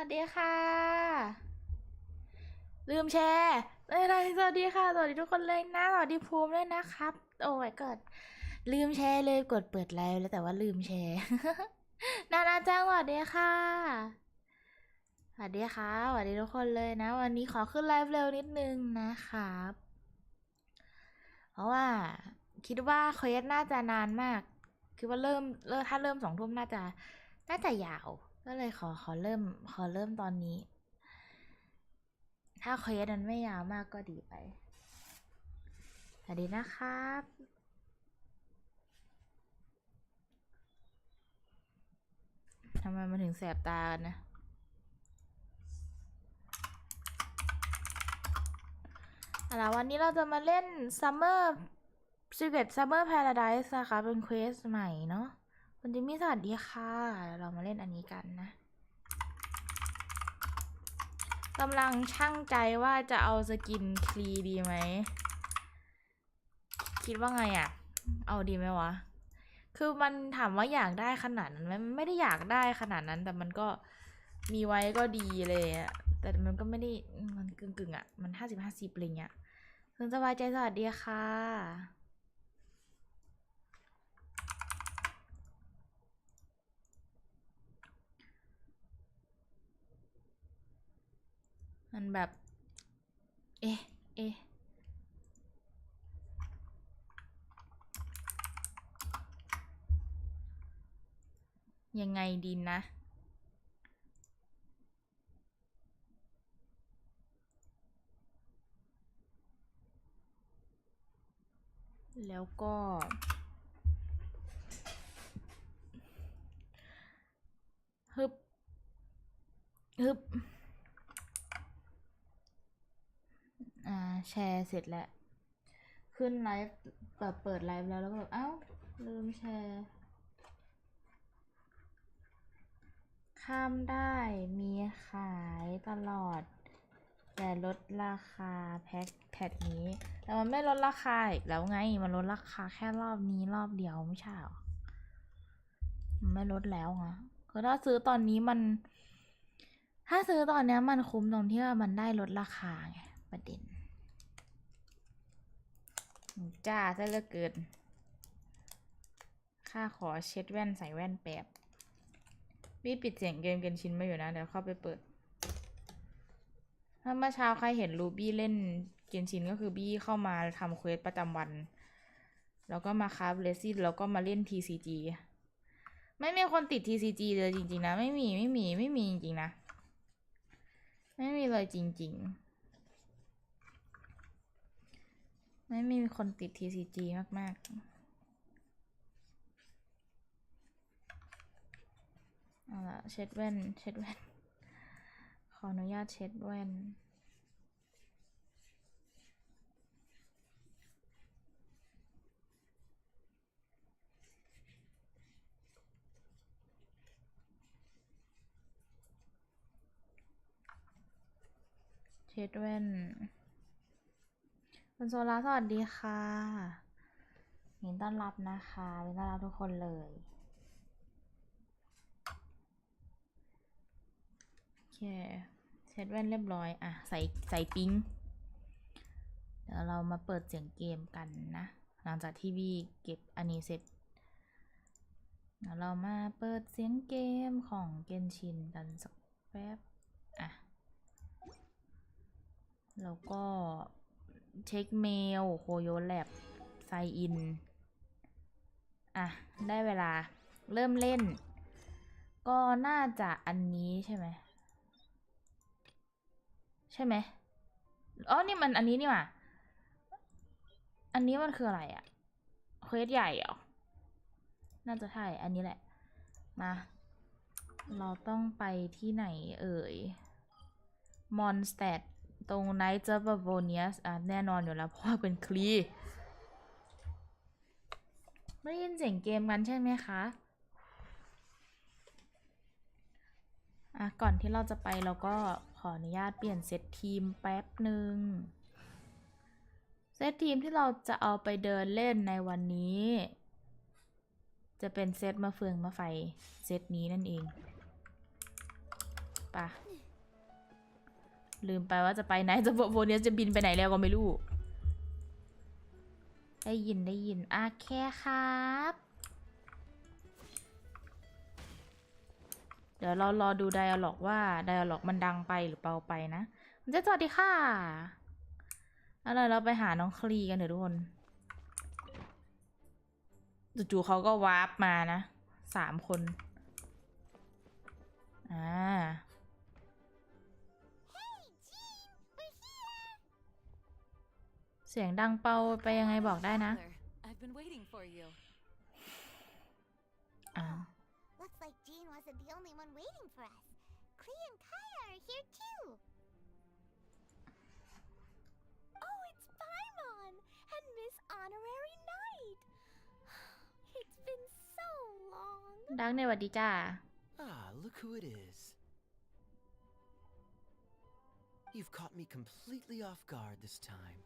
วัสดีค่ะลืมแชร์อะไรสวัสดีค่ะสวัสดีทุกคนเลยนะสวัสดีภูมิด้วยนะครับโอ้ยกดลืมแชร์เลยกดเปิดไลฟ์แล้วแต่ว่าลืมแชร์ นาจังสวัสดีค่ะสวัสดีค่ะสวัสดีทุกคนเลยนะวันนี้ขอขึ้นไลฟ์เร็วนิดนึงนะครับเพราะว่าคิดว่าเควสน่าจะนานมากคือว่าถ้าเริ่ม2 ทุ่มน่าจะยาวก็เลยขอเริ่มตอนนี้ถ้าเควสมันไม่ยาวมากก็ดีไปสวัสดีนะครับทำไมมันถึงแสบตากันนะวันนี้เราจะมาเล่น Secret Summer Paradise นะคะเป็นเควสใหม่เนาะคุณจิมมี่สวัสดีค่ะเรามาเล่นอันนี้กันนะกำลังชั่งใจว่าจะเอาสกินคลีดีไหมคิดว่าไงอ่ะเอาดีไหมวะคือมันถามว่าอยากได้ขนาดนั้นไหมมันไม่ได้อยากได้ขนาดนั้นแต่มันก็มีไว้ก็ดีเลยอะแต่มันก็ไม่ได้มันกึ่งอ่ะมัน50-50อะไรเงี้ยคุณสบายใจสวัสดีค่ะมันแบบเอ๊ะยังไงดีนะแล้วก็ฮึบแชร์เสร็จแล้วขึ้นไลฟ์เปิดไลฟ์แล้วก็แบบเอ้าลืมแชร์ข้ามได้มีขายตลอดแต่ลดราคาแพ็คนี้แต่มันไม่ลดราคาอีกแล้วไงมันลดราคาแค่รอบนี้รอบเดียวไม่ใช่หรอมันไม่ลดแล้วอะคือถ้าซื้อตอนนี้ถ้าซื้อตอนนี้มันคุ้มตรงที่ว่ามันได้ลดราคาไงประเด็นจ้าซะเหลือเกินข้าขอเช็ดแว่นใส่แว่นแป๊บพี่ปิดเสียงเกมเกนชินไม่อยู่นะเดี๋ยวเข้าไปเปิดถ้าเมื่อเช้าใครเห็นรูบี้เล่นเกนชินก็คือบี้เข้ามาทำเควสประจำวันแล้วก็มาคราฟเรซินแล้วก็มาเล่น TCG ไม่มีคนติด TCG เลยจริงๆนะไม่มีจริงๆนะไม่มีเลยจริงๆไม่มีคนติด TCG มากๆเอาละเช็ดแว่นขออนุญาตเช็ดแว่นคุณโซลาสวัสดีค่ะยินดีต้อนรับนะคะยินดีต้อนรับทุกคนเลยโอเคเช็ดแว่นเรียบร้อยอ่ะใส่ปิ๊งเดี๋ยวเรามาเปิดเสียงเกมกันนะหลังจากที่วีเก็บอันนี้เสร็จเดี๋ยวเรามาเปิดเสียงเกมของเกนชินกันสักแป๊บอ่ะแล้วก็เช็คเมลโคโยแลบไซอินอ่ะได้เวลาเริ่มเล่นก็น่าจะอันนี้ใช่ไหมอ๋อนี่มันอันนี้นี่หว่าอันนี้มันคืออะไรอะเควสใหญ่เหรอน่าจะใช่อันนี้แหละมาเราต้องไปที่ไหนเอ่ยมอนสเตดตรงไนท์เจอร์บโวเนียสแน่นอนอยู่แล้วเพราะว่าเป็นคลีไม่ได้ยินเสียงเกมกันใช่ไหมคะก่อนที่เราจะไปเราก็ขออนุญาตเปลี่ยนเซตทีมแป๊บหนึ่งเซตทีมที่เราจะเอาไปเดินเล่นในวันนี้จะเป็นเซตมะเฟืองมะไฟเซตนี้นั่นเองป่ะ ลืมไปว่าจะไปไหนจะโบเนียจะบินไปไหนแล้วก็ไม่รู้ได้ยินโอเคครับเดี๋ยวเรารอดูไดอะล็อกว่าไดอะล็อกมันดังไปหรือเบาไปนะมันจะสวัสดีค่ะอะไรเราไปหาน้องคลีกันเถอะทุกคนจู่ๆเขาก็วาร์ปมานะ3 คนเสียงดังเปาไปยังไงบอกได้นะLooks like Jean wasn't the only one waiting for us. Klee and Kaya are here too. Oh, it's Paimon and Miss Honorary Knight. It's been so long. ดังในวัดดีจ้า look who it is. You've caught me completely off guard this time.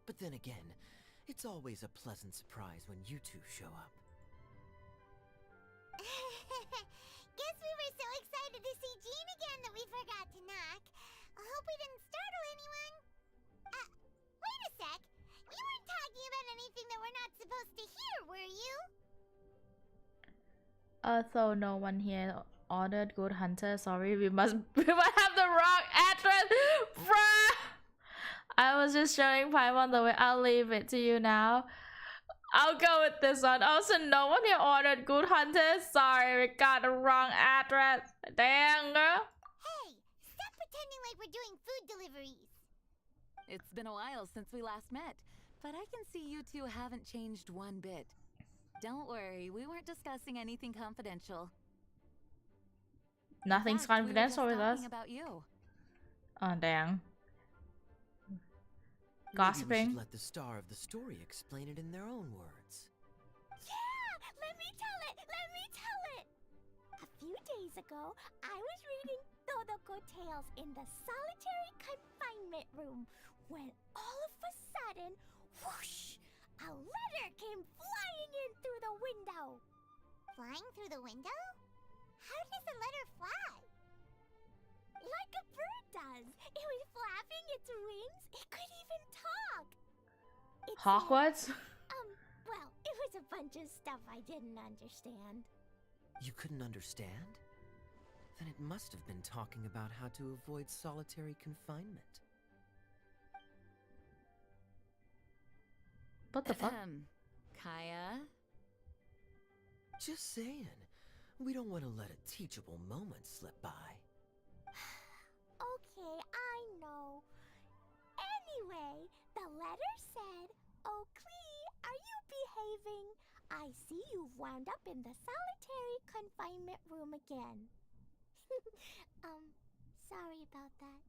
But then again, it's always a pleasant surprise when you two show up. Guess we were so excited to see Jean again that we forgot to knock. I hope we didn't startle anyone. Wait a sec. You weren't talking about anything that we're not supposed to hear, were you? So no one here ordered Good Hunter. Sorry, we might have the wrong address. Bruh! I was just showing Paimon the way. I'll leave it to you now. I'll go with this one. Also, no one here ordered Good Hunter. Sorry, we got the wrong address. Dang, girl. Hey, stop pretending like we're doing food deliveries. It's been a while since we last met, but I can see you two haven't changed one bit. Don't worry, we weren't discussing anything confidential. Nothing's In fact, confidential we were with just us. talking about you. Oh, dang. Gossiping. Maybe we should Gossiping. let the star of the story explain it in their own words. Yeah! Let me tell it! Let me tell it! A few days ago, I was reading Todoko Tales in the solitary confinement room when all of a sudden, whoosh! A letter came flying in through the window. Flying through the window? How does a letter fly? Like a bird does. It was flapping its wings. It could even talk. It said, Hogwarts? Well, it was a bunch of stuff I didn't understand. You couldn't understand? Then it must have been talking about how to avoid solitary confinement. What the fuck? Kaya? Just saying. We don't want to let a teachable moment slip by. Okay, I know. Anyway, the letter said, "Oh, Klee, are you behaving? I see you've wound up in the solitary confinement room again." Sorry about that.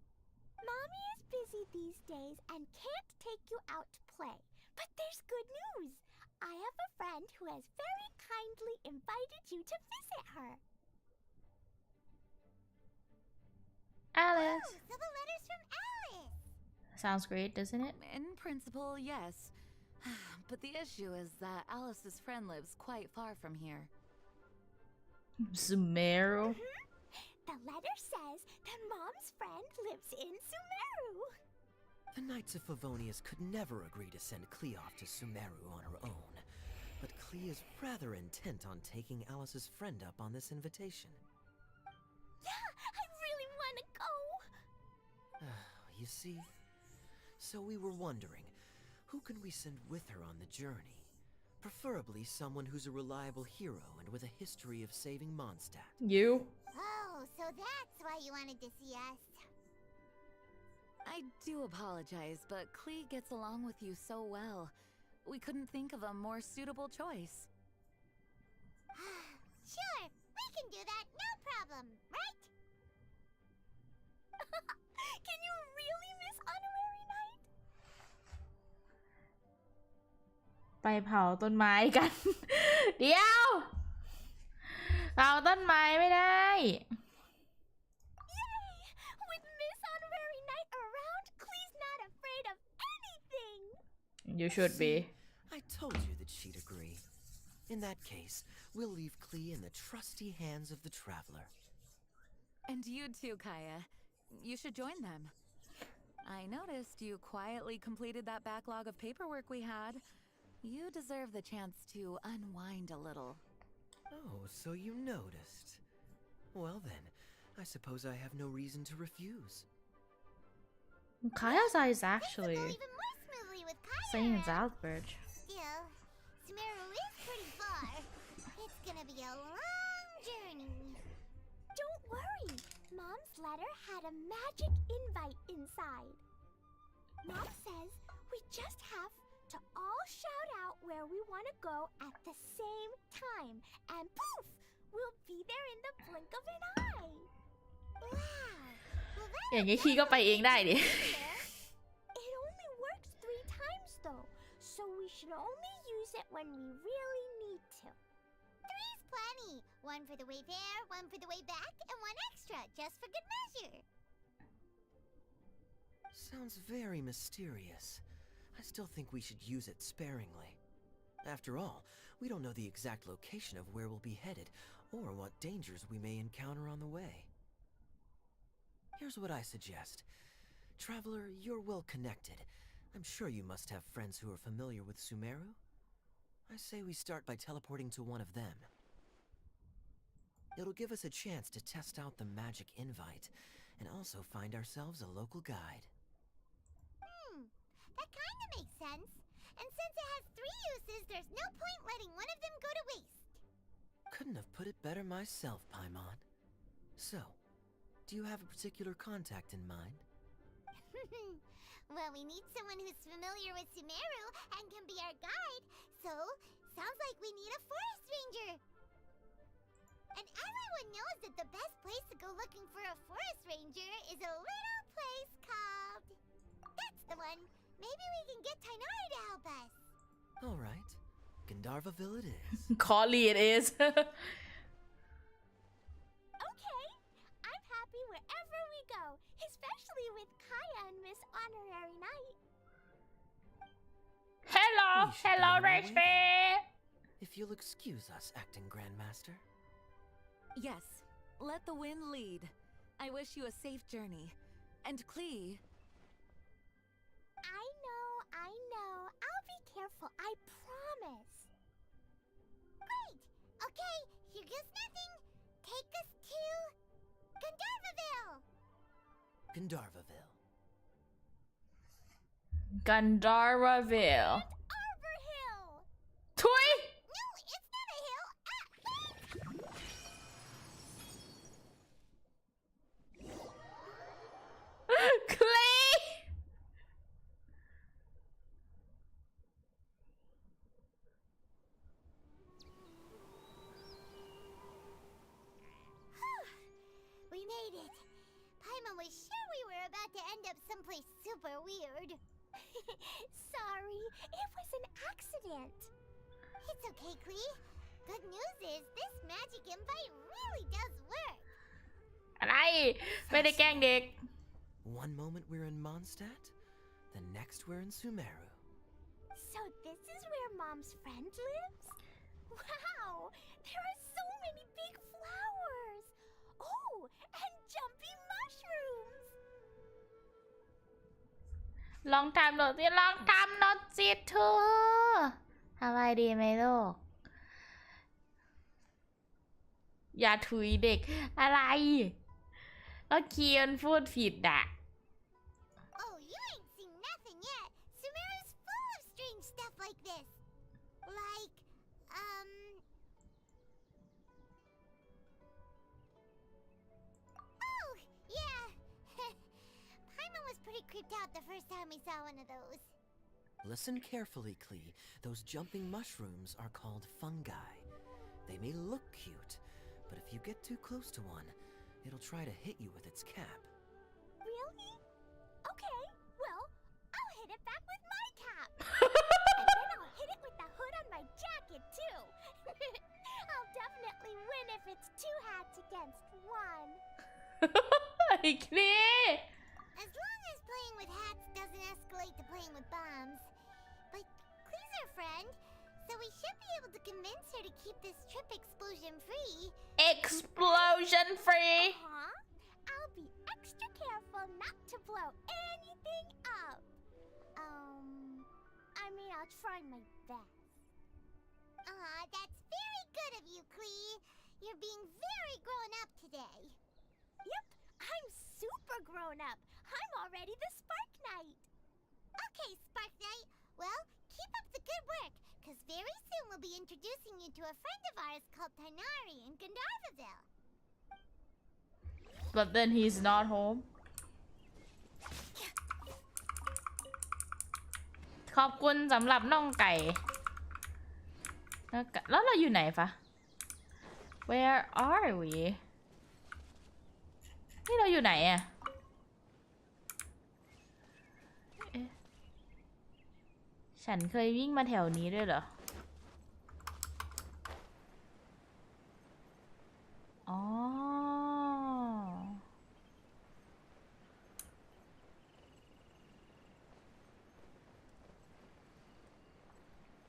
Mommy is busy these days and can't take you out to play. But there's good news. I have a friend who has very kindly invited you to visit her. Alice. Oh, so the letter's from Alice. Sounds great, doesn't it? In principle, yes. But the issue is that Alice's friend lives quite far from here. Sumeru. The letter says that Mom's friend lives in Sumeru. The Knights of Favonius could never agree to send Klee off to Sumeru on her own. But Klee is rather intent on taking Alice's friend up on this invitation. Yeah, I really want to go. You see? So we were wondering, who can we send with her on the journey? Preferably someone who's a reliable hero and with a history of saving Mondstadt. You? Oh, so that's why you wanted to see us. I do apologize, but Klee gets along with you so well. We couldn't think of a more suitable choice. Sure, we can do that, no problem, right? Can you really miss Honorary Knight? ไปเผาต้นไม้กัน เดี๋ยวเผาต้นไม้ไม่ได้ Yay! With Miss Honorary Knight around, Klee's not afraid of anything. You should be. I told you that she'd agree. In that case, we'll leave Klee in the trusty hands of the Traveler. And you too, Kaya. You should join them. I noticed you quietly completed that backlog of paperwork we had. You deserve the chance to unwind a little. Oh, so you noticed. Well then, I suppose I have no reason to refuse. Kayasa is actually Things will go even more smoothly with Kaya saying it's around. Albert. Still, Sumeru is pretty far. It's gonna be a long journey. Don't worry. Mom's letter had a magic invite inside. Mom says we just have to all shout out where we want to go at the same time. And poof! We'll be there in the blink of an eye. Wow. Well, that อย่างนี้คีก็ไปเองได้ดิ It only works 3 times though, so we should only use it when we really need to. 3's plenty. 1 for the way there, 1 for the way back, and 1 extra, just for good measure. Sounds very mysterious. I still think we should use it sparingly. After all, we don't know the exact location of where we'll be headed, or what dangers we may encounter on the way. Here's what I suggest. Traveler, you're well connected. I'm sure you must have friends who are familiar with Sumeru. I say we start by teleporting to one of them. It'll give us a chance to test out the magic invite, and also find ourselves a local guide. That kinda makes sense. And since it has 3 uses, there's no point letting one of them go to waste. Couldn't have put it better myself, Paimon. So, do you have a particular contact in mind? Well, we need someone who's familiar with Sumeru and can be our guide, so sounds like we need a forest ranger. And everyone knows that the best place to go looking for a forest ranger is a little place called... That's the one. Maybe we can get Tainari to help us. All right, Gandharvaville it is. Collie it is. Okay, I'm happy wherever we go, especially with Kaya and Miss Honorary Knight. Hello, We should be hello, on our way Rashmi. If you'll excuse us, Acting Grandmaster. Yes, let the wind lead. I wish you a safe journey. And Klee, I know. I'll be careful, I promise. Great! Okay, here goes nothing. Take us to... Gandharvaville! Gandharvaville. Gandharvaville. Arbor Hill! Toy. No, it's not a hill. Clay. We made it. Paimon was sure we were about to end up someplace super weird. Sorry, it was an accident. It's okay, Klee. Good news is this magic invite really does work. อะไรไม่ได้แกล้งเด็ก One moment we're in Mondstadt, the next we're in Sumeru. So this is where Mom's friend lives? Wow, there are so many big flowers. Oh, and jumpy mushrooms. ลองทำหน่อยสิลองทำหน่อยสิเธอทำไมดีไหมลูกอย่าถุยเด็กอะไรก็เคียนพูดผิดอ่ะ Oh, you ain't seen nothing yet. Sumeru's full of strange stuff like this. Like, Oh, yeah. Paimon was pretty creeped out the first time we saw one of those. Listen carefully, Klee. Those jumping mushrooms are called fungi. They may look cute, but if you get too close to one, it'll try to hit you with its cap. Really? Okay, well, I'll hit it back with my cap. And then I'll hit it with the hood on my jacket, too. I'll definitely win if it's 2 hats against 1. ไอ้คลี As long as playing with hats doesn't escalate to playing with bombs. But Klee's our friend, so we should be able to convince her to keep this trip explosion free. explosion free I'll be extra extra careful not to blow anything up. I'll try my best. That's very good of you, Klee. You're being very grown up today. Yep, I'm super grown up. I'm already the Spark Knight. Okay, Spark Knight. Well, keep up the good work, because very soon we'll be introducing you to a friend of ours called Tanari in Gandharvaville. But then he's not home ขอบคุณสำหรับน่องไก่แล้วเราอยู่ไหนฟะ Where are we นี่เราอยู่ไหนอะเอ๊ะฉันเคยวิ่งมาแถวนี้ด้วยเหรออ๋อ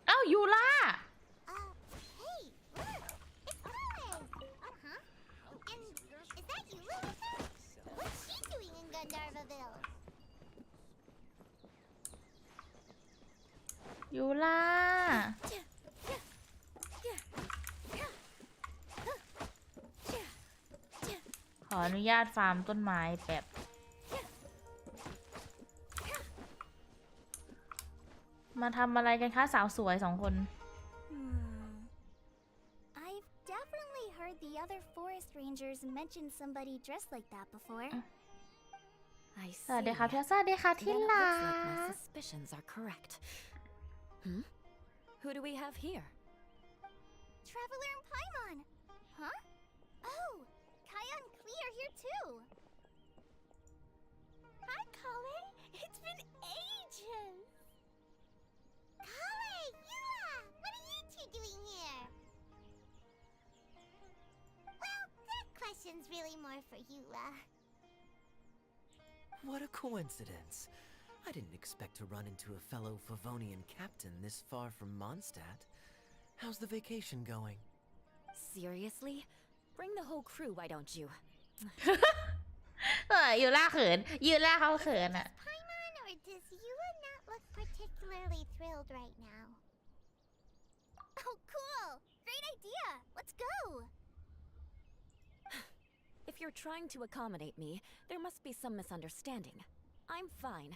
เอ้ายูล่า Hey, look! It's Lily! Uh-huh. And is that you, Lily? What's she doing in Gandharvaville? ยูล่า ขออนุญาตฟาร์มต้นไม้แบบมาทำอะไรกันคะสาวสวยสองคน I've definitely heard the other forest rangers mention somebody dressed like that before. I สวัสดี see. ค่ะพี่สวัสดีค่ะที่ Then it รั looks like my ก suspicions are correct. Who do we have here? Traveler and Paimon! Huh? Oh, Kaya and Klee are here too. Hi, Kale. It's been ages. Kale, Yula, what are you two doing here? Well, that question's really more for Yula. What a coincidence. I didn't expect to run into a fellow Favonian captain this far from Mondstadt. How's the vacation going? Seriously? Bring the whole crew, why don't you? ยูล่าเขินยูล่าเขาเขินอะ Paimon, or does Yula not look particularly thrilled right now? Oh, cool! Great idea! Let's go! If you're trying to accommodate me, there must be some misunderstanding. I'm fine.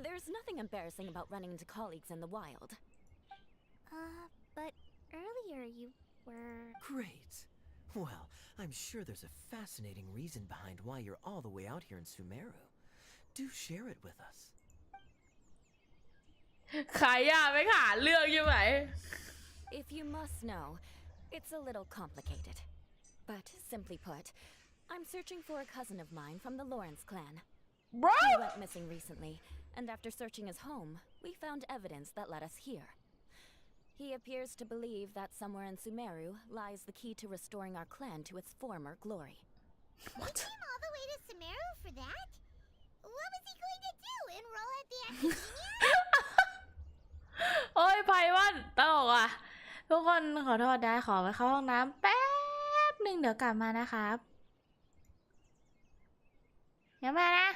There's nothing embarrassing about running into colleagues in the wild. But earlier you were... Great. Well, I'm sure there's a fascinating reason behind why you're all the way out here in Sumeru. Do share it with us. ขายยาไหมค่ะเรื่องใช่ไหม If you must know, it's a little complicated. But simply put, I'm searching for a cousin of mine from the Lawrence clan. bro He went missing recently, and after searching his home, we found evidence that led us here. He appears to believe that somewhere in Sumeru lies the key to restoring our clan to its former glory. He came all the way to Sumeru for that? What was he going to do? Enroll at the academia? โอ้ยไพวันตลกอ่ะทุกคนขอโทษได้ขอไปเข้าห้องน้ำแป๊บหนึ่งเดี๋ยวกลับมานะครับเดี๋ยวมานะ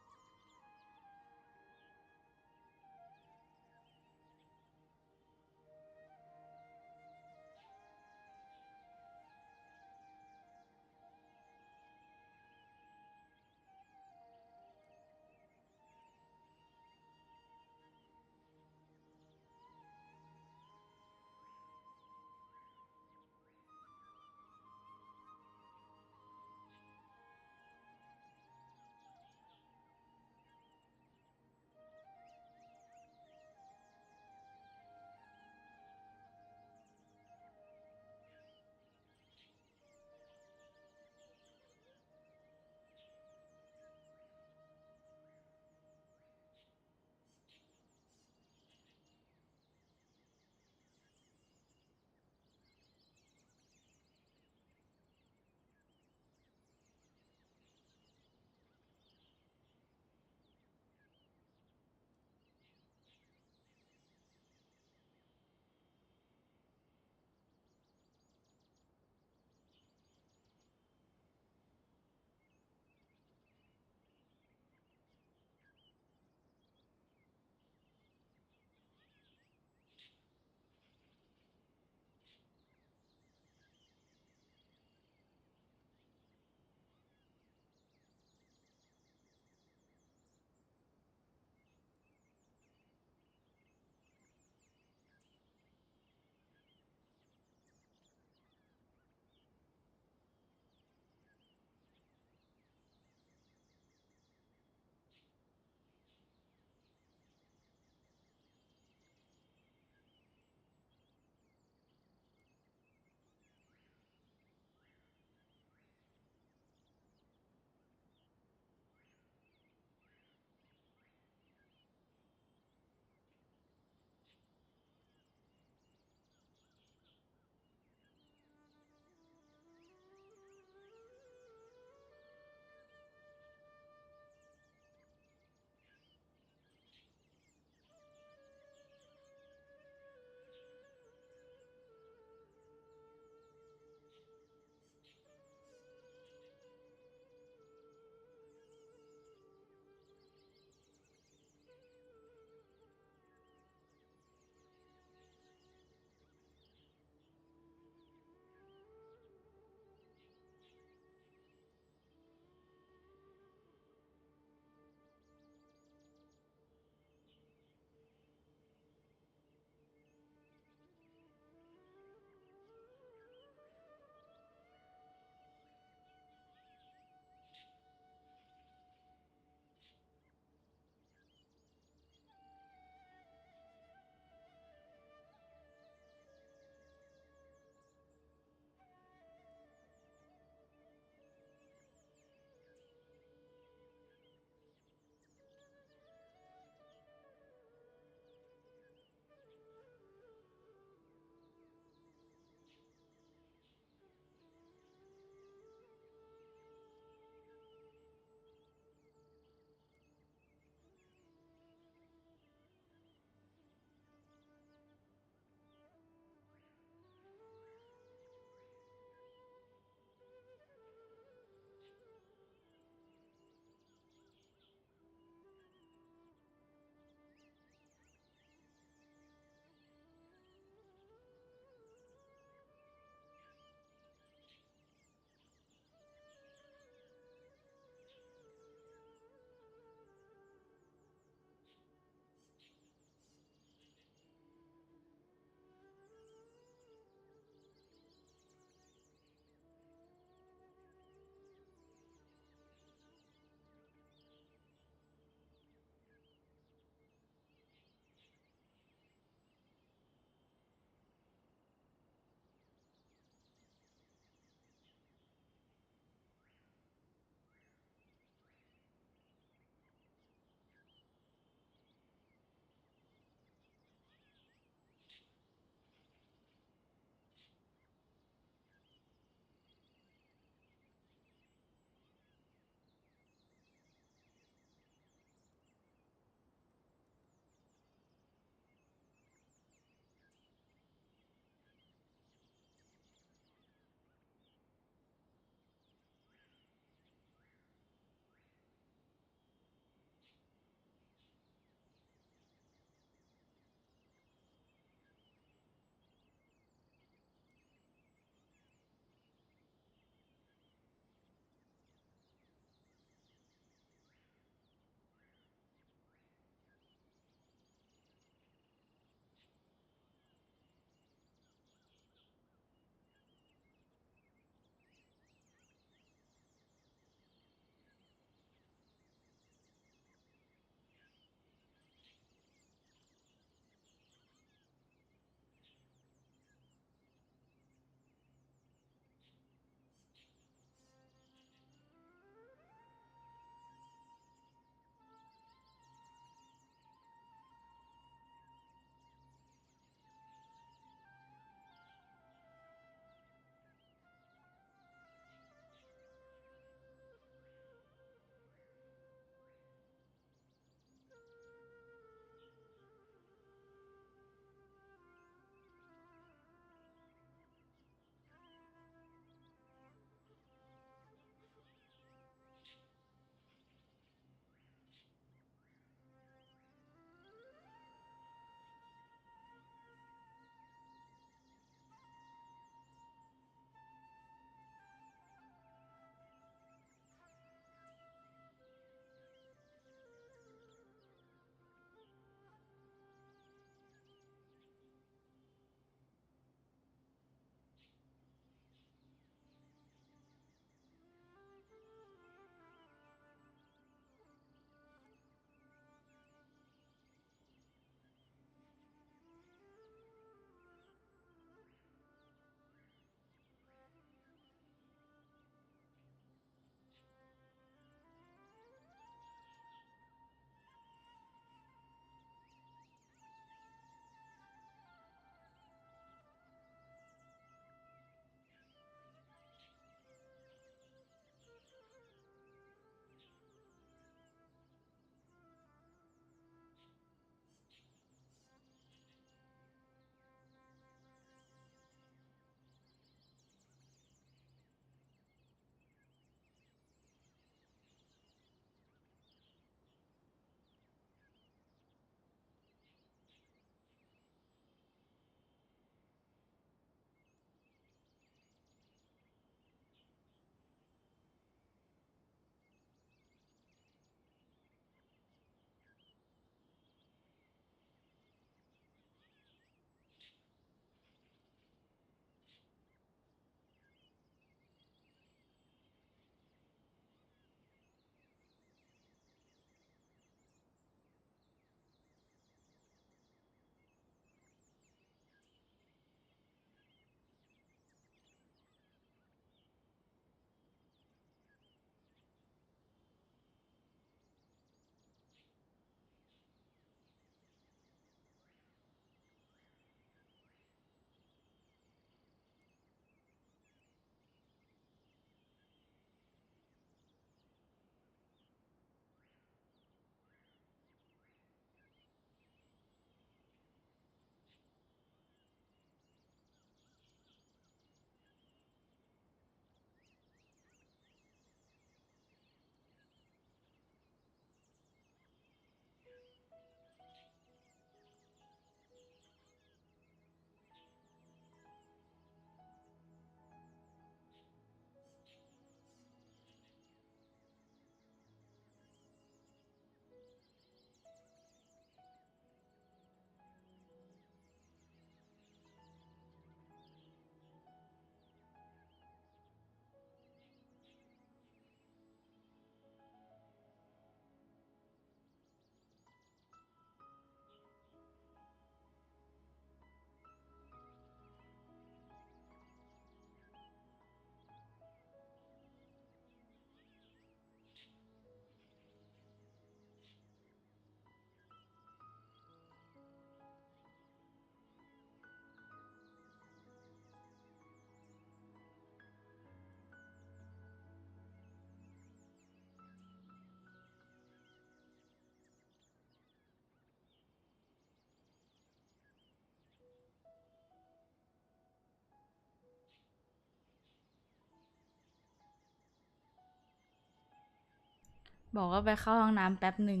บอกว่าไปเข้าห้องน้ำแป๊บหนึ่ง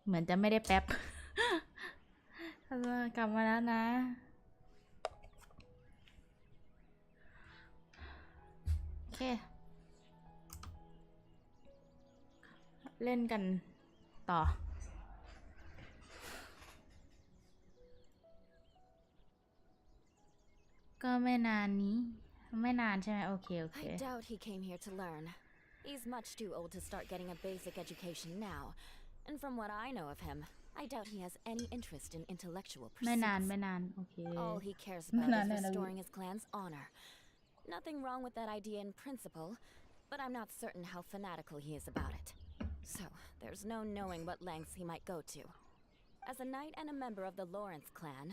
เหมือนจะไม่ได้แป๊บ กลับมาแล้วนะโอเคเล่นกันต่อก็ไม่นานนี้ไม่นานใช่ไหมโอเค I doubt he came here to learn. He's much too old to start getting a basic education now. And from what I know of him, I doubt he has any interest in intellectual ไม่นาน pursuits. โอเค All he cares about No, is no, no. restoring his clan's honor. Nothing wrong with that idea in principle, but I'm not certain how fanatical he is about it. So, there's no knowing what lengths he might go to. As a knight and a member of the Lawrence clan,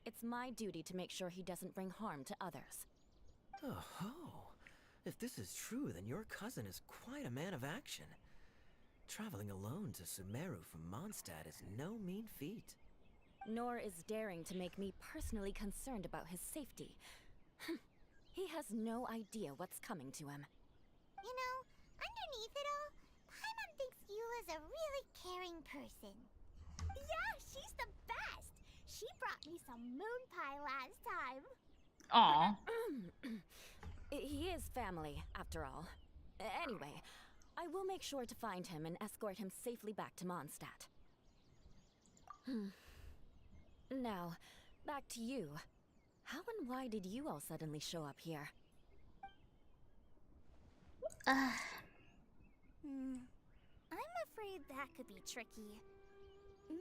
it's my duty to make sure he doesn't bring harm to others. Oh ho! If this is true, then your cousin is quite a man of action. Traveling alone to Sumeru from Mondstadt is no mean feat. Nor is daring to make me personally concerned about his safety. He has no idea what's coming to him. You know, underneath it all, Paimon thinks Eula's a really caring person. Yeah, she's the best! She brought me some moon pie last time. อ๋อ He is family, after all. Anyway, I will make sure to find him and escort him safely back to Mondstadt. Now, back to you. How and why did you all suddenly show up here? I'm afraid that could be tricky.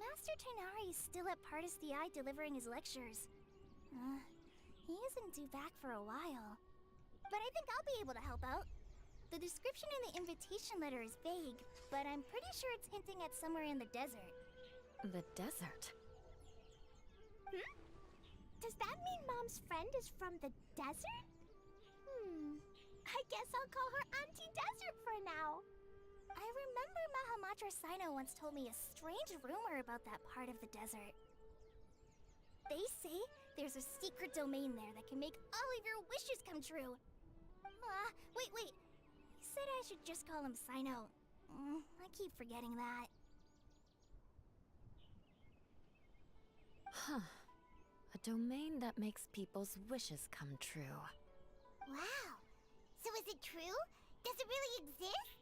Master Tighnari is still at Pardis the Eye delivering his lectures. He isn't due back for a while. But I think I'll be able to help out. The description in the invitation letter is vague, but I'm pretty sure it's hinting at somewhere in the desert. The desert? Does that mean Mom's friend is from the desert? I guess I'll call her Auntie Desert for now. I remember Mahamatra Sino once told me a strange rumor about that part of the desert. They say there's a secret domain there that can make all of your wishes come true. Wait. He said I should just call him Sino. I keep forgetting that. Huh. A domain that makes people's wishes come true. Wow. So is it true? Does it really exist?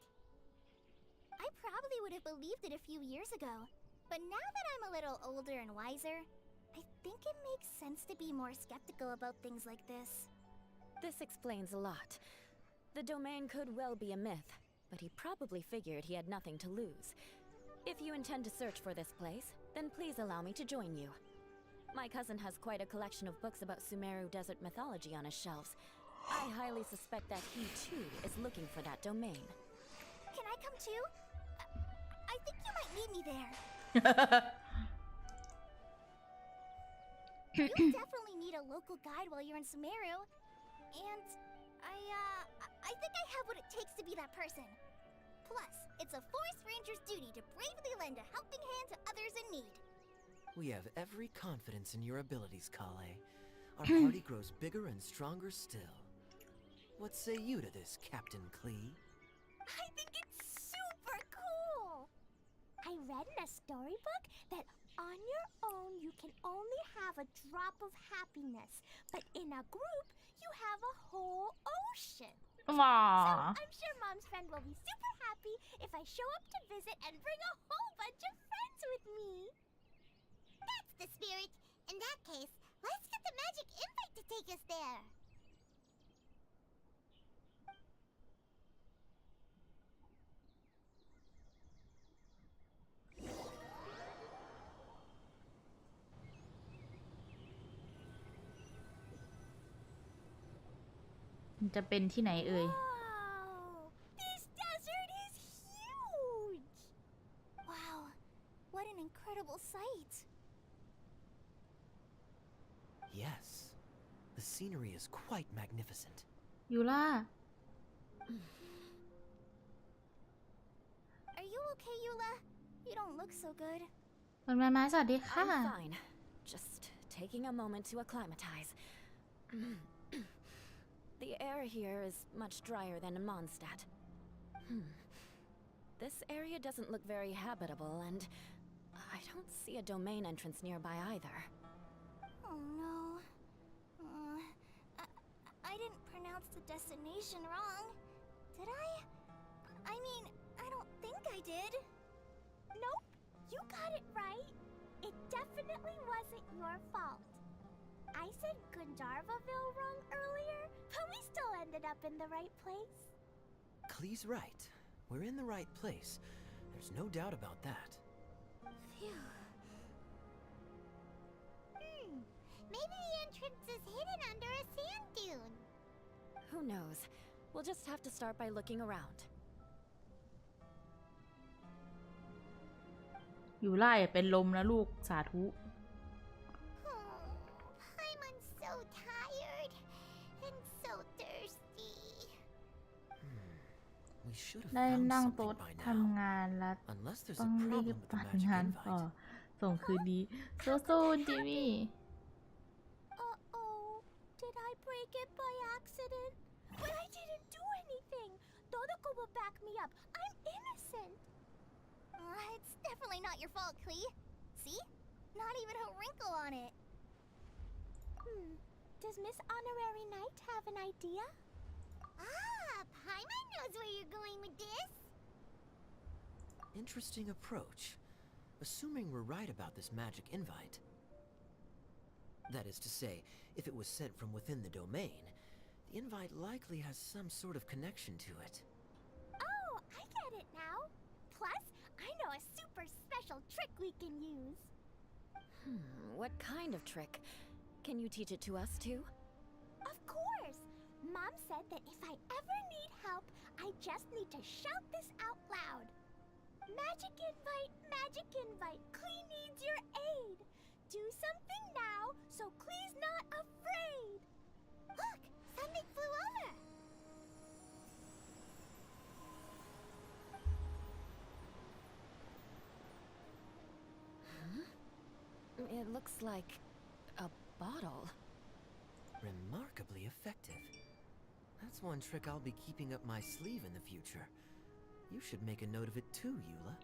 I probably would have believed it a few years ago. But now that I'm a little older and wiser, I think it makes sense to be more skeptical about things like this. This explains a lot. The domain could well be a myth, but he probably figured he had nothing to lose. If you intend to search for this place, then please allow me to join you. My cousin has quite a collection of books about Sumeru desert mythology on his shelves. I highly suspect that he, too, is looking for that domain. Can I come too? I think you might need me there. You'll definitely need a local guide while you're in Sumeru. And I think I have what it takes to be that person. Plus, it's a forest ranger's duty to bravely lend a helping hand to others in need. We have every confidence in your abilities, Kale. Our party grows bigger and stronger still. What say you to this, Captain Klee? I think it's super cool! I read in a storybook that on your own you can only have a drop of happiness, but in a group you have a whole ocean. ว้า So I'm sure Mom's friend will be super happy if I show up to visit and bring a whole bunch of friends with me. That's the spirit. In that case, let's get the magic invite to take us there. มันจะเป็นที่ไหนเอ่ย Wow! This desert is huge! Wow, what an incredible sight! Yes, the scenery is quite magnificent. ยูล่า Are you okay, Eula? You don't look so good. คนไม้สวัสดีค่ะ I'm fine. Just taking a moment to acclimatize. The air here is much drier than in Mondstadt. This area doesn't look very habitable, and I don't see a domain entrance nearby either. Oh no. I didn't pronounce the destination wrong. Did I? I mean, I don't think I did. Nope, you got it right. It definitely wasn't your fault. I said Gandharvaville wrong earlier, but we still ended up in the right place. Klee's right. We're in the right place. There's no doubt about that. Phew. Maybe the entrance is hidden under a sand dune. Who knows? We'll just have to start by looking around. อยู่ไล่เป็นลมนะลูกสาธุ I'm so tired and so thirsty. We should have ได้ found นั่ง something โต๊ะ by ทำ now. งานแล้ว Unless there's ต้อ a งรี problem บ with the ทำ magic งานต่อ invite. ส่งคืนนี้สู้ๆจิมี่ Uh-oh. Did I break it by accident? But I didn't do anything. Todoko will back me up. I'm innocent. It's definitely not your fault, Klee. See? Not even a wrinkle on it. Does Miss Honorary Knight have an idea? Paimon knows where you're going with this. Interesting approach. Assuming we're right about this magic invite. That is to say, if it was sent from within the domain, the invite likely has some sort of connection to it. Oh, I get it now. Plus, I know a super special trick we can use. What kind of trick? Can you teach it to us too? Of course! Mom said that if I ever need help, I just need to shout this out loud. Magic invite, Klee needs your aid. Do something now so Klee's not afraid. Look, something flew over. It looks like a bottle. Remarkably effective. That's one trick I'll be keeping up my sleeve in the future. You should make a note of it too, Eula.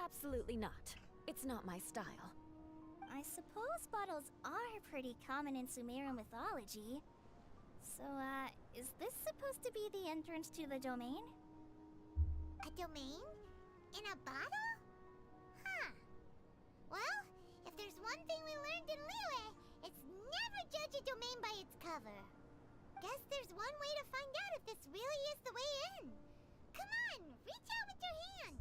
Absolutely not. It's not my style. I suppose bottles are pretty common in Sumeru mythology. So, is this supposed to be the entrance to the domain? A domain? In a bottle? Huh. Well, if there's one thing we learned in Liyue, it's never judge a domain by its cover. Guess there's one way to find out if this really is the way in. Come on, reach out with your hand.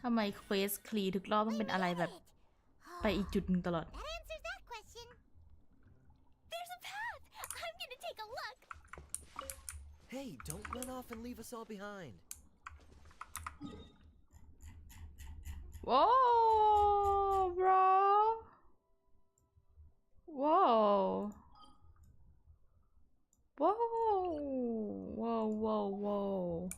ทำไมเควสคลีทุกรอบต้องเป็นอะไรแบบไปอีกจุดหนึ่งตลอด That answers that question. There's a path. I'm gonna take a look. Hey, don't run off and leave us all behind. Whoa, bro. Whoa. Whoa. Whoa, whoa, whoa.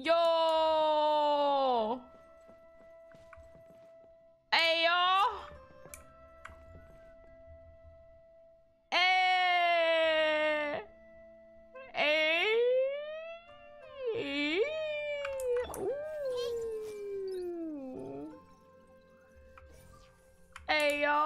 Yo. Hey, yo. Hey. Hey. Ooh. Hey, yo.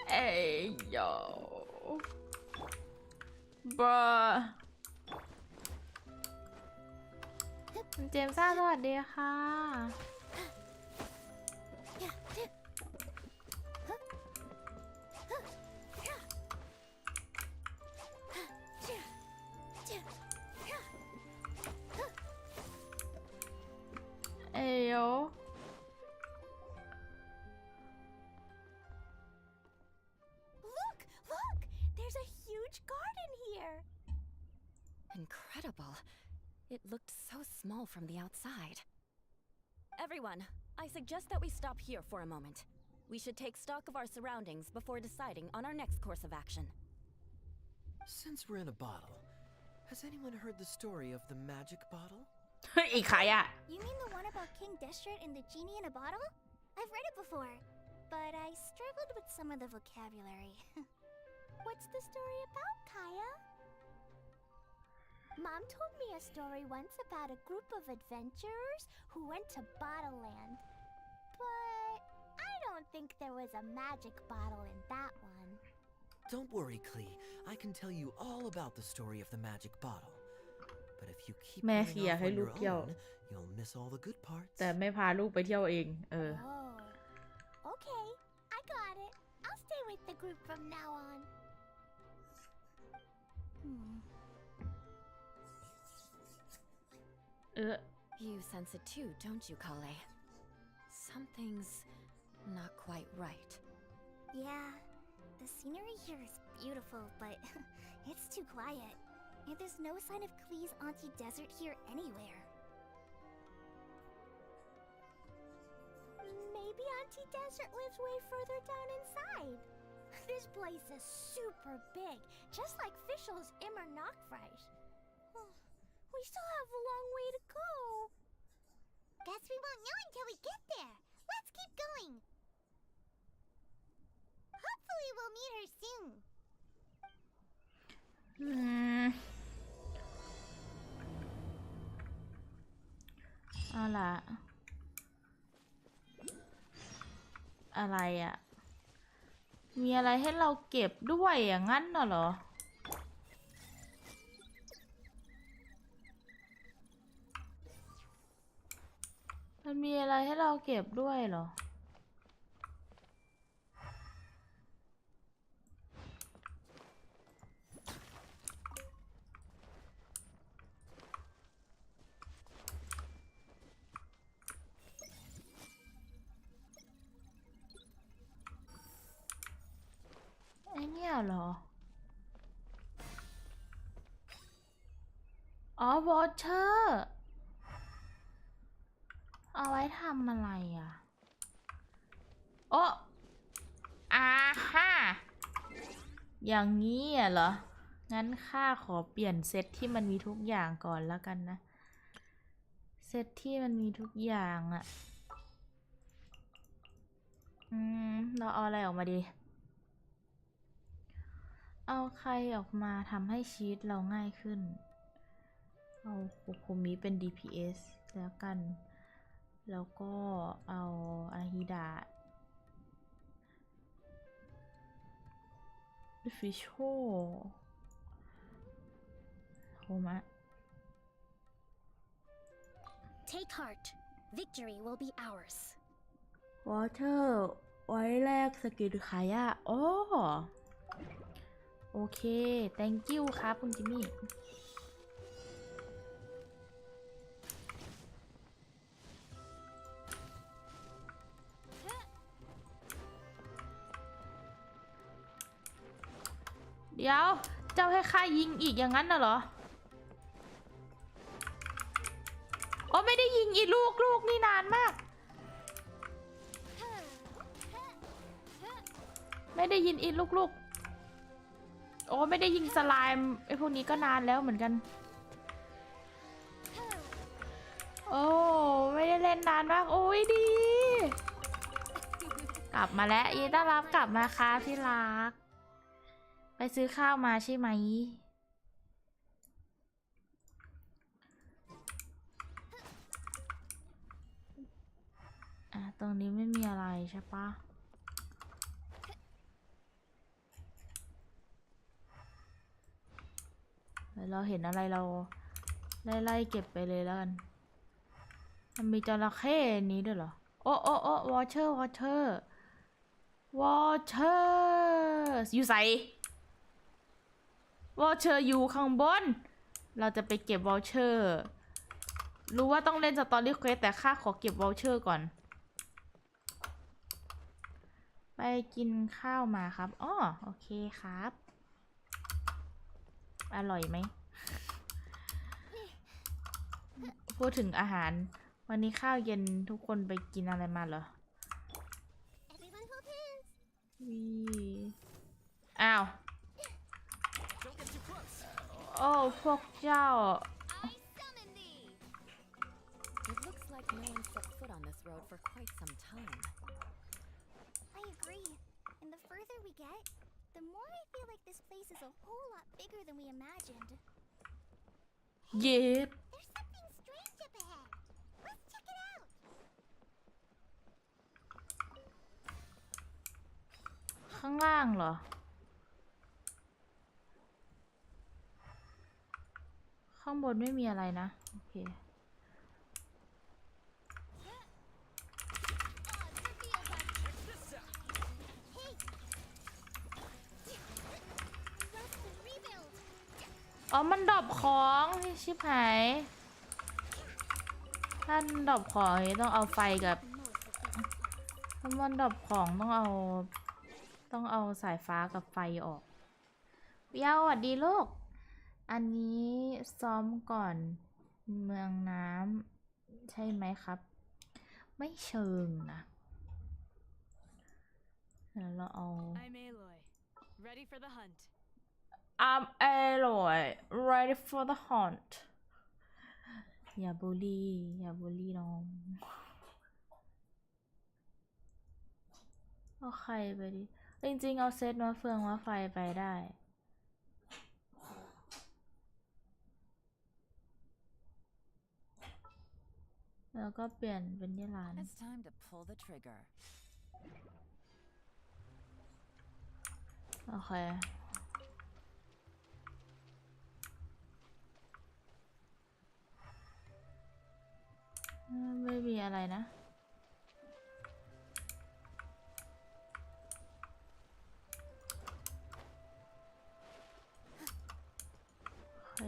Hey, yo. Bruh. เจมส์ซ่าสวัสดีค่ะ เอ้ยโย Look! There's a huge garden here. Incredible. It looked so small from the outside. Everyone, I suggest that we stop here for a moment. We should take stock of our surroundings before deciding on our next course of action. Since we're in a bottle, has anyone heard the story of the magic bottle? อีกใครอะ You mean the one about King Destret and the genie in a bottle? I've read it before, but I struggled with some of the vocabulary. What's the story about, Kaya? Mom told me a story once about a group of adventurers who went to Bottle Land. But I don't think there was a magic bottle in that one. Don't worry, Klee. I can tell you all about the story of the magic bottle. But if you keep แม่ running คืออยาก off ให้ on ลู your กเที่ยว own, you'll miss all the good parts. แต่ไม่พาลูกไปเที่ยวเอง Oh. Okay, I got it. I'll stay with the group from now on. You sense it too, don't you, Kale? Something's not quite right. Yeah, the scenery here is beautiful, but it's too quiet. And there's no sign of Klee's Auntie Desert here anywhere. Maybe Auntie Desert lives way further down inside. This place is super big, just like Fischl's Immer Nachtreich. We still have a long way to go. Guess we won't know until we get there. Let's keep going. Hopefully we'll meet her soon. เอาล่ะ อะไรอะมีอะไรให้เราเก็บด้วยอย่างนั้นน่ะเหรอ มันมีอะไรให้เราเก็บด้วยเหรอ ไอเนี่ยเหรอ อ๋อวอเชอร์ เอาไว้ทำอะไรอ่ะ โอ้อาฮ่าอย่างนี้อ่ะเหรอ งั้นข้าขอเปลี่ยนเซตที่มันมีทุกอย่างก่อนแล้วกันนะ เซตที่มันมีทุกอย่างอ่ะ เราเอาอะไรออกมาดี เอาใครออกมาทำให้ชีวิตเราง่ายขึ้น เอาโคโคมิเป็น DPS แล้วกัน แล้วก็เอาอาฮิดะฟิชโชโฮมะ Take heart. Victory will be ours. วอเตอร์ไว้แลกสกิลขายะโอ้โอเค thank you ครับคุณจิมมี่ เดี๋ยวเจ้าให้ข้ายิงอีกอย่างนั้นน่ะเหรอ โอ้ไม่ได้ยิงอีลูกนี่นานมาก ไม่ได้ยิงอีลูกโอ้ไม่ได้ยิงสไลม์ไอพวกนี้ก็นานแล้วเหมือนกัน โอ้ไม่ได้เล่นนานมากโอ้ยดี กลับมาแล้วยินดีต้อนรับกลับมาค่ะที่รัก ไปซื้อข้าวมาใช่ไหม ตรงนี้ไม่มีอะไรใช่ปะเราเห็นอะไรเราไล่เก็บไปเลยแล้วกัน มันมีจระเข้นี้ด้วยเหรอ โอ้วอเชอร์อยู่ใส่วอเชอร์อยู่ข้างบน เราจะไปเก็บวอเชอร์ รู้ว่าต้องเล่นสตอรี่เควสแต่ข้าขอเก็บวอเชอร์ก่อน ไปกินข้าวมาครับอ้อโอเคครับ อร่อยไหม พูดถึงอาหาร วันนี้ข้าวเย็นทุกคนไปกินอะไรมาเหรอ Everyone hold วีอ้าว Don't get too close. โอ้พวกเจ้า I summon thee. It looks like no one set foot on this road for quite some time. I agree. And the further we get, the more I feel like this place is a whole lot bigger than we imagined. เย็ด There's something strange up ahead. Let's check it out. ข้างล่างเหรอ ข้างบนไม่มีอะไรนะ โอเค Odds revealed by Check this out. hey. Let's rebuild. อ๋อ มันดรอปของชิบหาย ถ้าดรอปของต้องเอาไฟกับ ถ้ามันดรอปของต้องเอาสายฟ้ากับไฟออกเปียวสวัสดีลูก อันนี้ซ้อมก่อนเมืองน้ำใช่ไหมครับ ไม่เชิงนะเดี๋ยวเราเอา I'm Aloy. Ready for the hunt. I'm Aloy ready for the hunt อย่าบูลลี่น้องเอาใครไปดิจริงๆเอาเซตมาเฟืองมาไฟไปได้ แล้วก็เปลี่ยนเป็นยี่หลาน It's time to pull the trigger. โอเค ไม่มีอะไรนะ โอเค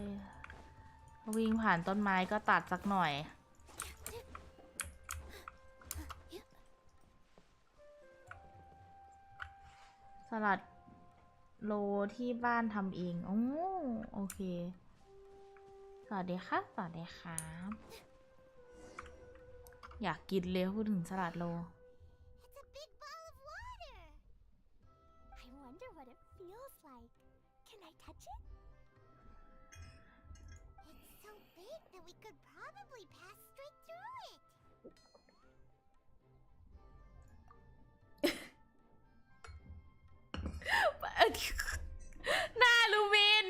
วิ่งผ่านต้นไม้ก็ตัดสักหน่อย สลัดโลที่บ้านทำเองโอ้โอเค สวัสดีครับ สวัสดีครับ อยากกินเลยพูดถึงสลัดโล It's a big ball of water. I wonder what it feels like. Can I touch it? It's so big that we could probably pass straight through it. หน้าลูบิน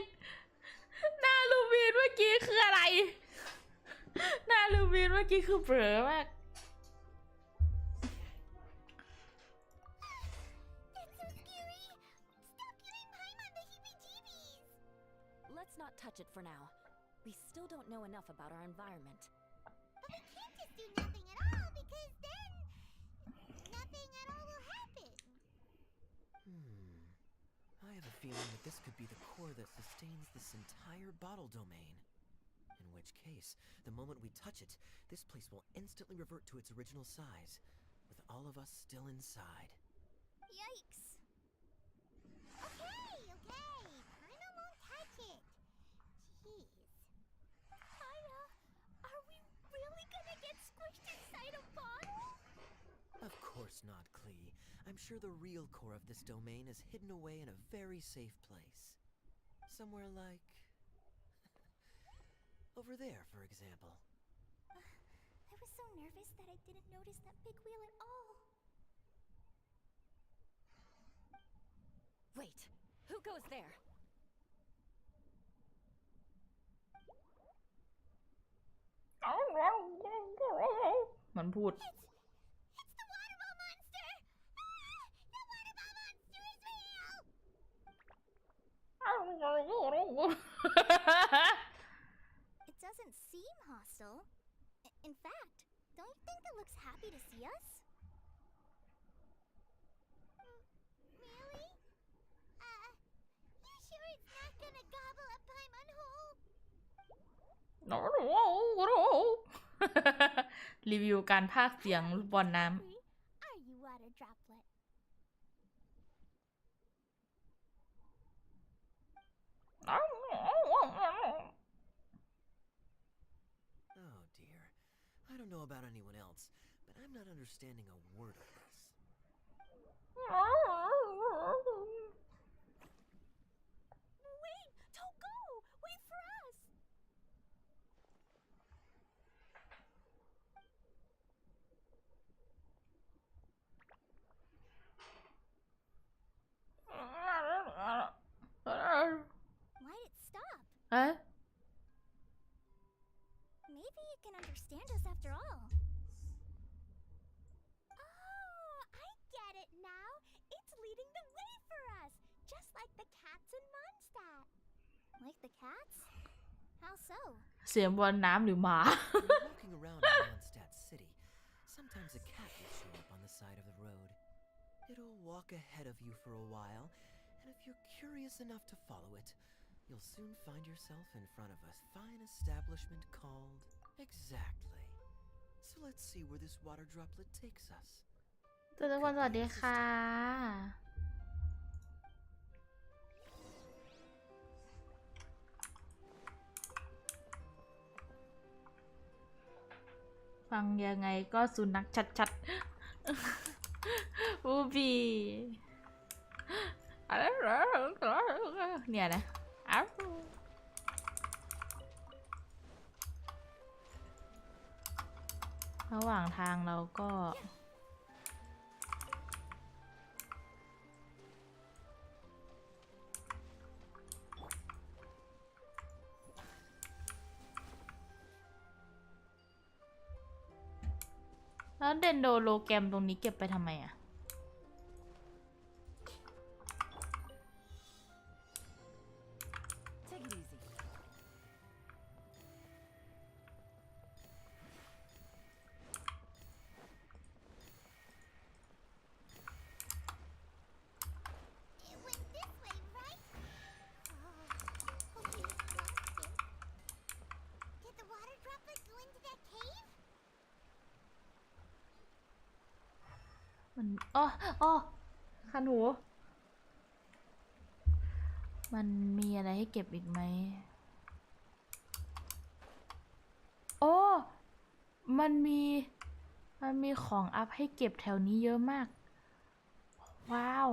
เมื่อกี้คืออะไร หน้าลูบินเมื่อกี้คือเผลอมาก It's so scary. Stop giving Paimon the heebie-jeebies. Let's not touch it for now. We still don't know enough about our environment. But we can't just do nothing at all because then nothing at all will happen. I have a feeling that this could be the core that sustains this entire bottle domain. In which case, the moment we touch it, this place will instantly revert to its original size, with all of us still inside. Yikes. Okay. Paimon won't touch it. Jeez. Aya, are we really gonna get squished inside a bottle? Of course not, Klee. I'm sure the real core of this domain is hidden away in a very safe place. Somewhere like... over there, for example. I was so nervous that I didn't notice that big wheel at all. Wait, who goes there? มันพูด It's the water ball monster! Ah! The water ball monster is real! It doesn't seem hostile. In fact, don't you think it looks happy to see us? Really? You sure it's not gonna gobble up Paimon whole? รีวิวการพากย์เสียงลูกบอลน้ Are you water droplet? Oh dear. I don't know about anyone else, but I'm not understanding a word of this. เอ๊ะ Maybe you can understand us after all. Oh, I get it now. It's leading the way for us, just like the cats in Mondstadt. Like the cats? How so? เสียงบนน้ำหรือหมา When walking around in Mondstadt City, sometimes a cat will show up on the side of the road. It'll walk ahead of you for a while, and if you're curious enough to follow it, you'll soon find yourself in front of a fine establishment called... Exactly. So let's see where this water droplet takes us. ทุกคนสวัสดีค่ะ ฟังยังไงก็สุนัขชัดๆ บูบีเนี่ยนะระหว่างทางเราก็แล้วเดนโดโลแกรมตรงนี้เก็บไปทำไมอะมันอ้อคันหูมันมีอะไรให้เก็บอีกไหมโอ้มันมีของอัพให้เก็บแถวนี้เยอะมากว้าว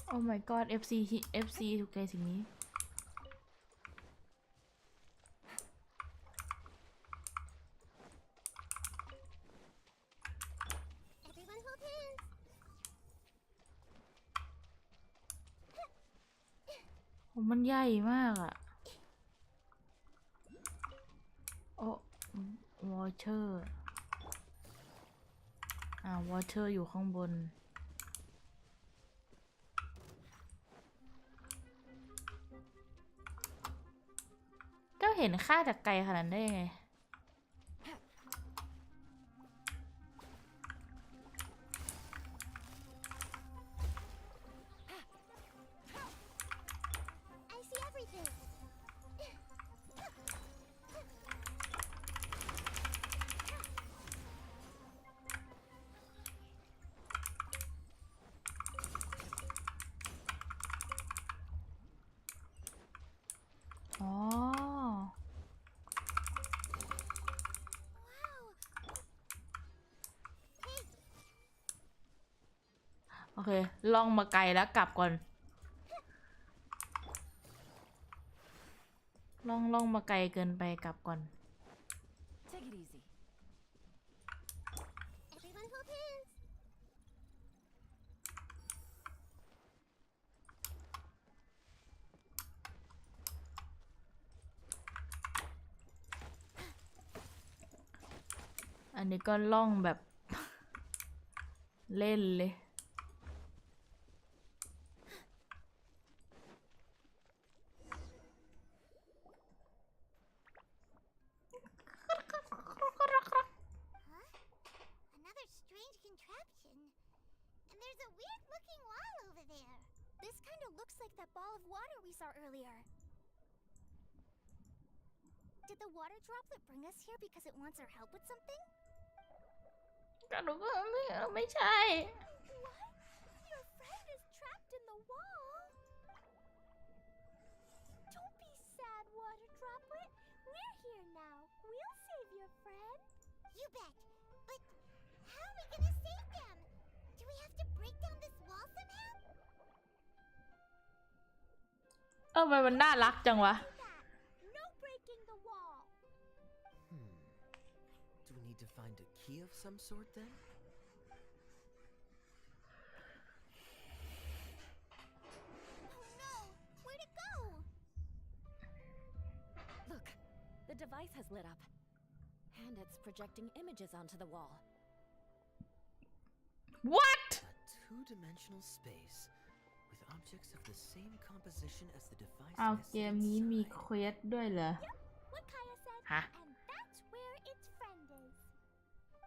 โอ้ my god FC ถูกใจสิ่งนี้มันใหญ่มากอะโอ้วอเชอร์วอเชอร์อยู่ข้างบนก็เห็นค่าจากไกลขนาดนั้นได้ยังไงอ๋อโอเคล่องมาไกลแล้วกลับก่อนล่องมาไกลเกินไปกลับก่อนอันนี้ก็ล่องแบบ เล่นเลยThis kind of looks like that ball of water we saw earlier. Did the water droplet bring us here because it wants our help with something? ก็หนูก็ไม่ใช่ What? Your friend is trapped in the wall. Don't be sad, water droplet. We're here now. We'll save your friend. You bet. But how are we gonna save them? Do we have to break down this wall somehow? ทำไมมันน่ารักจังวะ No breaking the wall. Do we need to find a key of some sort then? device has lit up. And it's projecting images onto the wall. What A two-dimensional space with objects of the same composition as the device เอาเก nested มนี้มี inside. เควสด้วยเหรอ What Kaya said, Huh? and that's where its friend is.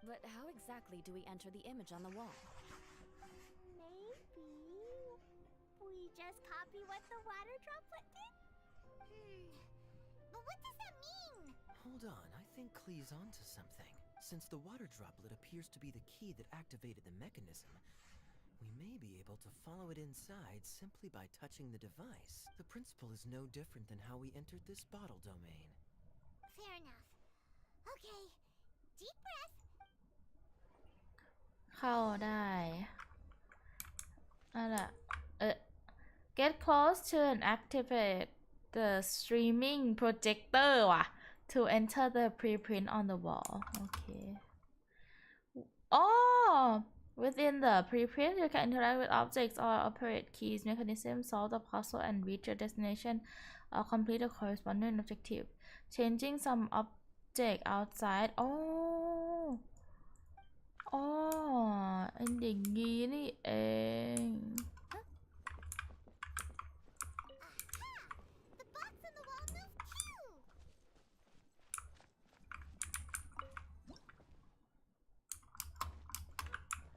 But how exactly do we enter the image on the wall? Maybe we just copy what the water droplet did? But what does that mean? Hold on, I think Klee's onto something. Since the water droplet appears to be the key that activated the mechanism, we may be able to follow it inside simply by touching the device. The principle is no different than how we entered this bottle domain. Fair enough. Okay, deep breath. เข้าได้นั่นแหละget close to and activate the streaming projector ว่ะ to enter the preprint on the wall okay oh within the preprint you can interact with objects or operate keys mechanisms solve the puzzle and reach your destination or complete the corresponding objective changing some object outside oh อ๋อเป็นอย่างงี้นี่เอง The box on the wall moved too.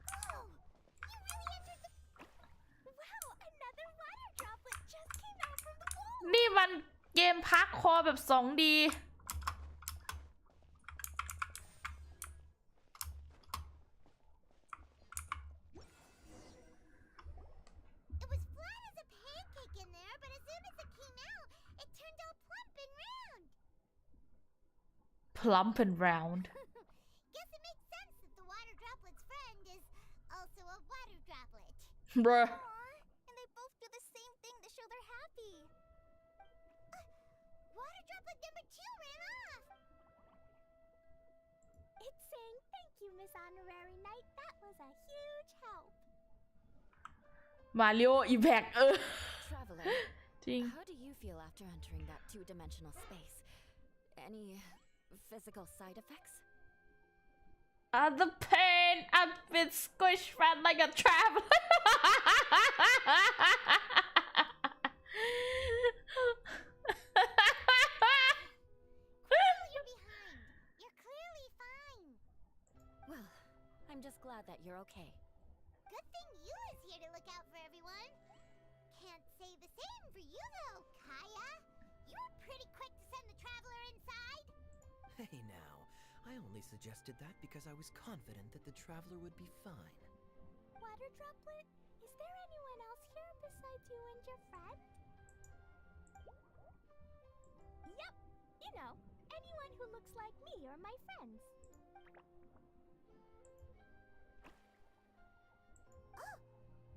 Whoa! You really entered the. Wow! Another water droplet just came out from the wall. นี่มันเกมพักคอแบบ 2D It was flat as a pancake in there, but as soon as it came out, it turned all plump and round. plump and round Guess it makes sense that the water droplet's friend is also a water droplet. bruh Aww, and they both do the same thing to show they're happy. Water droplet number 2 ran off. It's saying thank you, Miss Honorary Knight. That was a huge help. Mario Impact Traveler, จริง how do you feel after entering that two-dimensional space? Any physical side effects? The pain I've been squished fat like a trap Quill, you're behind. You're clearly fine. Well, I'm just glad that you're okay. Good thing you is here to look out for everyone. Can't say the same for you though, Kaya. You were pretty quick to send the traveler inside. Hey now, I only suggested that because I was confident that the traveler would be fine. Water droplet, is there anyone else here besides you and your friend? Yep, you know, anyone who looks like me or my friends. Oh,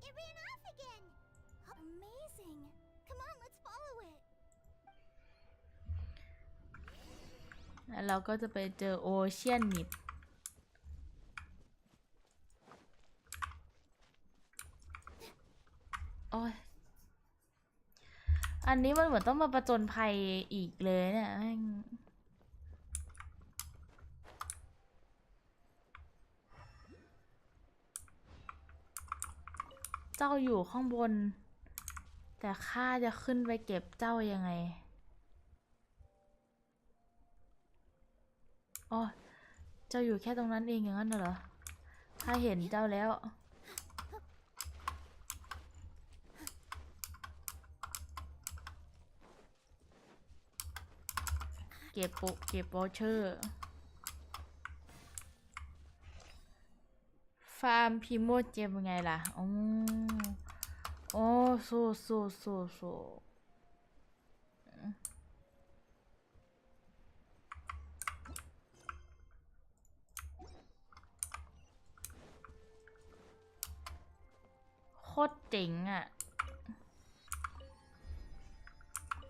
it ran off again. Amazing. Come on, let's follow it. แล้วเราก็จะไปเจอโอเชียนมิดโอ้ยอันนี้มันเหมือนต้องมาประจนภัยอีกเลยเนี่ยแม่งเจ้าอยู่ข้างบนแต่ข้าจะขึ้นไปเก็บเจ้ายังไงอ๋อเจ้าอยู่แค่ตรงนั้นเองอย่างนั้นเหรอข้าเห็นเจ้าแล้วเก็บวอเชอร์ฟาร์มพิโมเจมยังไงล่ะโอ้โซโคตรเจ๋งอ่ะ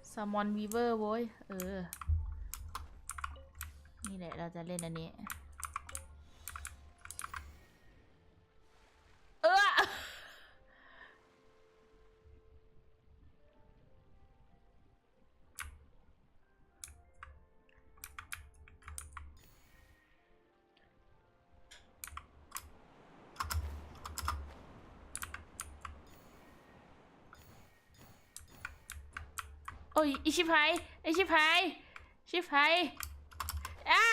แซลมอนวีเวอร์โว้ยนี่แหละเราจะเล่นอันนี้ โอ้ยอิชิพายอิชิพายชิพายอ้า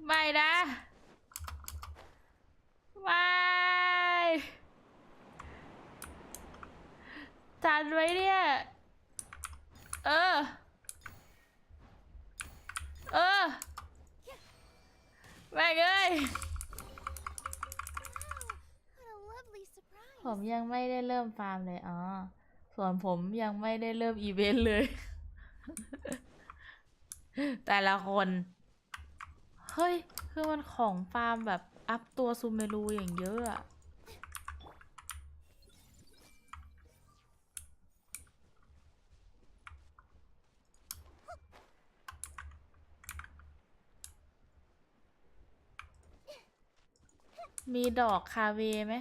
ไม่นะไม่ทันไว้เนี่ยเออแม่งเอ้ย What a lovely surprise. ผมยังไม่ได้เริ่มฟาร์มเลยอ๋อส่วนผมยังไม่ได้เริ่มอีเวนต์เลย แต่ละคนเฮ้ยคือมันของฟาร์มแบบอัพตัวซูเมรูอย่างเยอะอะมีดอกคาเวไหม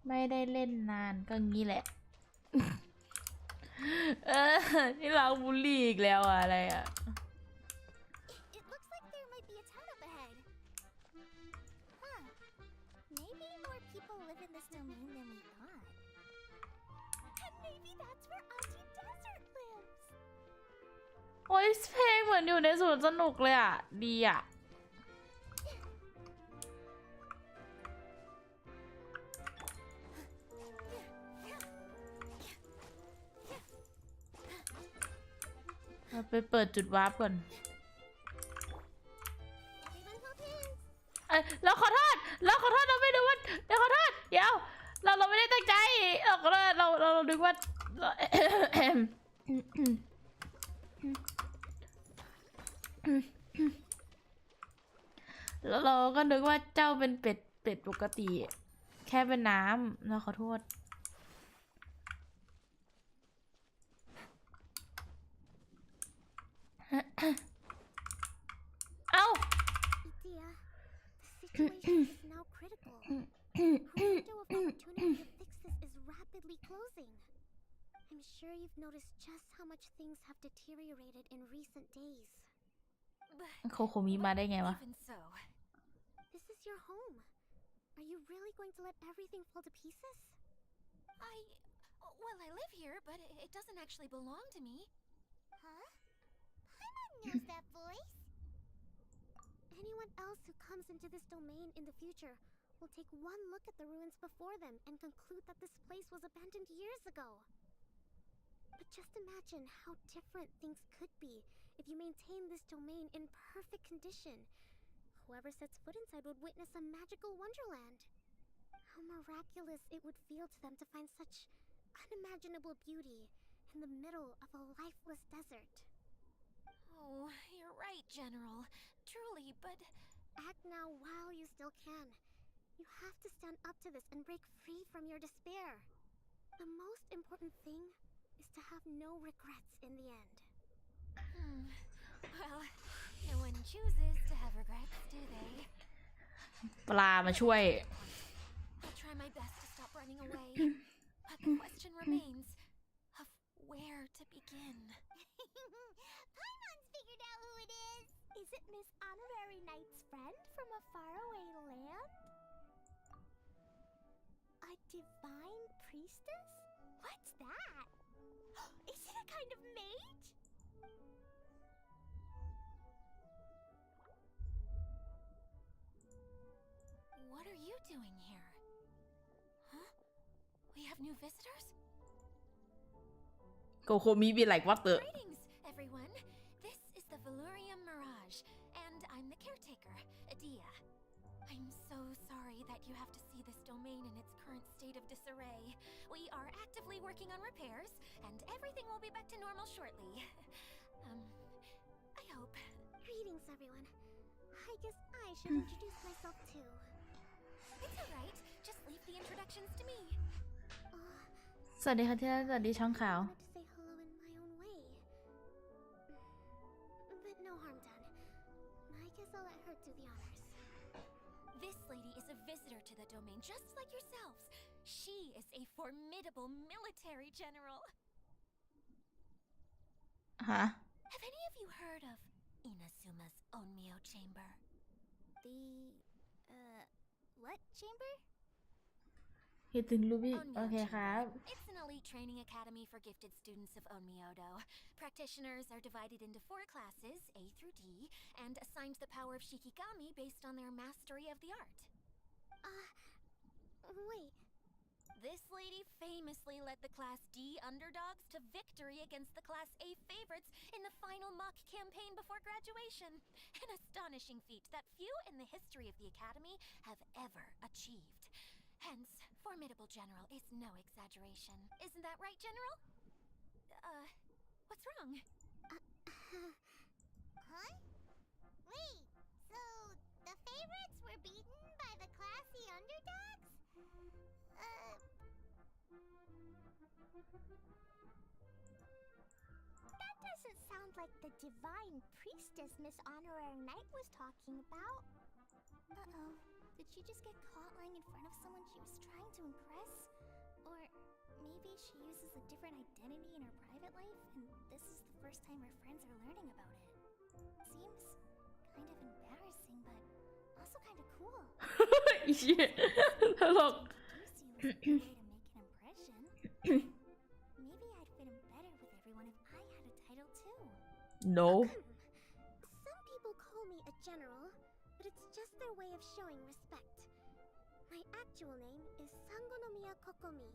ไม่ได้เล่นนานก็งี้แหละ นี่เราบูลลี่อีกแล้วอะอะไรอะ It looks like there might be a town up ahead. Huh. Maybe more people live in this domain than we thought. And maybe that's where Auntie Desert lives. โอ้ยเพลงเหมือนอยู่ในสวนสนุกเลยอะดีอะเราไปเปิดจุดวาร์ปก่อน Everyone hold hands. เราขอโทษเราไม่รู้ว่าเราขอโทษเดี๋ยวเราไม่ได้ตั้งใจเราขอโทษเรานึกว่า แล้วเราก็นึกว่าเจ้าเป็นเป็ดปกติแค่เป็นน้ำเราขอโทษ เอ้า Idea, the situation is now critical. Her window of opportunity to fix this is rapidly closing. I'm sure you've noticed just how much things have deteriorated in recent days. โคโคมิมาได้ไงวะ Even so, This is your home. Are you really going to let everything fall to pieces? well, I live here, but it doesn't actually belong to me. Huh? Paimon knows that voice. Anyone else who comes into this domain in the future will take one look at the ruins before them and conclude that this place was abandoned years ago. But just imagine how different things could be if you maintain this domain in perfect condition. Whoever sets foot inside would witness a magical wonderland. How miraculous it would feel to them to find such unimaginable beauty in the middle of a lifeless desert. Oh, you're right, General. Truly, but Act now while you still can. You have to stand up to this and break free from your despair. The most important thing is to have no regrets in the end. well, no one chooses to have regrets, do they? ปลามาช่วย I'll try my best to stop running away, but the question remains of where to begin. Paimon's figured out who it is. Is it Miss Honorary Knight's friend from a faraway land? A divine priestess? What's that? Is it a kind of mage? What are you doing here? Huh? We have new visitors? โคโคมิ be like what the Greetings, everyone. This is the Valurium Mirage, and I'm the caretaker, Adia. I'm so sorry that you have to see this domain in its current state of disarray. We are actively working on repairs, and everything will be back to normal shortly. I hope. Greetings, everyone. I guess I should introduce myself too. It's alright. Just leave the introductions to me. สวัสดีค่ะที่รักสวัสดีช่องขาว I wanted to say hello in my own way. But no harm done. I guess I'll let her do the honors. This lady is a visitor to the domain, just like yourselves. She is a formidable military general. ฮะ Have any of you heard of Inazuma's Onmyo Chamber? What chamber? คิดถึงรูบี้โอ Onmyo เคครับ Chamber. It's an elite training academy for gifted students of Onmyodo. Practitioners are divided into 4 classes, A through D, and assigned the power of Shikigami based on their mastery of the art. Wait. This lady famously led the Class D underdogs to victory against the Class A favorites in the final mock campaign before graduation. An astonishing feat that few in the history of the Academy have ever achieved. Hence, formidable general is no exaggeration. Isn't that right, General? What's wrong? Huh? Wait, so the favorites were beaten by the classy underdogs? That doesn't sound like the divine priestess Miss Honorary Knight was talking about. Uh-oh. Did she just get caught lying in front of someone she was trying to impress? Or maybe she uses a different identity in her private life, and this is the first time her friends are learning about it. Seems kind of embarrassing, but also kind of cool. อีเหี้ยตลก Introduce you is a good way to make an impression. Maybe I'd fit in better with everyone if I had a title too. no Some people call me a general, but it's just their way of showing respect. My actual name is Sangonomiya Kokomi.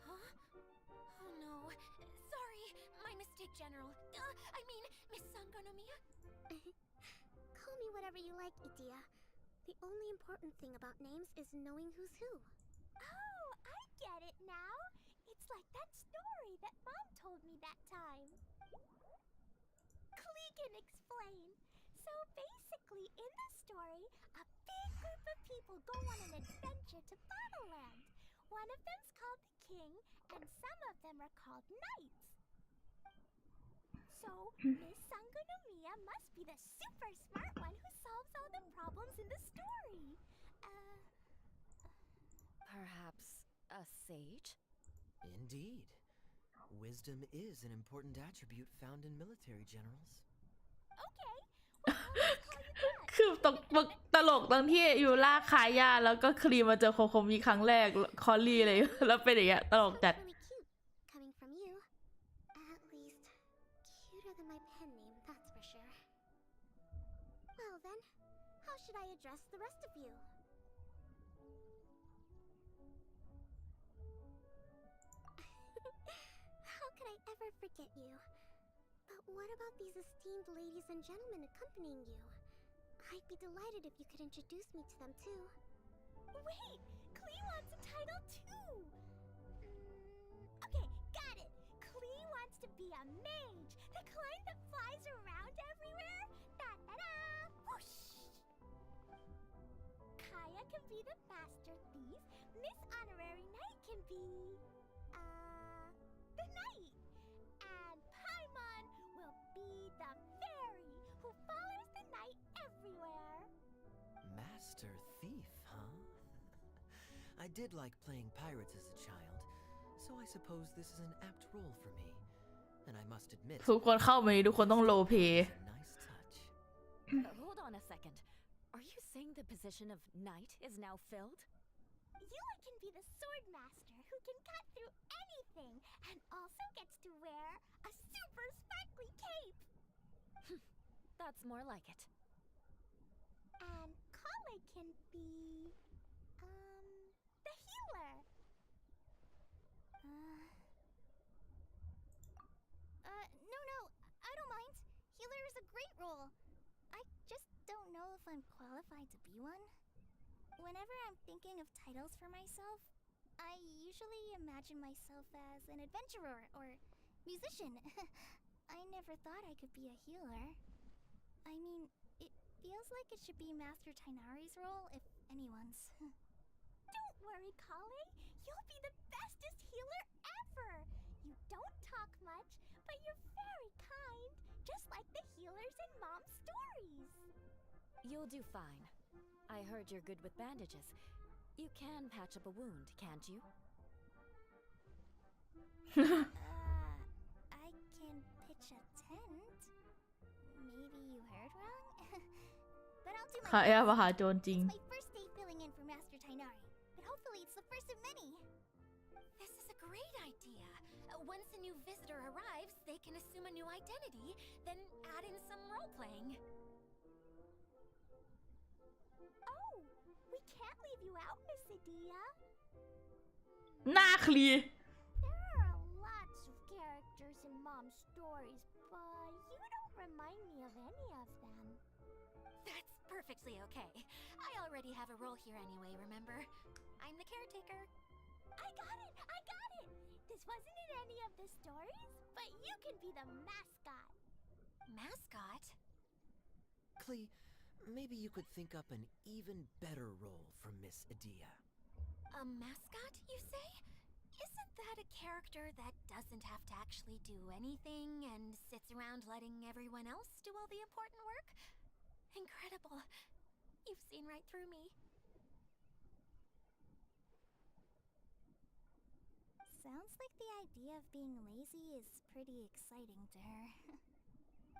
Huh? Oh no. Sorry, my mistake, General. I mean, Miss Sangonomiya. Call me whatever you like, Idia. The only important thing about names is knowing who's who. Oh, I get it now. It's like that story that Mom told me that time. Klee can explain. So basically, in the story, a big group of people go on an adventure to Battleland. One of them's called the King, and some of them are called Knights. So, Miss Sangonomiya must be the super smart one who solves all the problems in the story. Perhaps a sage? Indeed. Wisdom is an important attribute found in military generals. Okay, well, I'll just call you that. คือตลกตรงที่อยู่ล่าขายยาแล้วก็ครีมมาเจอโคโคมีครั้งแรกคอลลี่เลย แล้วเป็นอย่างเงี้ยตลกจัด Really cute, coming from you. At least, cuter than my pen name, that's for sure. Well then, how should I address the rest of you? How could I ever forget you? But what about these esteemed ladies and gentlemen accompanying you? I'd be delighted if you could introduce me to them too. Wait! Klee wants a title too! Okay, got it! Klee wants to be a mage! The kind that flies around everywhere! Da-da-da! Whoosh! Kaya can be the master thief. Miss Honorary Knight can be... the knight! And Paimon will be the fairy who follows the knight everywhere! Master thief, huh? I did like playing pirates as a child, so I suppose this is an apt role for me. And I must admit, ทุกคนเข้ามาทุกคนต้องโลเพ it's a nice touch. Hold on a second. Are you saying the position of knight is now filled? Yula can be the sword master who can cut through anything and also gets to wear a super sparkly cape! That's more like it. And Kale can be... the healer! No, I don't mind. Healer is a great role. I just don't know if I'm qualified to be one. Whenever I'm thinking of titles for myself, I usually imagine myself as an adventurer or musician. I never thought I could be a healer. I mean, it feels like it should be Master Tainari's role, if anyone's. Don't worry, Kale. You'll be the bestest healer ever! You don't talk much, but you're very kind, just like the healers in Mom's stories. You'll do fine. I heard you're good with bandages. You can patch up a wound, can't you? I can pitch a intent. Maybe you heard wrong? But I'll do ขาย my มา best. หาโจรจริง It's my first day filling in for Master Tainari, but hopefully it's the first of many. This is a great idea. Once a new visitor arrives, they can assume a new identity, then add in some role-playing. Oh, we can't leave you out, Miss Adia. หน้าคลี There are lots of characters in Mom's stories, but you don't remind me of any of them. That's perfectly okay. I already have a role here anyway, remember? I'm the caretaker. I got it! I got it! This wasn't in any of the stories, but you can be the mascot. Mascot? Klee, maybe you could think up an even better role for Miss Adia. A mascot, you say? Isn't that a character that doesn't have to actually do anything and sits around letting everyone else do all the important work? Incredible. You've seen right through me. Sounds like the idea of being lazy is pretty exciting to her.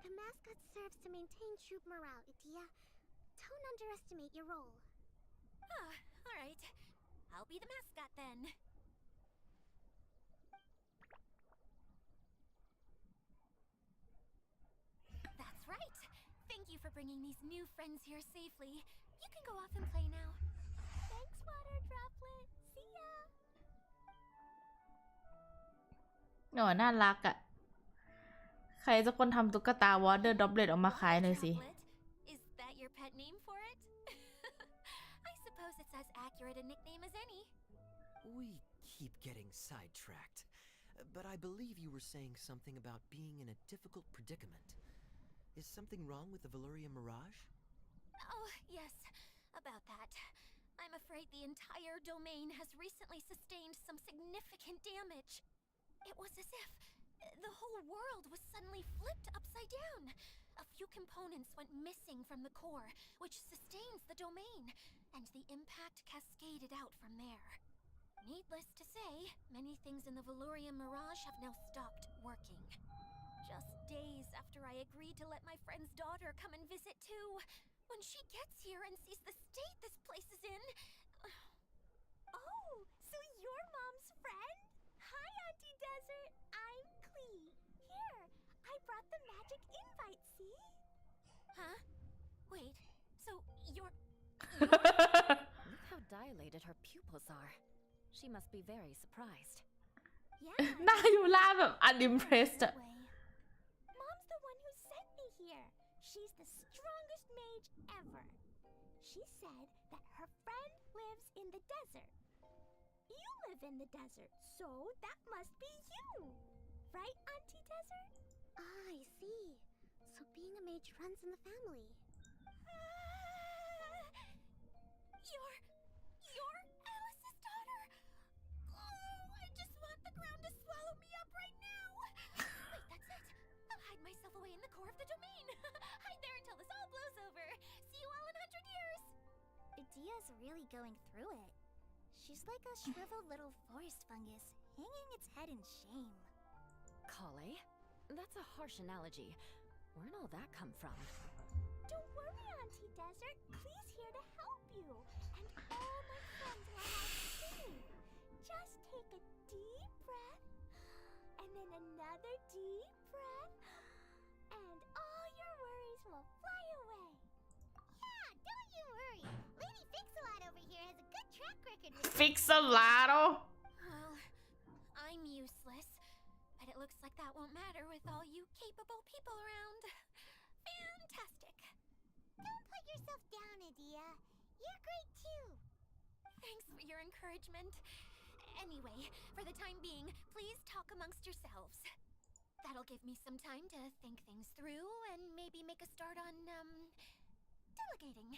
The mascot serves to maintain troop morale, Adia. Don't underestimate your role. Ah, alright. I'll be the mascot then. That's right. Thank you for bringing these new friends here safely. You can go off and play now. Thanks, Water Droplet. See ya! อ๋อน่ารักอ่ะ ใครสักคนทำตุ๊กตาวอเตอร์ดรอปเลตออกมาขายหน่อยสิ Droplet? Is that your pet name for it? I suppose it's as accurate a nickname as any. We keep getting sidetracked, but I believe you were saying something about being in a difficult predicament. Is something wrong with the Veluria Mirage? Oh, yes, about that. I'm afraid the entire domain has recently sustained some significant damage. It was as if the whole world was suddenly flipped upside down. A few components went missing from the core, which sustains the domain, and the impact cascaded out from there. Needless to say, many things in the Veluria Mirage have now stopped working. Just days after I agreed to let my friend's daughter come and visit too. When she gets here and sees the state this place is in... Oh, so you're Mom's friend? Hi, Auntie Desert. I'm Klee. Here, I brought the magic invite, see? Huh? Wait, so you're... Look how dilated her pupils are. She must be very surprised. Yeah. หน้ายูล่าแบบ unimpressed อะ Way. Mom's the one who sent me here. She's the strongest mage ever. She said that her friend lives in the desert. You live in the desert, so that must be you. Right, Auntie Desert? Ah, I see. So being a mage runs in the family. You're Alice's daughter? Oh, I just want the ground to swallow me up right now. Wait, that's it. I'll hide myself away in the core of the domain. Hide there until this all blows over. See you all in 100 years. Adia's really going through it. She's like a shriveled little forest fungus, hanging its head in shame. Kale? That's a harsh analogy. Where'd all that come from? Don't worry, Auntie Desert. Klee's here to help you. And all my friends will help too. Just take a deep breath, and then another deep breath, and all your worries will fly away. Yeah, don't you worry. Lady Fix-a-Lot over here has a good track record with Fix-a-Lotto Well, I'm useless. But it looks like that won't matter with all you capable people around. Fantastic. Don't put yourself down, Adia. You're great too. Thanks for your encouragement. Anyway, for the time being, please talk amongst yourselves. That'll give me some time to think things through and maybe make a start on, delegating.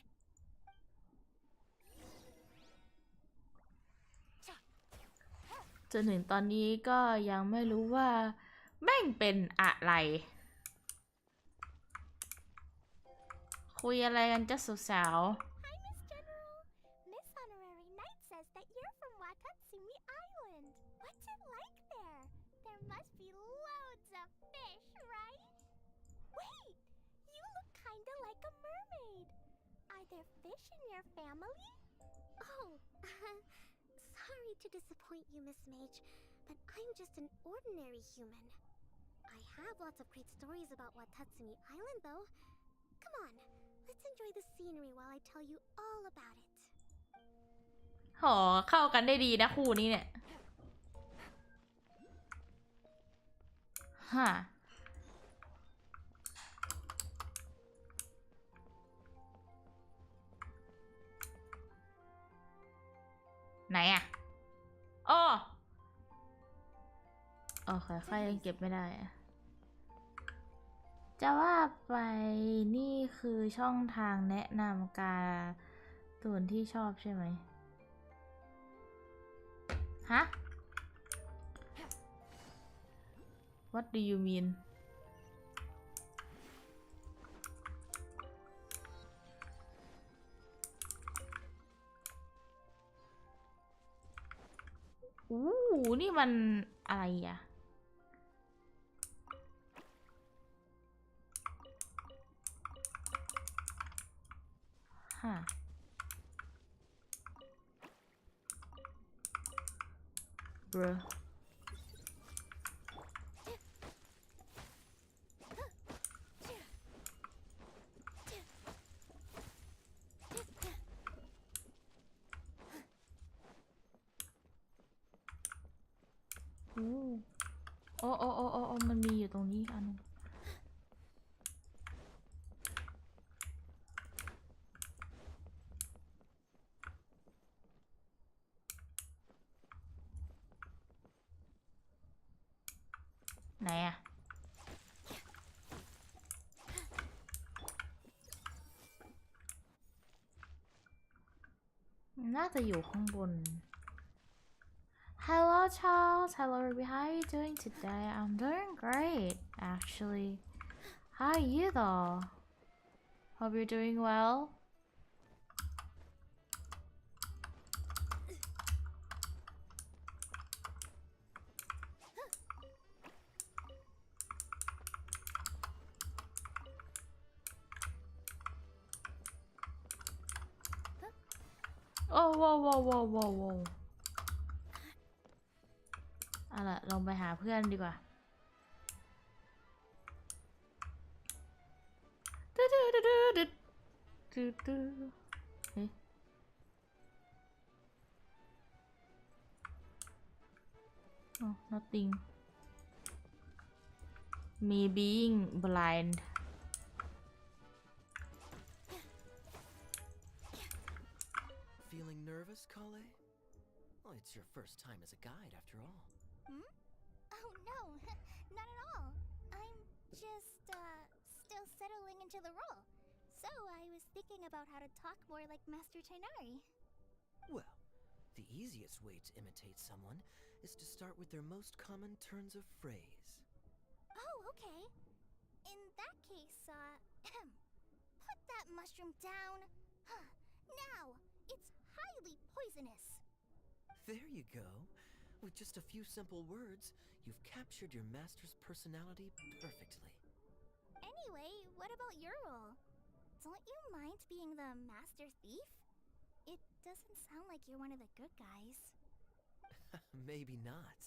จนถึงตอนนี้ก็ยังไม่รู้ว่าแม่งเป็นอะไร คุยอะไรกันจ้ะสาว Hi, Miss General. Miss Honorary Knight says that you're from Watatsumi Island. What's it like there? There must be loads of fish, right? Wait! You look kinda like a mermaid. Are there fish in your family? Oh, sorry to disappoint you, Miss Mage, but I'm just an ordinary human. I have lots of great stories about Watatsumi Island, though. Come on, let's enjoy the scenery while I tell you all about it. โหเข้ากันได้ดีนะคู่นี้เนี่ยฮะไหนอะอ้อโอเคค่อยยังเก็บไม่ได้อะจะว่าไปนี่คือช่องทางแนะนำการ์ตูนที่ชอบใช่ไหมฮะ What do you mean นี่มันอะไรอ่ะฮะbroโอ้มันมีอยู่ตรงนี้อันนึงไหนอะน่าจะอยู่ข้างบนHello Charles, hello Ruby, how are you doing today? I'm doing great, actually. How are you though? Hope you're doing well. Oh, whoa. เอาล่ะลองไปหาเพื่อนดีกว่าเฮ้ยoh nothing me being blind Feeling nervous, Kale? Well, it's your first time as a guide after all. Oh no, not at all. I'm just, still settling into the role. So I was thinking about how to talk more like Master Tainari. Well, the easiest way to imitate someone is to start with their most common turns of phrase. Oh, okay. In that case, put that mushroom down. Now, it's highly poisonous. There you go. With just a few simple words, you've captured your master's personality perfectly. Anyway, what about your role? Don't you mind being the master thief? It doesn't sound like you're one of the good guys. Maybe not.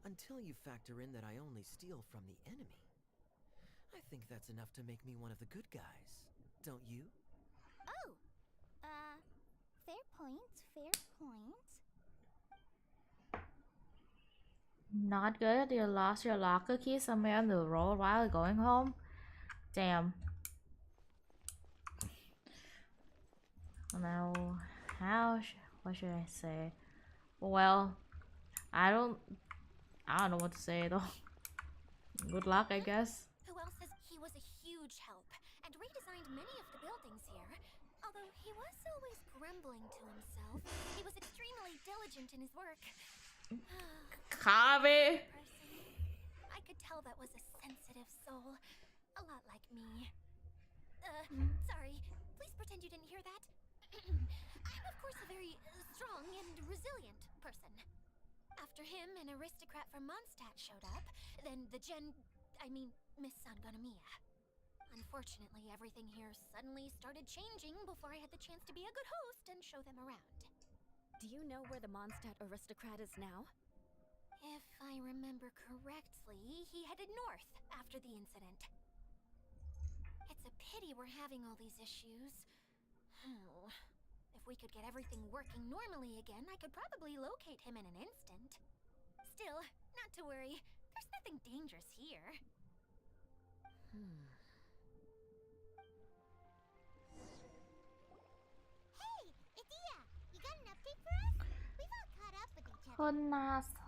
Until you factor in that I only steal from the enemy. I think that's enough to make me one of the good guys, don't you? Oh, fair point. Not good. You lost your locker key somewhere on the road while going home. Damn. Now, what should I say? Well, I don't know what to say though. Good luck, I guess. Who else says he was a huge help and redesigned many of the buildings here? Although he was always grumbling to himself, he was extremely diligent in his work. Kabe. I could tell that was a sensitive soul, a lot like me. Sorry, please pretend you didn't hear that. I'm of course a very strong and resilient person. After him, an aristocrat from Mondstadt showed up, then the Miss Sangonomiya. Unfortunately, everything here suddenly started changing before I had the chance to be a good host and show them around. Do you know where the Mondstadt aristocrat is now? If I remember correctly, he headed north after the incident. It's a pity we're having all these issues. If we could get everything working normally again, I could probably locate him in an instant. Still, not to worry. There's nothing dangerous here. Hey, Idia! You got an update for us? We've all caught up with each คุ other. ณนาซ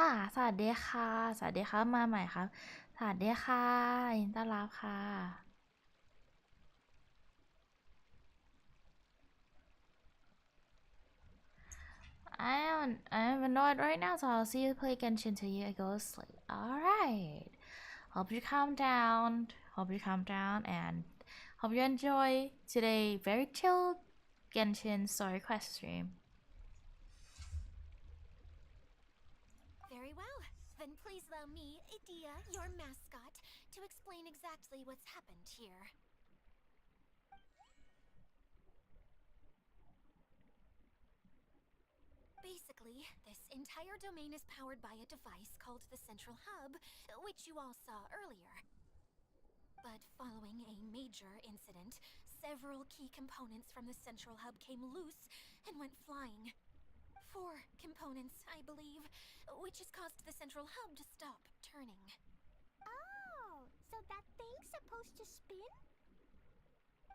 าสวัสดีค่ะ สวัสดีครับ มาใหม่ครับ สวัสดีค่ะยินดีต้อนรับค่ะ I'm annoyed right now, so I'll see you play Genshin till you go to sleep. Alright. Hope you calm down. And hope you enjoy today very chill Genshin story quest stream. Very well. Then please allow me, Idia, your mascot, to explain exactly what's happened here. Basically, this entire domain is powered by a device called the Central Hub, which you all saw earlier. But following a major incident, several key components from the Central Hub came loose and went flying. 4 components, I believe, which has caused the Central Hub to stop turning. Oh, so that thing's supposed to spin?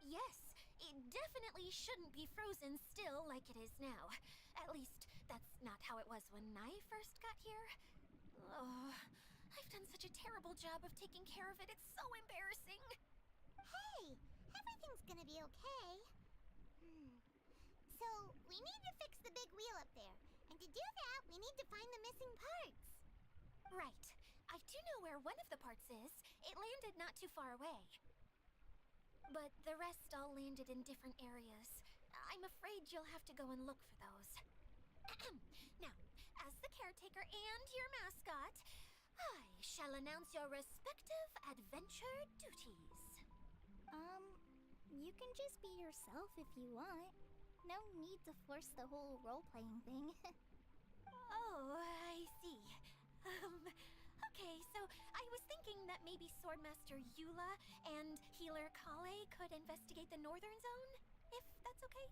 Yes, it definitely shouldn't be frozen still like it is now. At least, that's not how it was when I first got here. Oh, I've done such a terrible job of taking care of it, it's so embarrassing. Hey, everything's gonna be okay. So, we need to fix the big wheel up there. And to do that, we need to find the missing parts. Right. I do know where one of the parts is. It landed not too far away. But the rest all landed in different areas. I'm afraid you'll have to go and look for those. Now, as the caretaker and your mascot, I shall announce your respective adventure duties. You can just be yourself if you want. No need to force the whole role-playing thing. Oh, I see. Okay, so I was thinking that maybe Swordmaster Eula and Healer Kale could investigate the northern zone, if that's okay?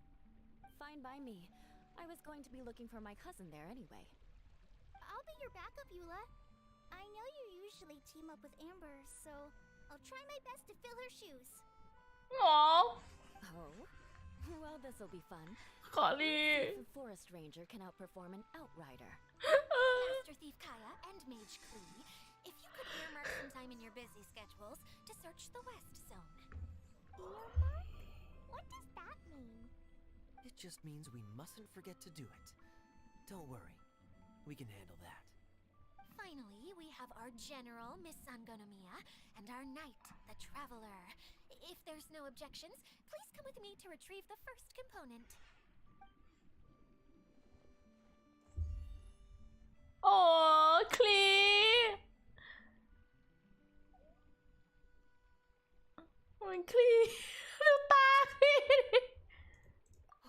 Fine by me. I was going to be looking for my cousin there anyway. I'll be your backup, Eula. I know you usually team up with Amber, so I'll try my best to fill her shoes. Aww. Oh? Well, this'll be fun. ขอรี If a forest ranger can outperform an outrider. Master Thief Kaya and Mage Klee, if you could earmark some time in your busy schedules to search the west zone. Earmark? What does that mean? It just means we mustn't forget to do it. Don't worry. We can handle that. Finally, we have our general, Miss Sangonomiya, and our knight, the Traveler. If there's no objections, please come with me to retrieve the first component. โอ้คลีมันคลีดูตาคลี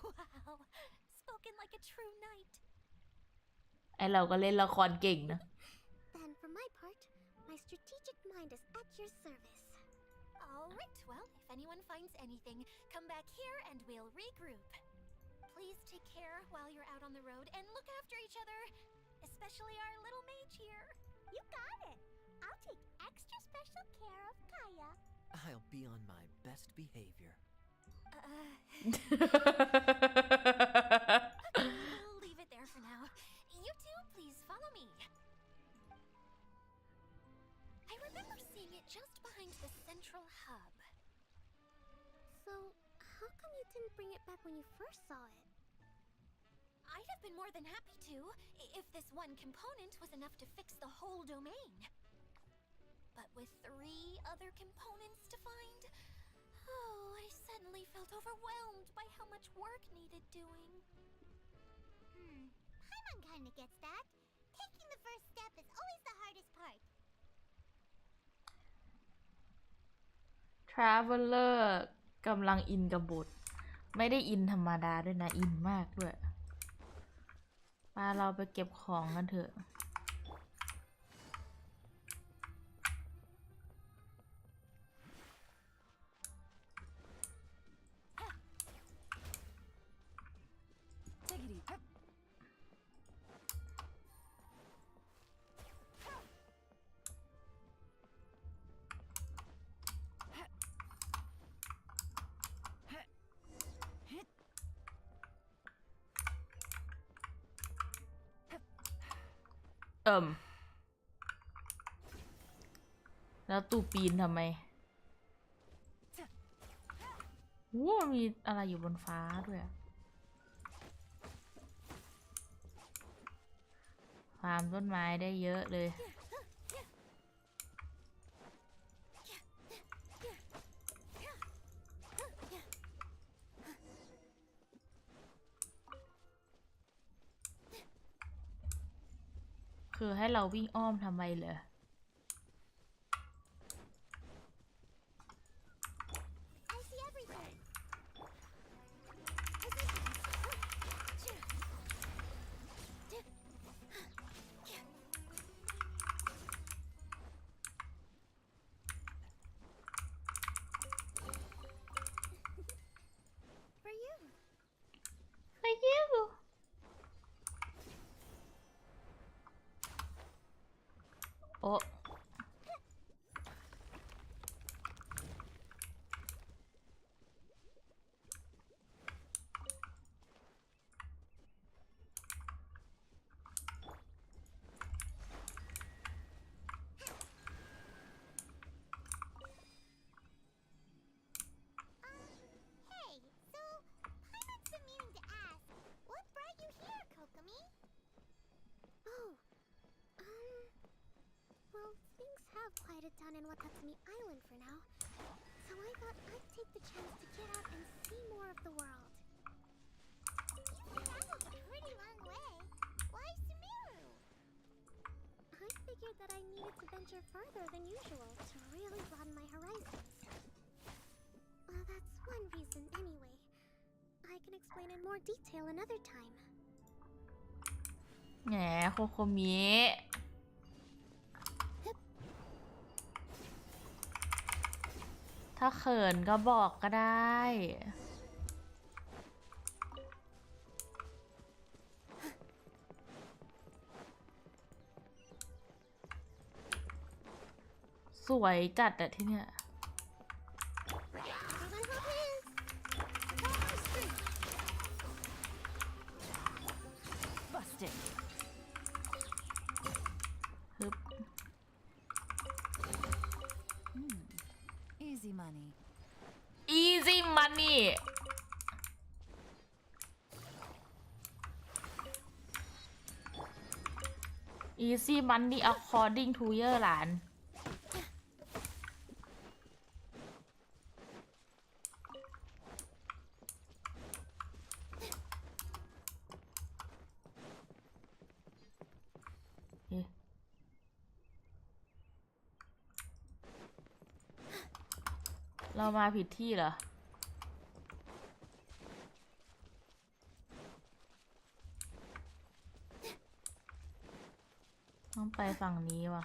Wow, spoken like a true knight. ไอเราก็เล่นละครเก่งนะ Then for my part, my strategic mind is at your service. Alright, well, if anyone finds anything, come back here and we'll regroup. Please take care while you're out on the road and look after each other, especially our little mage here. You got it. I'll take extra special care of Kaya. I'll be on my best behavior. I'll leave it there for now. You two, please follow me. I remember seeing it just behind the central hub. So, how come you didn't bring it back when you first saw it? I'd have been more than happy to, if this one component was enough to fix the whole domain. But with 3 other components to find, oh, I suddenly felt overwhelmed by how much work needed doing. Paimon kinda gets that. Taking the first step is always the hardest part. Traveler กำลังอินกับบทไม่ได้อินธรรมดาด้วยนะอินมากด้วยมาเราไปเก็บของกันเถอะ แล้วตูปีนทำไมว้ามีอะไรอยู่บนฟ้าด้วยฟาร์มต้นไม้ได้เยอะเลยคือให้เราวิ่งอ้อมทำไมเหรอโอ้Quieted down in Watatsumi Island for now, so I thought I'd take the chance to get out and see more of the world. You've traveled a pretty long way. Why Sumeru? I figured that I needed to venture further than usual to really broaden my horizons. Well, that's one reason anyway. I can explain in more detail another time. แหมโคโคมิถ้าเขินก็บอกก็ได้สวยจัดอะที่เนี่ยฮึบEasy money. Easy money Easy money according to your หลานเรามาผิดที่เหรอต้องไปฝั่งนี้ว่ะ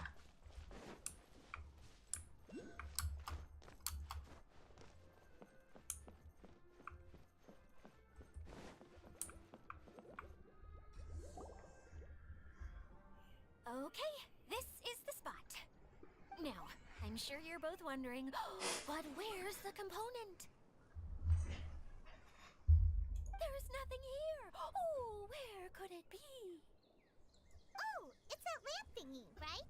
Okay, this is the spot. Now, I'm sure you're both wondering, but where's the component? There's nothing here. Oh, where could it be? Oh, it's that lamp thingy, right?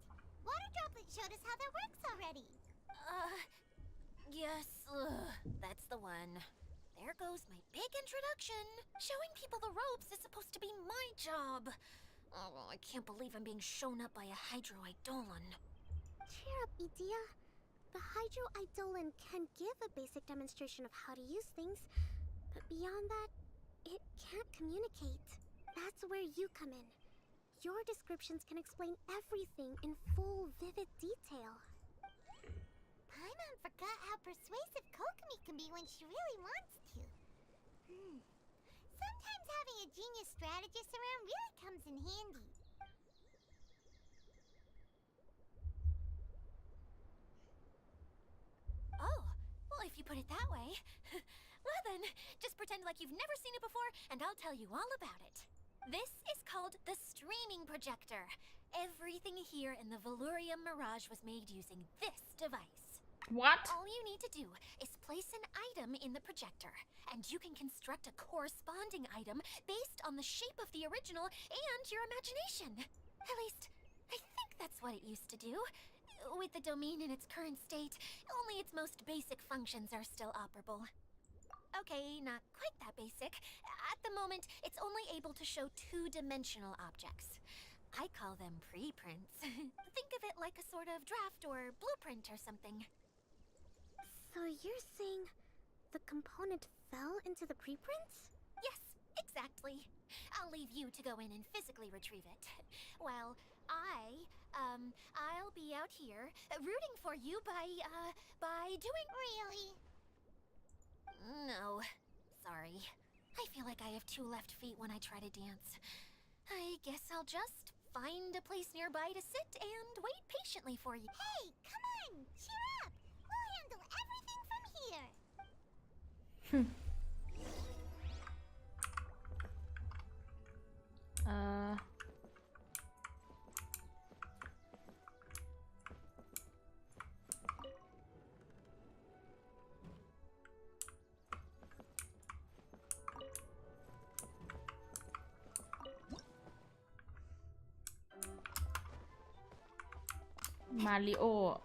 Water Droplet showed us how that works already. Yes, that's the one. There goes my big introduction. Showing people the ropes is supposed to be my job. Oh, I can't believe I'm being shown up by a Hydro Eidolon. Cheer up, Edea. The Hydro Eidolon can give a basic demonstration of how to use things, but beyond that, it can't communicate. That's where you come in. Your descriptions can explain everything in full, vivid detail. Paimon forgot how persuasive Kokomi can be when she really wants to. Sometimes having a genius strategist around really comes in handy. Oh, well, if you put it that way. Well then, just pretend like you've never seen it before, and I'll tell you all about it. This is called the streaming projector. Everything here in the Velurium Mirage was made using this device. what All you need to do is place an item in the projector, and you can construct a corresponding item based on the shape of the original and your imagination. At least, I think that's what it used to do. With the domain in its current state, only its most basic functions are still operable. Okay, not quite that basic. At the moment, it's only able to show two-dimensional objects. I call them preprints. Think of it like a sort of draft or blueprint or something. So you're saying the component fell into the preprints? Yes, exactly. I'll leave you to go in and physically retrieve it. Well, I'll be out here rooting for you by doing... Really? No, sorry. I feel like I have two left feet when I try to dance. I guess I'll just find a place nearby to sit and wait patiently for you. Hey, come on! Cheer up! We'll handle everything from here! Mario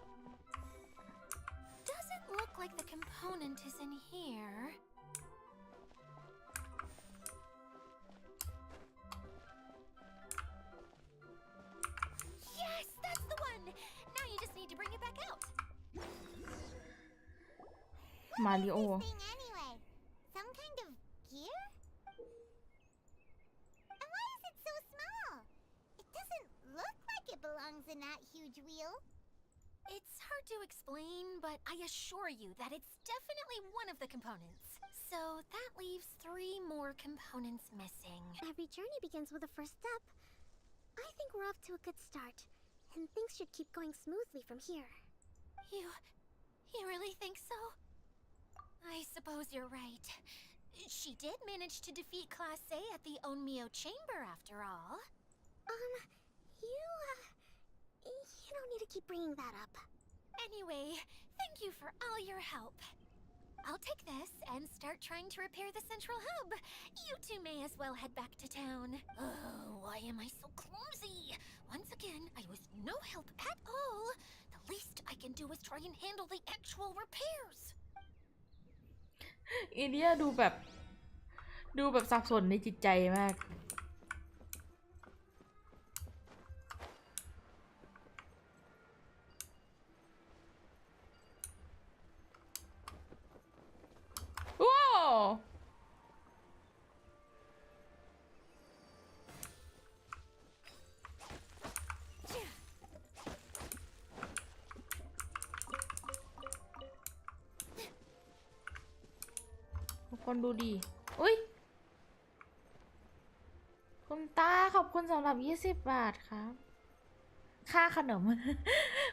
Doesn't look like the component is in here. Yes, that's the one! Now you just need to bring it back out. Mario This thing anyway? Some kind of gear? And why is it so small? It doesn't look like it belongs in that huge wheel. It's hard to explain, but I assure you that it's definitely one of the components. So that leaves 3 more components missing. Every journey begins with a first step. I think we're off to a good start, and things should keep going smoothly from here. You really think so? I suppose you're right. She did manage to defeat Class A at the Onmyo Chamber after all. You don't need to keep bringing that up. Anyway, thank you for all your help. I'll take this and start trying to repair the central hub. You two may as well head back to town. Oh, why am I so clumsy? Once again, I was no help at all. The least I can do is try and handle the actual repairs. อีเดียดูแบบสับสนในจิตใจมากว้าวทุกคนดูดีอุ้ยคุณตาขอบคุณสำหรับ20 บาทครับค่าขนม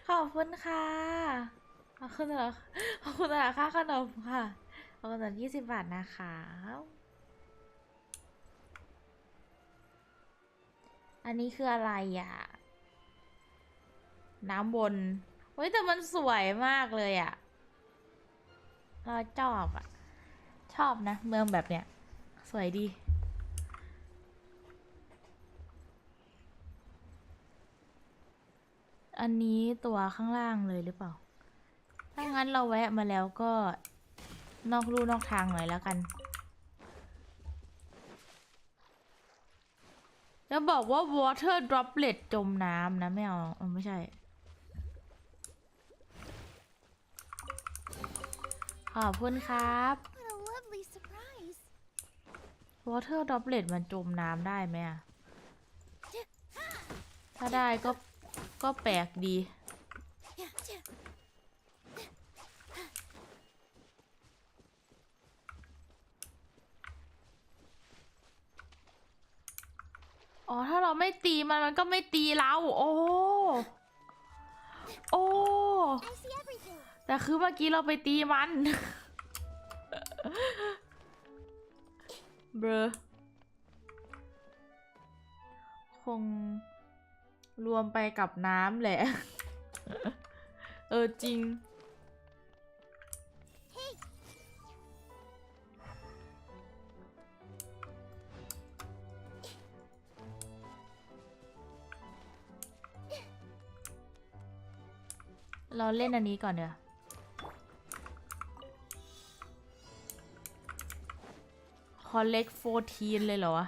ขอบคุณค่ะขอบคุณสำหรับค่าขนมค่ะขอบคุณสำหรับ20 บาทนะคะอันนี้คืออะไรอ่ะน้ำวนเฮ้ยแต่มันสวยมากเลยอ่ะเราชอบอ่ะชอบนะเมืองแบบเนี้ยสวยดีอันนี้ตัวข้างล่างเลยหรือเปล่าถ้างั้นเราแวะมาแล้วก็นอกลู่นอกทางหน่อยแล้วกันจะบอกว่า water droplet จมน้ำนะไม่เอาไม่ใช่ขอบคุณครับ What a lovely surprise. water droplet มันจมน้ำได้ไหมอะถ้าได้ก็แปลกดี อ๋อถ้าเราไม่ตีมันมันก็ไม่ตีเราโอ้โอ้ I see everything. แต่คือเมื่อกี้เราไปตีมัน เบรอคงรวมไปกับน้ำแหละ เออจริง เราเล่นอันนี้ก่อนเดี๋ยว Collect 14 เลยเหรอวะ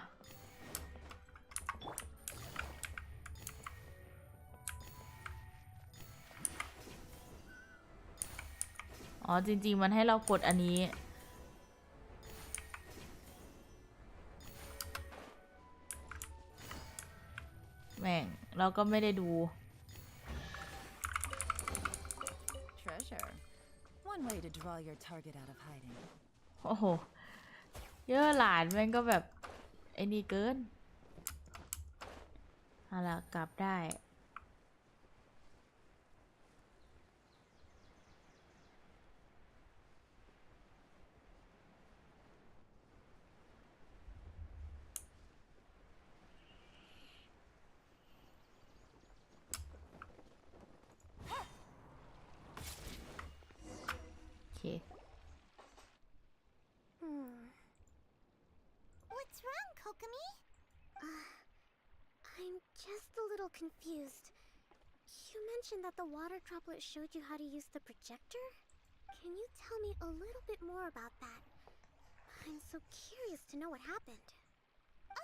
อ๋อ จริงๆ มันให้เรากดอันนี้ แม่ง เราก็ไม่ได้ดู Treasure. One way to draw your target out of hiding. โอ้โห เยอะหลานแม่งก็แบบไอ้นี่เกินเอาล่ะกลับได้ โอเค What's wrong, Kokomi? I'm just a little confused. You mentioned that the water droplet showed you how to use the projector? Can you tell me a little bit more about that? I'm so curious to know what happened.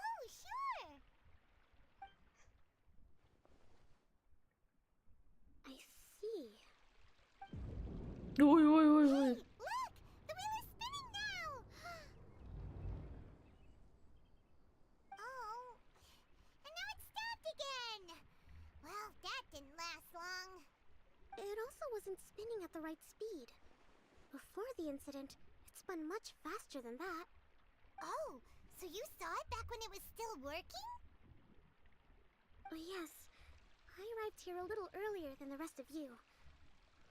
Oh, sure! I see. อุ้ยอุ้ยอุ้ยอุ้ย Look! The wheel is spinning now! Oh. And now it's stopped again! Well, that didn't last long. It also wasn't spinning at the right speed. Before the incident, it spun much faster than that. Oh, so you saw it back when it was still working? Yes. I arrived here a little earlier than the rest of you.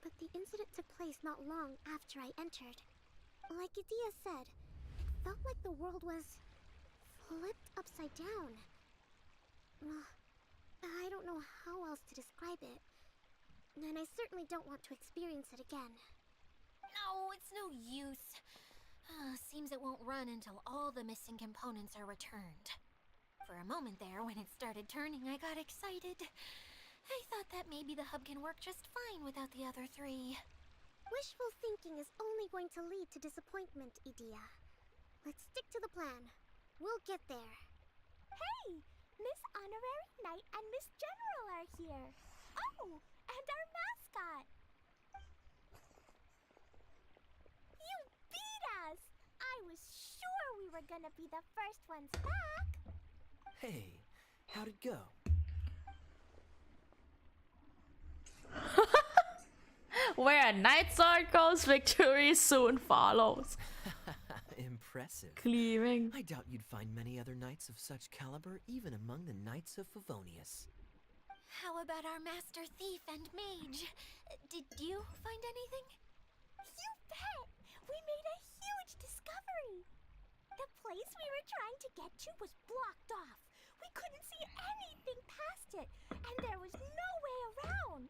But the incident took place not long after I entered. Like Idia said, it felt like the world was flipped upside down. I don't know how else to describe it. And I certainly don't want to experience it again. No, it's no use. Seems it won't run until all the missing components are returned. For a moment there, when it started turning, I got excited. I thought that maybe the hub can work just fine without the other three. Wishful thinking is only going to lead to disappointment, Idia. Let's stick to the plan. We'll get there. Hey! Miss Honorary Knight and Miss General are here. Oh, and our mascot. You beat us! I was sure we were gonna be the first ones back. Hey, how'd it go? Where a night sword goes, victory soon follows. Impressive. คลีแม่ง I doubt you'd find many other knights of such caliber even among the knights of Favonius. How about our master thief and mage? Did you find anything? You bet! We made a huge discovery! The place we were trying to get to was blocked off. We couldn't see anything past it, and there was no way around.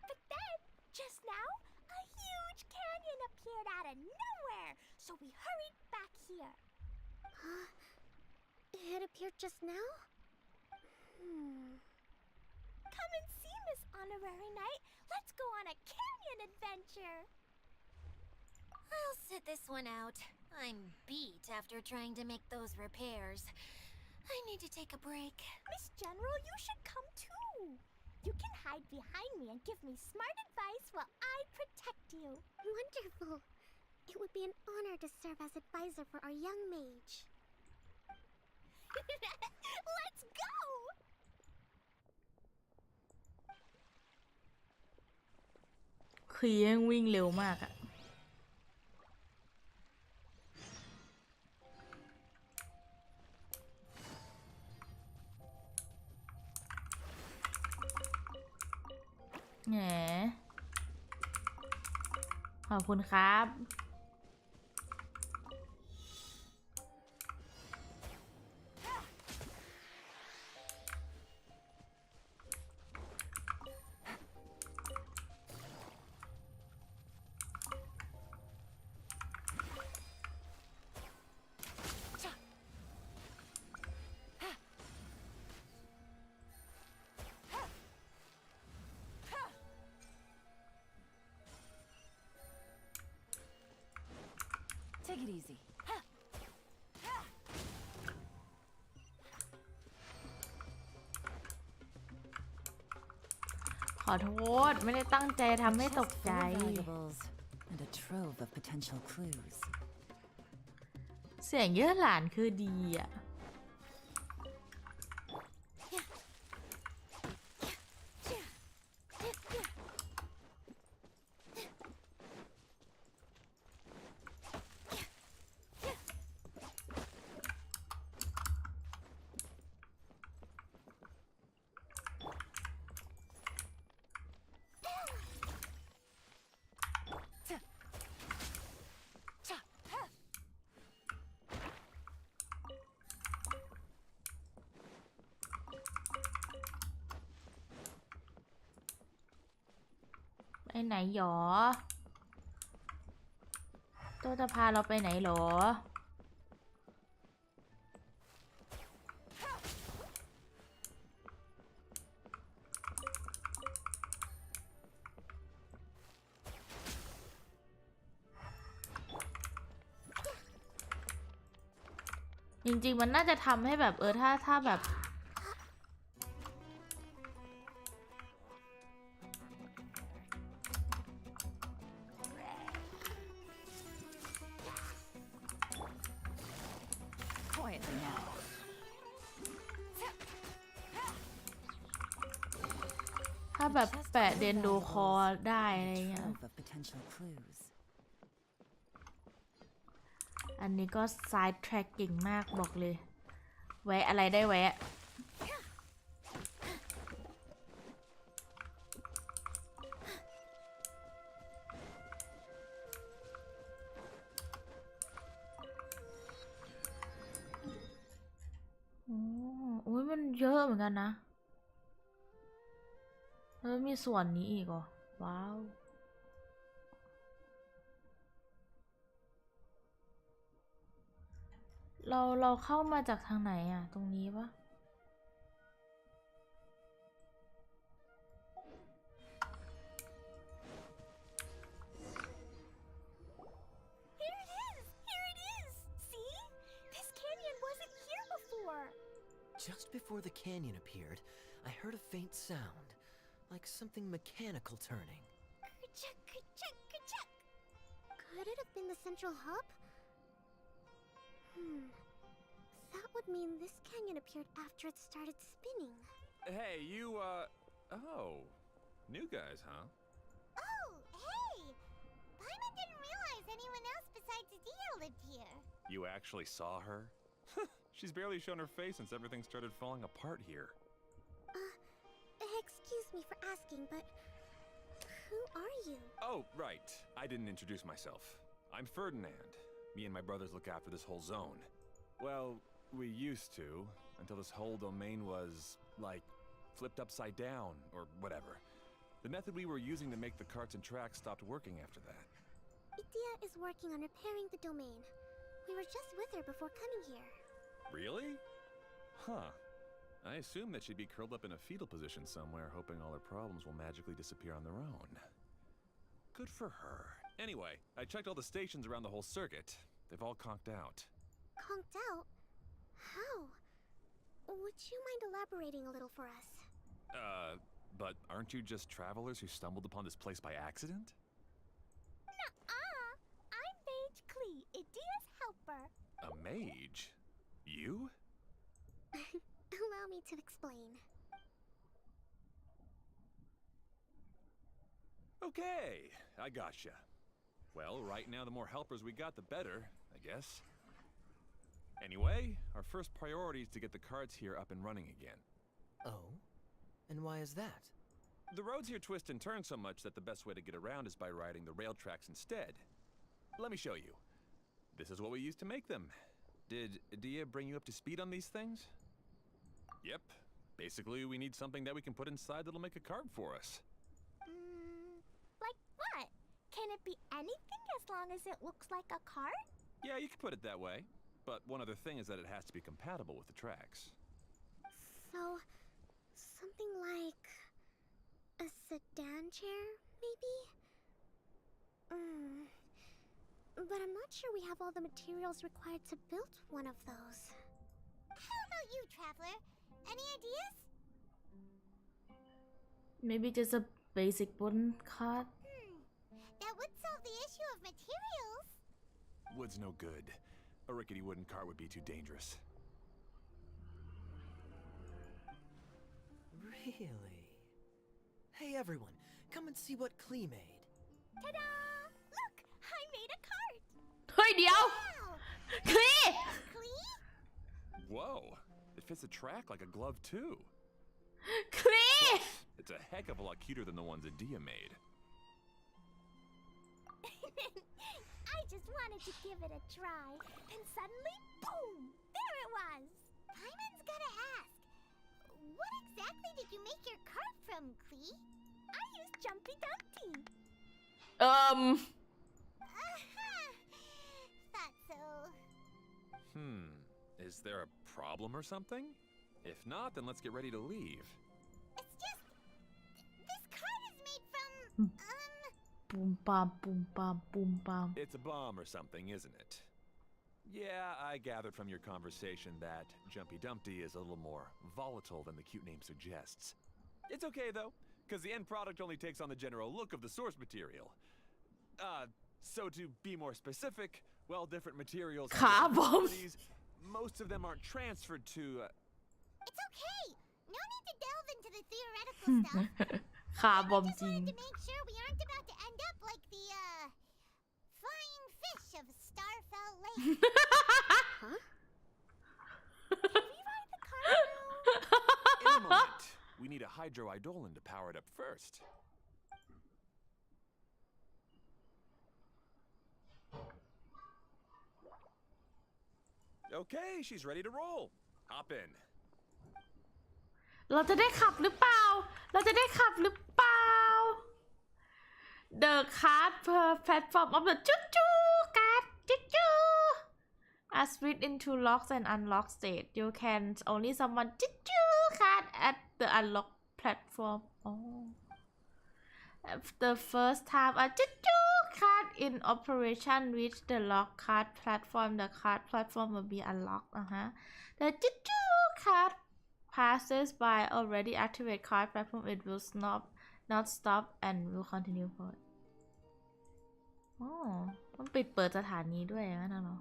But then, just now, a huge canyon appeared out of nowhere, so we hurried back here. It appeared just now? Come and see, Miss Honorary Knight. Let's go on a canyon adventure. I'll sit this one out. I'm beat after trying to make those repairs. I need to take a break. Miss General, you should come too. You can hide behind me and give me smart advice while I protect you. Wonderful. It would be an honor to serve as advisor for our young mage. Let's go! คลีแม่งวิ่งเร็วมากอะ แหมขอบคุณครับ Take it easy. ขอโทษไม่ได้ตั้งใจทำให้ตก Chest ใจ full of valuables and a trove of potential clues. เสียงเยอะหลานคือดีอ่ะ ไปไหนหรอตัวจะพาเราไปไหนหรอ จริงๆมันน่าจะทำให้แบบถ้าแบบ Quietly now. ถ้าแบบแปะเดนโดคอได้อะไรเงี้ย Trove of potential clues. อันนี้ก็ไซด์แทร็กเก่งมากบอกเลย แวะอะไรได้แวะ โอ้ยมันเยอะเหมือนกันนะ แล้วมีส่วนนี้อีกเหรอ ว้าว เราเข้ามาจากทางไหนอะตรงนี้ปะ Here it is! Here it is! See? This canyon wasn't here before! Just before the canyon appeared, I heard a faint sound, like something mechanical turning. Ka-chuck, ka-chuck, ka-chuck! Could it have been the central hub? That would mean this canyon appeared after it started spinning. Hey, you, oh. New guys, huh? Oh, hey! Paimon didn't realize anyone else besides Adia lived here. You actually saw her? She's barely shown her face since everything started falling apart here. Excuse me for asking, but who are you? Oh, right. I didn't introduce myself. I'm Ferdinand. Me and my brothers look after this whole zone. Well, we used to, until this whole domain was, like, flipped upside down, or whatever. The method we were using to make the carts and tracks stopped working after that. Adia is working on repairing the domain. We were just with her before coming here. Really? Huh. I assume that she'd be curled up in a fetal position somewhere, hoping all her problems will magically disappear on their own. Good for her. Anyway, I checked all the stations around the whole circuit. They've all conked out. Conked out? How? Would you mind elaborating a little for us? But aren't you just travelers who stumbled upon this place by accident? Nuh-uh! I'm Mage Klee, Adia's helper. A mage? You? Allow me to explain. Okay, I gotcha. Well, right now the more helpers we got, the better, I guess. Anyway, our first priority is to get the carts here up and running again. Oh? And why is that? The roads here twist and turn so much that the best way to get around is by riding the rail tracks instead. Let me show you. This is what we used to make them. Did Adia bring you up to speed on these things? Yep. Basically, we need something that we can put inside that'll make a card for us. Like what? Can it be anything as long as it looks like a cart? Yeah, you could put it that way. But one other thing is that it has to be compatible with the tracks. So, something like a sedan chair, maybe? But I'm not sure we have all the materials required to build one of those. How about you, Traveler? Any ideas? Maybe just a basic wooden card. That would solve the issue of materials. Wood's no good. A rickety wooden cart would be too dangerous. Really? Hey everyone, come and see what Klee made. Ta-da! Look, I made a cart. เฮ้ยเดี๋ยว Wow! คลี Clee? Whoa! It fits the track like a glove too. คลี It's a heck of a lot cuter than the ones Adia made. I just wanted to give it a try, and suddenly, boom! There it was! Paimon's gotta ask, what exactly did you make your cart from, Klee? I used Jumpy Dumpty. Thought so. Is there a problem or something? If not, then let's get ready to leave. It's just... this cart is made from, ปูมปามปูมปามปูมปาม It's a bomb or something, isn't it? Yeah, I gathered from your conversation that Jumpy Dumpty is a little more volatile than the cute name suggests. It's okay though, because the end product only takes on the general look of the source material. So to be more specific, while different materials have different properties, most of them aren't transferred to... It's okay. No need to delve into the theoretical stuff. คาร์บอม I just จริง wanted to make sure we aren't about to end up like the, flying fish of Starfell Lake. Huh? Can we ride the car now? In a moment, we need a hydroidolin to power it up first. Okay, she's ready to roll. Hop in. เราจะได้ขับหรือเปล่า เราจะได้ขับหรือเปล่า The card per platform of the จุ๊จู card จุ๊จู are split into locks and unlock state you can only summon จุ๊จู card at the unlock platform oh the first time a จุ๊จู card in operation reach the lock card platform the card platform will be unlocked the จุ๊จู card passes by already activate card platform it will not stop and will continue forward อ๋อต้องปิดเปิดสถานีด้วยงั้นเหรอ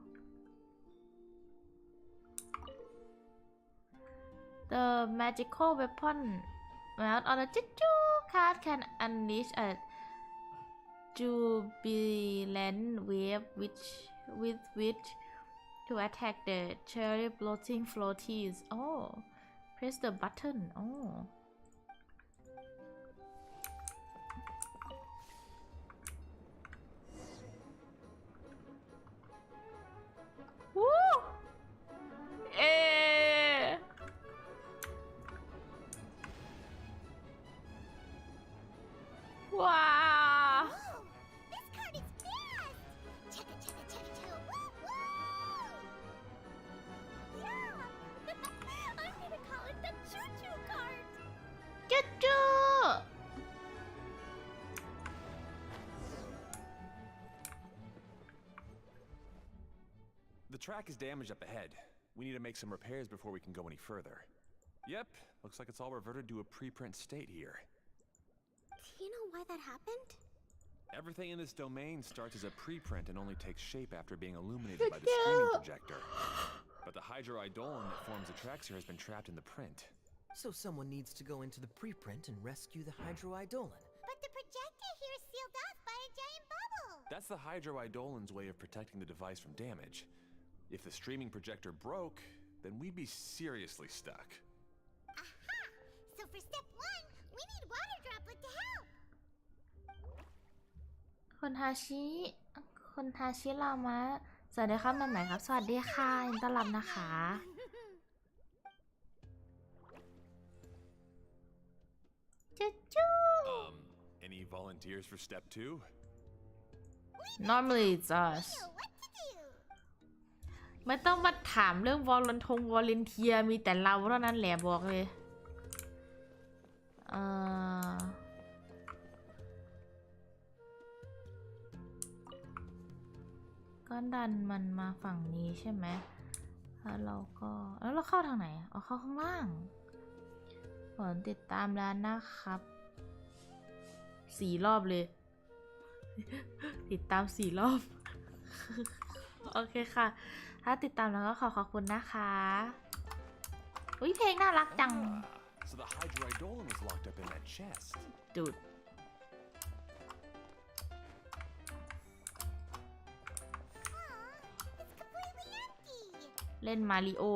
The magical weapon mount on the Juju card can unleash a jubilant wave with which to attack the cherry floating floaties oh press the button oh Woo! Wow! Whoa! This cart is fast! Chugga chugga chugga chugga woo woo! Yeah! I'm gonna call it the choo-choo cart! Juju! The track is damaged up ahead. We need to make some repairs before we can go any further. Yep, looks like it's all reverted to a preprint state here. Do you know why that happened? Everything in this domain starts as a preprint and only takes shape after being illuminated by the streaming projector. But the hydroidolin that forms the tracks here has been trapped in the print. So someone needs to go into the preprint and rescue the hydroidolin. But the projector here is sealed off by a giant bubble! That's the hydroidolin's way of protecting the device from damage. If the streaming projector broke, then we'd be seriously stuck. Aha! So for step 1, we need water droplet คุณฮาชิคุณฮาชิรามะสวัสดีครับมาใหม่ครับสวัสดีค่ะยินดีต้อนรับนะคะจุ๊จุ๊ Any volunteers for step 2? Normally it's us What to do? ไม่ต้องมาถามเรื่องวอลนเทียมีแต่เราเท่านั้นแหละบอกเลยก็ดันมันมาฝั่งนี้ใช่ไหมแล้วเราเข้าทางไหนเอาเข้าข้างล่างผลติดตามแล้วนะครับ4 รอบเลย ติดตาม4 รอบ โอเคค่ะถ้าติดตามแล้วก็ขอบคุณนะคะอุ๊ยเพลงน่ารักจัง So the Hydroidolon was locked up in that chest. จุด It's completely empty. เล่นมาริโอ Yay!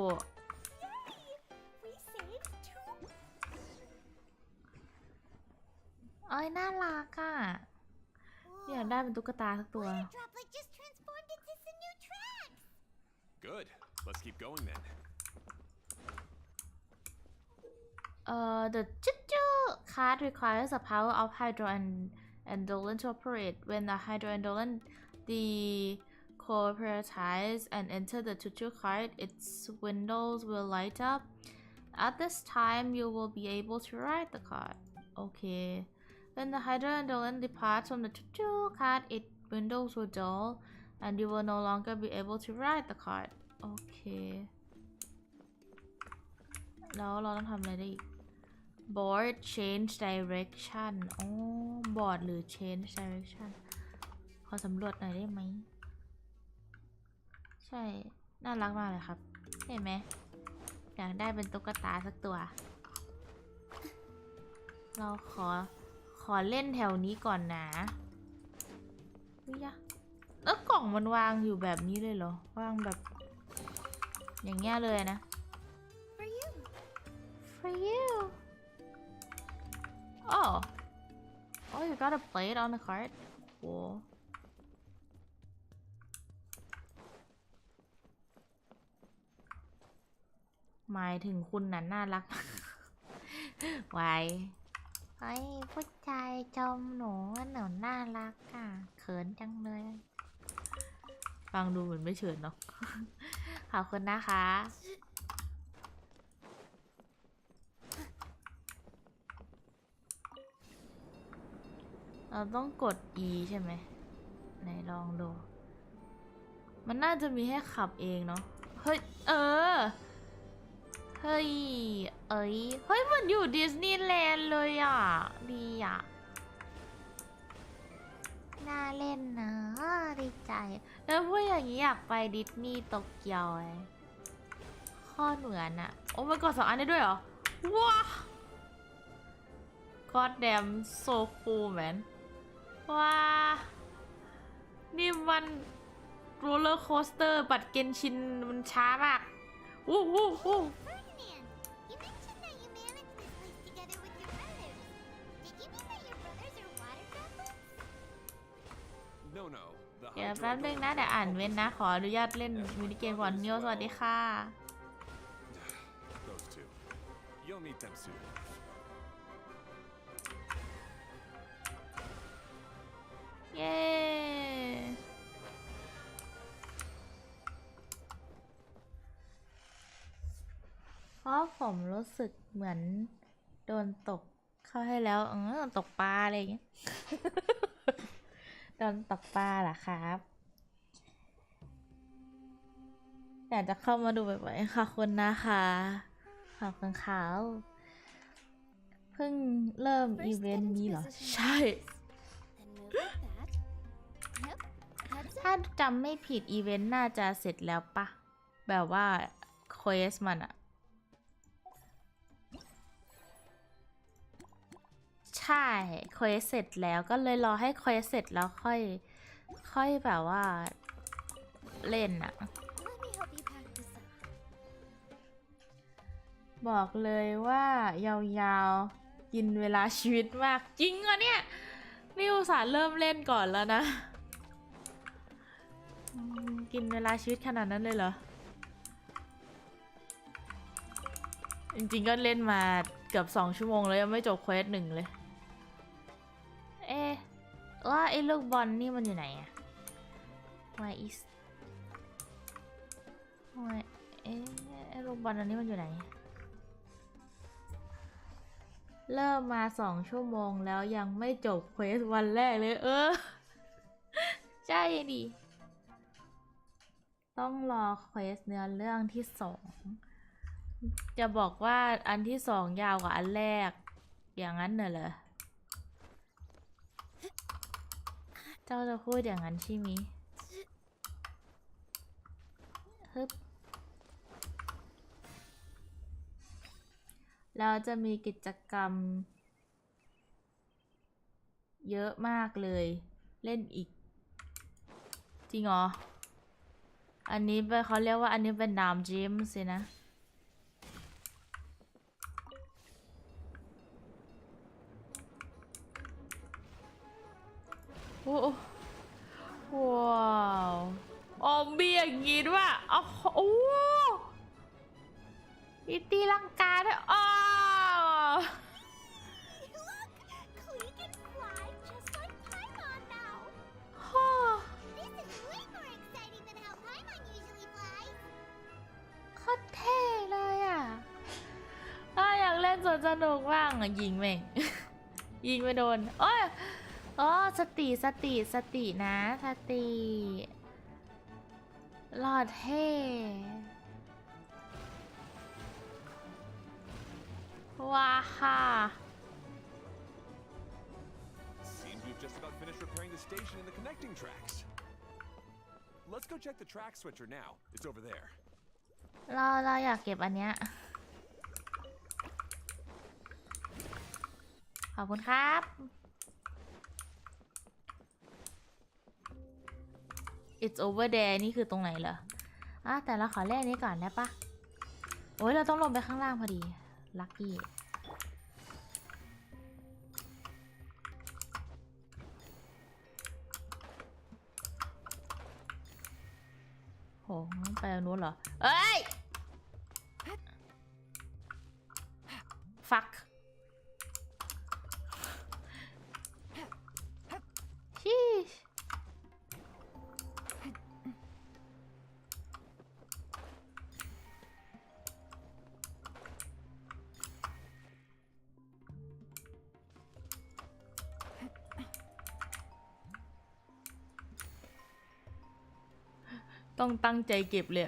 We saved 2. เอ้ยน่ารักอ่ะอยากได้เป็นตุ๊กตาสักตัว Water droplet just transformed into some new tracks. Good. Let's keep going then. The Chuchu card requires the power of Hydroindolin to operate. When the Hydroindolin decooperates and enter the Chuchu card, its windows will light up. At this time, you will be able to write the card. Okay. When the Hydroindolin departs from the Chuchu card, its windows will dull, and you will no longer be able to write the card. Okay. แล้วเราต้องทำอะไรได้อีก board change direction อ๋อ board หรือ change direction ขอสำรวจหน่อยได้ไหม ใช่ น่ารักมากเลยครับ เห็นไหม อยากได้เป็นตุ๊กตาสักตัว เราขอเล่นแถวนี้ก่อนนะอุ๊ยแล้วกล่องมันวางอยู่แบบนี้เลยเหรอ วางแบบ อย่างเงี้ยเลยนะ For you. For you. Oh. Oh, you got a plate on the card. Cool. หมายถึงคุณน่ะน่ารัก ไว้ไอ้ผู้ชายชมหนูว่าหนูน่ารักอ่ะเขินจังเลย ฟังดูเหมือนไม่เฉินเนาะ ขอบคุณนะคะ เราต้องกด E ใช่ไหมไหนลองดู มันน่าจะมีให้ขับเองเนาะ เฮ้ย เฮ้ย เฮ้ย มันอยู่ดิสนีย์แลนด์เลยอ่ะ ดีอ่ะ น่าเล่นนะดีใจ แล้วพูดอย่างนี้อยากไปดิสนีย์โตเกียวไอ้ข้อเหมือนอะโอ้มันกด2 อันได้ด้วยเหรอ ว้า God damn so cool man ว้า นี่มันโรลเลอร์โคสเตอร์บัตรเกนชินมันช้ามากวู้ Ferdinand, you mentioned that you managed this place together with your brothers. Did you mean that your brothers are water droplets? No, no. The เดี๋ยวแป๊บนึงนะเดี๋ยวอ่านเว้นนะ ขออนุญาตเล่นมินิเกมก่อนนิโอสวัสดีค่ะ Those two. You'll meet them soon. เย้เพราะผมรู้สึกเหมือนโดนตกเข้าให้แล้วตกปลาอะไรอย่างเงี้ย โดนตกปลาเหรอครับ อยากจะเข้ามาดูบ่อยๆค่ะคุณนะคะขอบคุณค่ะเพิ่งเริ่มอีเวนต์นี้เหรอ ใช่ Then move like that. Yep. That's ถ้าจำไม่ผิดอีเวนต์น่าจะเสร็จแล้วปะแบบว่าเควสมันอะใช่เควสเสร็จแล้วก็เลยรอให้เควสเสร็จแล้วค่อยแบบว่าเล่นอะ Let me help you pack this up. บอกเลยว่ายาวๆกินเวลาชีวิตมากจริงเหรอเนี่ย นี่อุตส่าห์เริ่มเล่นก่อนแล้วนะกินเวลาชีวิตขนาดนั้นเลยเหรอจริงๆก็เล่นมาเกือบ2 ชั่วโมงแล้วยังไม่จบเควส1เลยว่าไอ้ลูกบอลนี่มันอยู่ไหนอะ Why is ไอ้ลูกบอลอันนี้มันอยู่ไหนเริ่มมา2 ชั่วโมงแล้วยังไม่จบเควสวันแรกเลยใช่ดิต้องรอเควสเนื้อเรื่องที่2จะบอกว่าอันที่2ยาวกว่าอันแรกอย่างนั้นเหรอเจ้าจะพูดอย่างนั้นใช่ไหมฮึบเราจะมีกิจกรรมเยอะมากเลยเล่นอีกจริงเหรออันนี้เขาเรียกว่าอันนี้เป็นดามจิมสินะโอ้ว้าวออมบี้อย่างงี้ด้วยโอ้มีตีลังกาด้วยLook! Klee can fly just like Paimon now! ฮ่า This is way more exciting than how Paimon usually flies! โคตรเท่เลยอ่ะอยากเล่นสวนสนุกบ้างยิงแม่ง ยิงไม่โดนสตินะสติหลอดเท่ว้าฮ่า Seems we've just about finished repairing the station and the connecting tracks. Let's go check the track switcher now. It's over there. เราอยากเก็บอันเนี้ยขอบคุณครับ It's over there นี่คือตรงไหนเหรอแต่เราขอเล่นนี้ก่อนได้ปะโอ้ยเราต้องลงไปข้างล่างพอดีลัคกี้โหไปทางนู้นเหรอfuck ชีชต้องตั้งใจเก็บเลย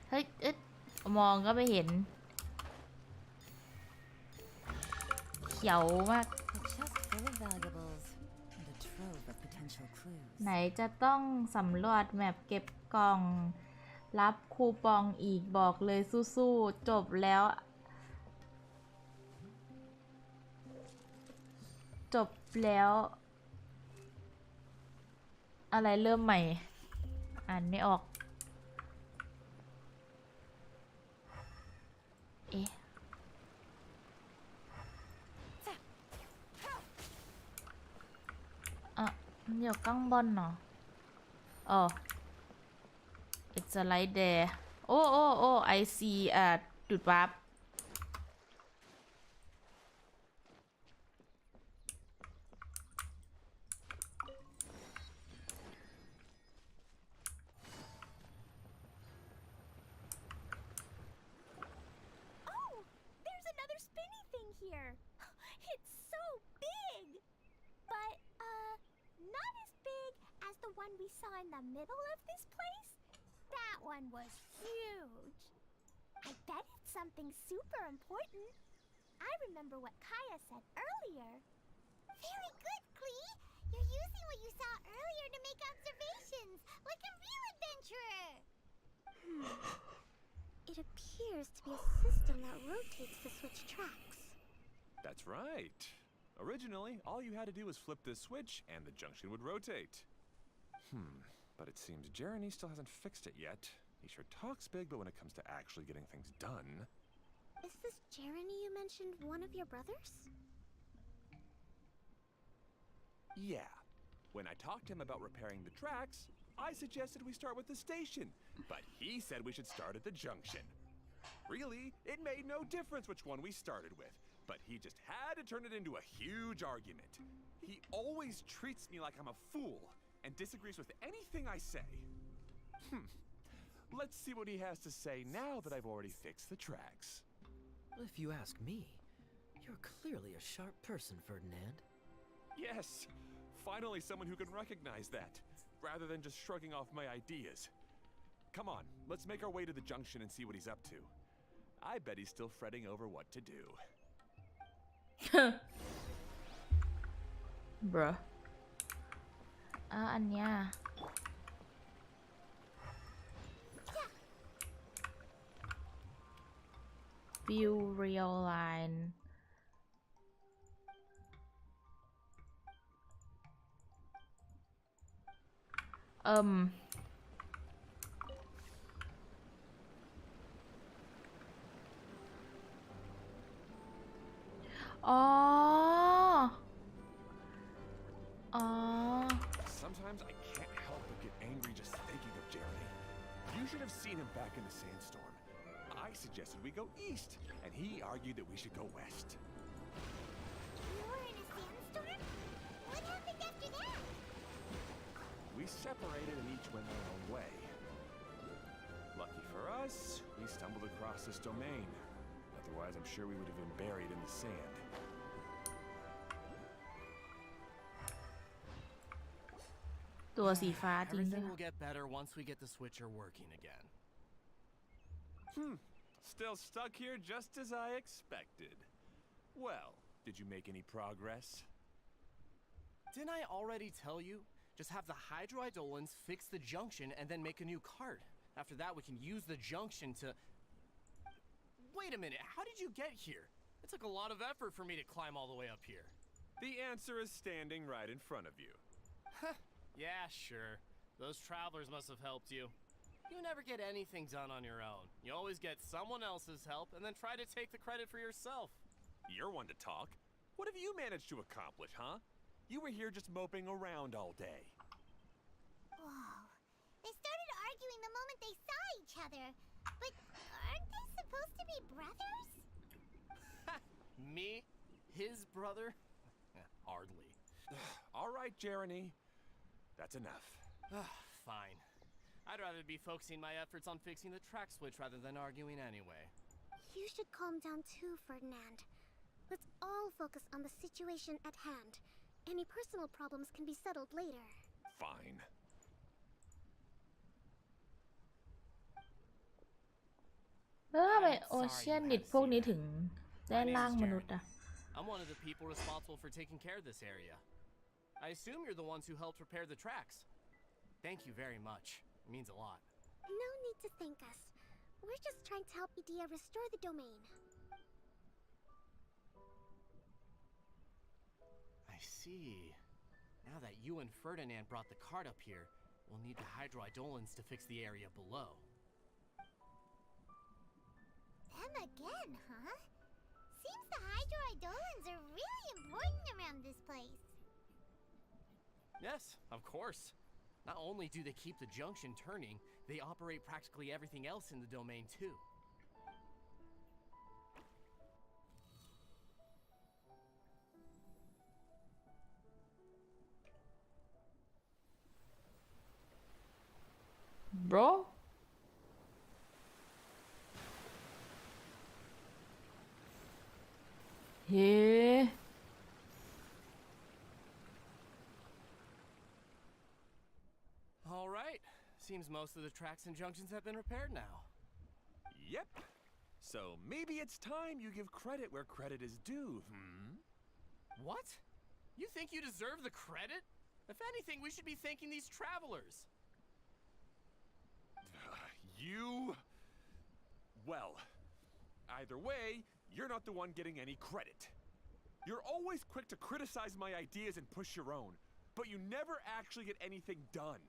เฮ้ยมองก็ไม่เห็นเขียวมาก A chest full of valuables and a trove of potential clues. ไหนจะต้องสำรวจแมปเก็บกล่องรับคูปองอีกบอกเลยสู้ๆจบแล้วอะไรเริ่มใหม่อ่านไม่ออกอยู่ข้างบนเนาะit's a light there โอ้ I see จุดวาร์ปHere. It's so big! But, not as big as the one we saw in the middle of this place? That one was huge. I bet it's something super important. I remember what Kaya said earlier. Very good, Klee! You're using what you saw earlier to make observations, like a real adventurer! It appears to be a system that rotates to switch tracks. That's right. Originally, all you had to do was flip this switch and the junction would rotate. But it seems Jeremy still hasn't fixed it yet. He sure talks big, but when it comes to actually getting things done... Is this Jeremy you mentioned one of your brothers? Yeah. When I talked to him about repairing the tracks, I suggested we start with the station, but he said we should start at the junction. Really, it made no difference which one we started with, but he just had to turn it into a huge argument. He always treats me like I'm a fool and disagrees with anything I say. Let's see what he has to say now that I've already fixed the tracks. If you ask me, you're clearly a sharp person, Ferdinand. Yes, finally someone who can recognize that, rather than just shrugging off my ideas. Come on, let's make our way to the junction and see what he's up to. I bet he's still fretting over what to do. Bruh. อันเนี้ย View real line อ๋อ อ๋อ Sometimes I can't help but get angry just thinking of Jeremy. You should have seen him back in the sandstorm. I suggested we go east, and he argued that we should go west. You were in a sandstorm? What happened after that? We separated and each went our own way. Lucky for us, we stumbled across this domain. Otherwise, I'm sure we would have been buried in the sand. Everything will get better once we get the switcher working again. Still stuck here just as I expected. Well, did you make any progress? Didn't I already tell you? Just have the hydroidolins fix the junction and then make a new cart. After that, we can use the junction to... Wait a minute, how did you get here? It took a lot of effort for me to climb all the way up here. The answer is standing right in front of you. Yeah, sure. Those travelers must have helped you. You never get anything done on your own. You always get someone else's help and then try to take the credit for yourself. You're one to talk. What have you managed to accomplish, huh? You were here just moping around all day. Whoa. They started arguing the moment they saw each other. But aren't they supposed to be brothers? Me? His brother? Hardly. All right, Jeremy. That's enough. Fine. I'd rather be focusing my efforts on fixing the track switch rather than arguing anyway. You should calm down too, Ferdinand. Let's all focus on the situation at hand. Any personal problems can be settled later. Fine. แล้วทำไมโอเชียนนิดพวกนี้ถึงได้ร่างมนุษย์อะ I'm one of the people responsible for taking care of this area. I assume you're the ones who helped repair the tracks. Thank you very much. It means a lot. No need to thank us. We're just trying to help Idea restore the domain. I see. Now that you and Ferdinand brought the cart up here, we'll need the hydroidolins to fix the area below. Them again, huh? Seems the hydroidolins are really important around this place. Yes, of course. Not only do they keep the junction turning, they operate practically everything else in the domain too. Bro? Yeah. All right. Seems most of the tracks and junctions have been repaired now. Yep. So maybe it's time you give credit where credit is due, What? You think you deserve the credit? If anything, we should be thanking these travelers. You... Well, either way, you're not the one getting any credit. You're always quick to criticize my ideas and push your own, but you never actually get anything done.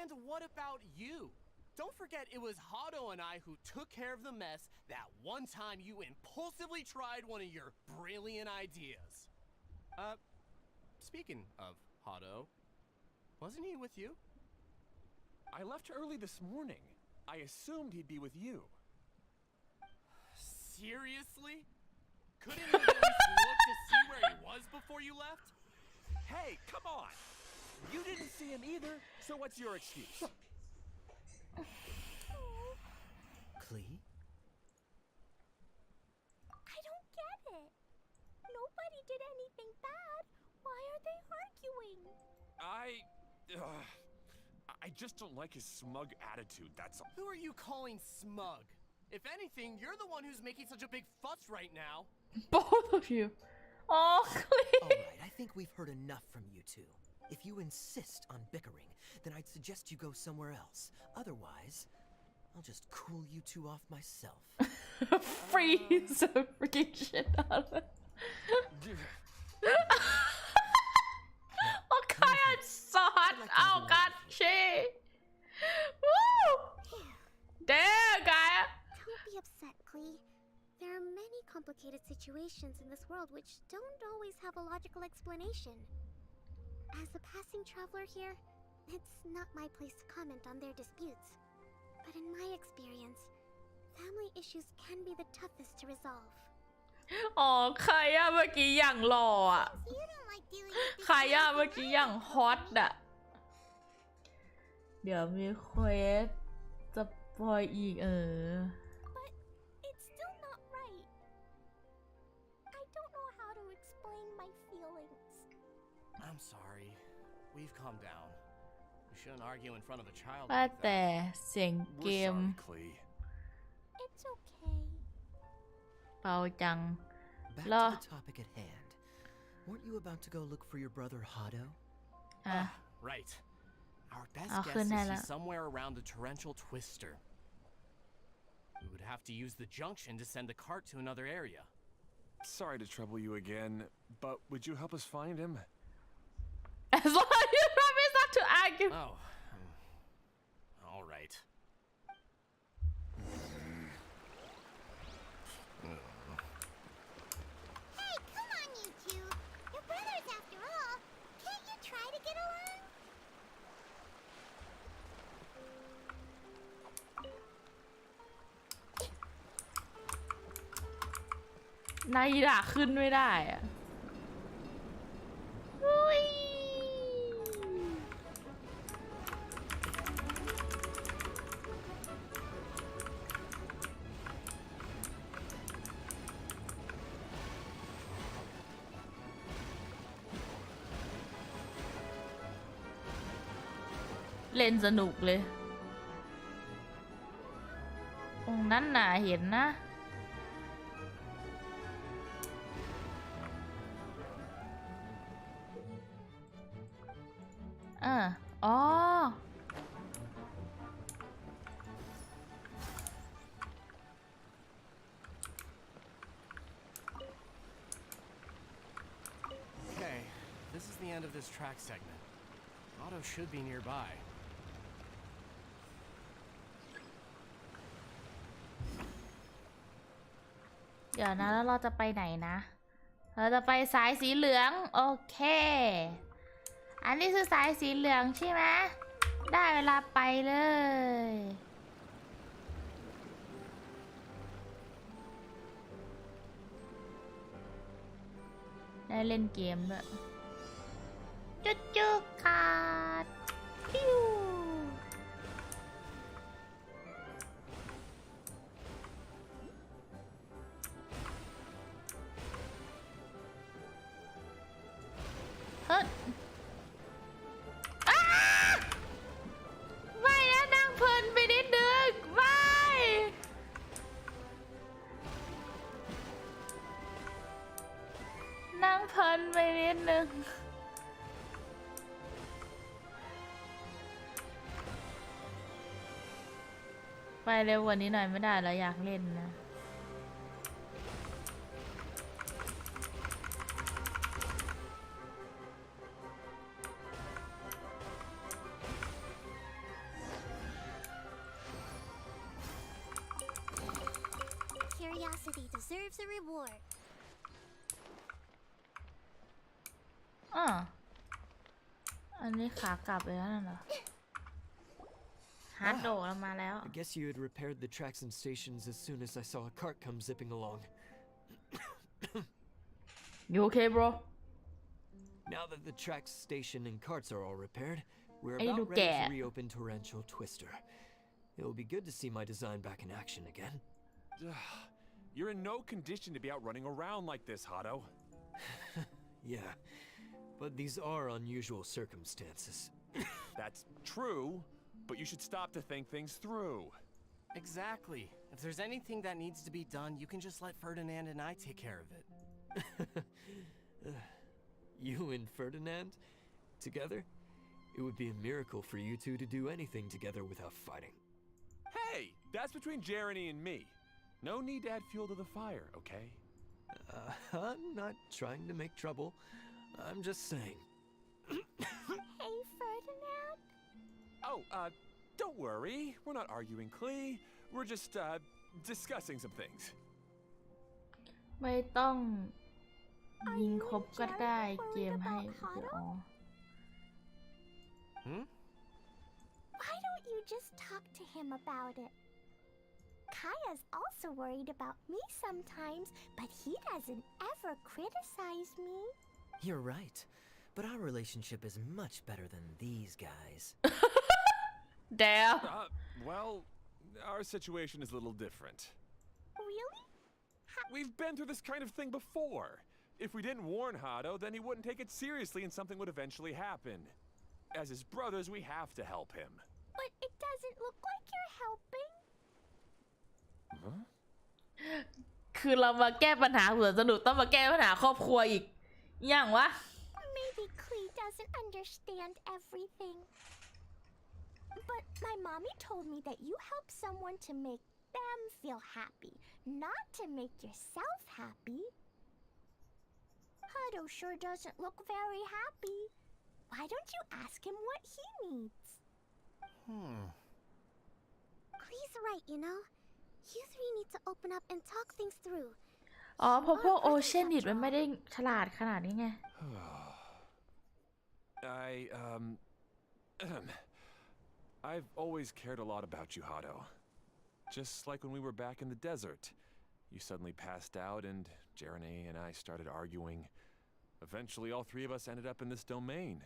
And what about you? Don't forget it was Hado and I who took care of the mess that one time you impulsively tried one of your brilliant ideas. Speaking of Hado, wasn't he with you? I left early this morning. I assumed he'd be with you. Seriously? Couldn't you at least look to see where he was before you left? Hey, come on! You didn't see him either, so what's your excuse? Klee? I don't get it. Nobody did anything bad. Why are they arguing? I just don't like his smug attitude, that's all. Who are you calling smug? If anything, you're the one who's making such a big fuss right now. Both of you. Oh, Alright, I think we've heard enough from you two. If you insist on bickering, then I'd suggest you go somewhere else. Otherwise, I'll just cool you two off myself. freeze the freaking shit out of it. Oh, God, it's so hot. Oh, God, shit. Woo! Damn, guy. Don't be upset, Klee. There are many complicated situations in this world which don't always have a logical explanation. As a passing traveler here, it's not my place to comment on their disputes. But in my experience, family issues can be the toughest to resolve. อ๋อใครอะเมื่อกี้อย่างหล่ออะ You don't like dealing with ใครอะเมื่อกี้อย่างฮอตอะเดี๋ยวมีเควสจะปล่อยอีกBut it's still not right. I don't know how to explain my feelings. I'm sorry. We've calmed down. We shouldn't argue in front of a child ว่า like แต่ that. เสียงเก We're ม sorry, Klee. It's okay. เบาจัง Back La. to the topic at hand. Weren't you about to go look for your brother Hado? อ่ะ Right. Our best I'll guess clean is that he's up. somewhere around the torrential twister. We would have to use the junction to send the cart to another area. Sorry to trouble you again, but would you help us find him? as long as you promise not to argue Oh. All right. Hey, come on, you two. You're brothers after all. Can't you try to get along? นายด่าขึ้นไม่ได้อะอุ๊ยเล่นสนุกเลยตรงนั้นน่ะเห็นนะอ๋อ Okay, this is the end of this track segment. Otto should be nearby. เดี๋ยวนะแล้วเราจะไปไหนนะ เราจะไปสายสีเหลือง โอเค อันนี้คือสายสีเหลืองใช่ไหม ได้เวลาไปเลย ได้เล่นเกมด้วยจุ๊กขาดปิ้วเฮ้ยอ้าไม่นะนั่งเพลินไปนิดนึงไม่นั่งเพลินไปนิดนึงไปเร็วกว่านี้หน่อยไม่ได้แล้วอยากเล่นนะ curiosity deserves a reward. อันนี้ขากลับเลยนั่นเหรอฮาร์ดโดเรามาแล้ว I guess you had repaired the tracks and stations as soon as I saw a cart come zipping along. You okay bro Now that the tracks, station, and carts are all repaired, we're Hey, about look ready at. to reopen Torrential Twister. It'll be good to see my design back in action again. You're in no condition to be out running around like this, Hado. Yeah, but these are unusual circumstances. That's true, but you should stop to think things through. Exactly. If there's anything that needs to be done, you can just let Ferdinand and I take care of it. You and Ferdinand? Together? It would be a miracle for you two to do anything together without fighting. Hey, that's between Jeremy and me. No need to add fuel to the fire, okay? I'm not trying to make trouble. I'm just saying. Hey, Ferdinand. Oh, don't worry. We're not arguing, Klee. We're just, discussing some things. ไม่ต้องยิงครบก็ได้เกมให้อ๋อ Why don't you just talk to him about it? Kaya's also worried about me sometimes, but he doesn't ever criticize me. You're right, but our relationship is much better than these guys. Damn Well, our situation is a little different. Really? We've been through this kind of thing before. If we didn't warn Hado, then he wouldn't take it seriously and something would eventually happen. As his brothers, we have to help him. But it doesn't look like you're helping. Huh? คือเรามาแก้ปัญหาสวนสนุกต้องมาแก้ปัญหาครอบครัวอีกอย่างวะ Maybe Klee doesn't understand everything. But my mommy told me that you help someone to make them feel happy, not to make yourself happy. Hado sure doesn't look very happy. Why don't you ask him what he needs? Klee's right, you know. You three need to open up and talk things through. อ๋อเพราะพวกโอเชียนดิดมันไม่ได้ฉลาดขนาดนี้ไง I've always cared a lot about you, Hado. Just like when we were back in the desert. You suddenly passed out and Jeremy and I started arguing. Eventually, all three of us ended up in this domain.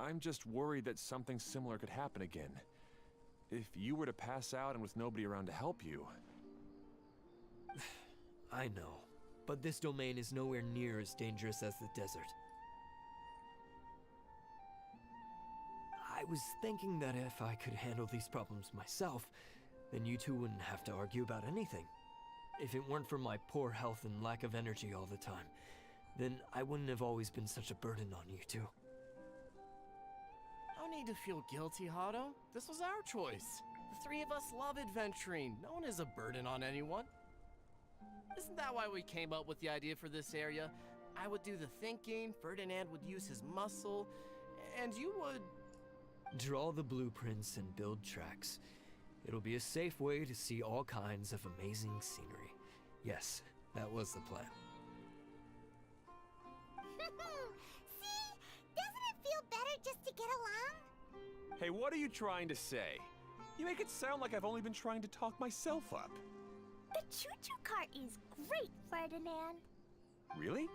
I'm just worried that something similar could happen again. If you were to pass out and with nobody around to help you... I know, but this domain is nowhere near as dangerous as the desert. I was thinking that if I could handle these problems myself, then you two wouldn't have to argue about anything. If it weren't for my poor health and lack of energy all the time, then I wouldn't have always been such a burden on you two. No need to feel guilty, Hado. This was our choice. The three of us love adventuring. No one is a burden on anyone. Isn't that why we came up with the idea for this area? I would do the thinking, Ferdinand would use his muscle, and you would... Draw the blueprints and build tracks. It'll be a safe way to see all kinds of amazing scenery. Yes, that was the plan. See? Doesn't it feel better just to get along? Hey, what are you trying to say? You make it sound like I've only been trying to talk myself up. The choo-choo cart is great, Ferdinand. Really?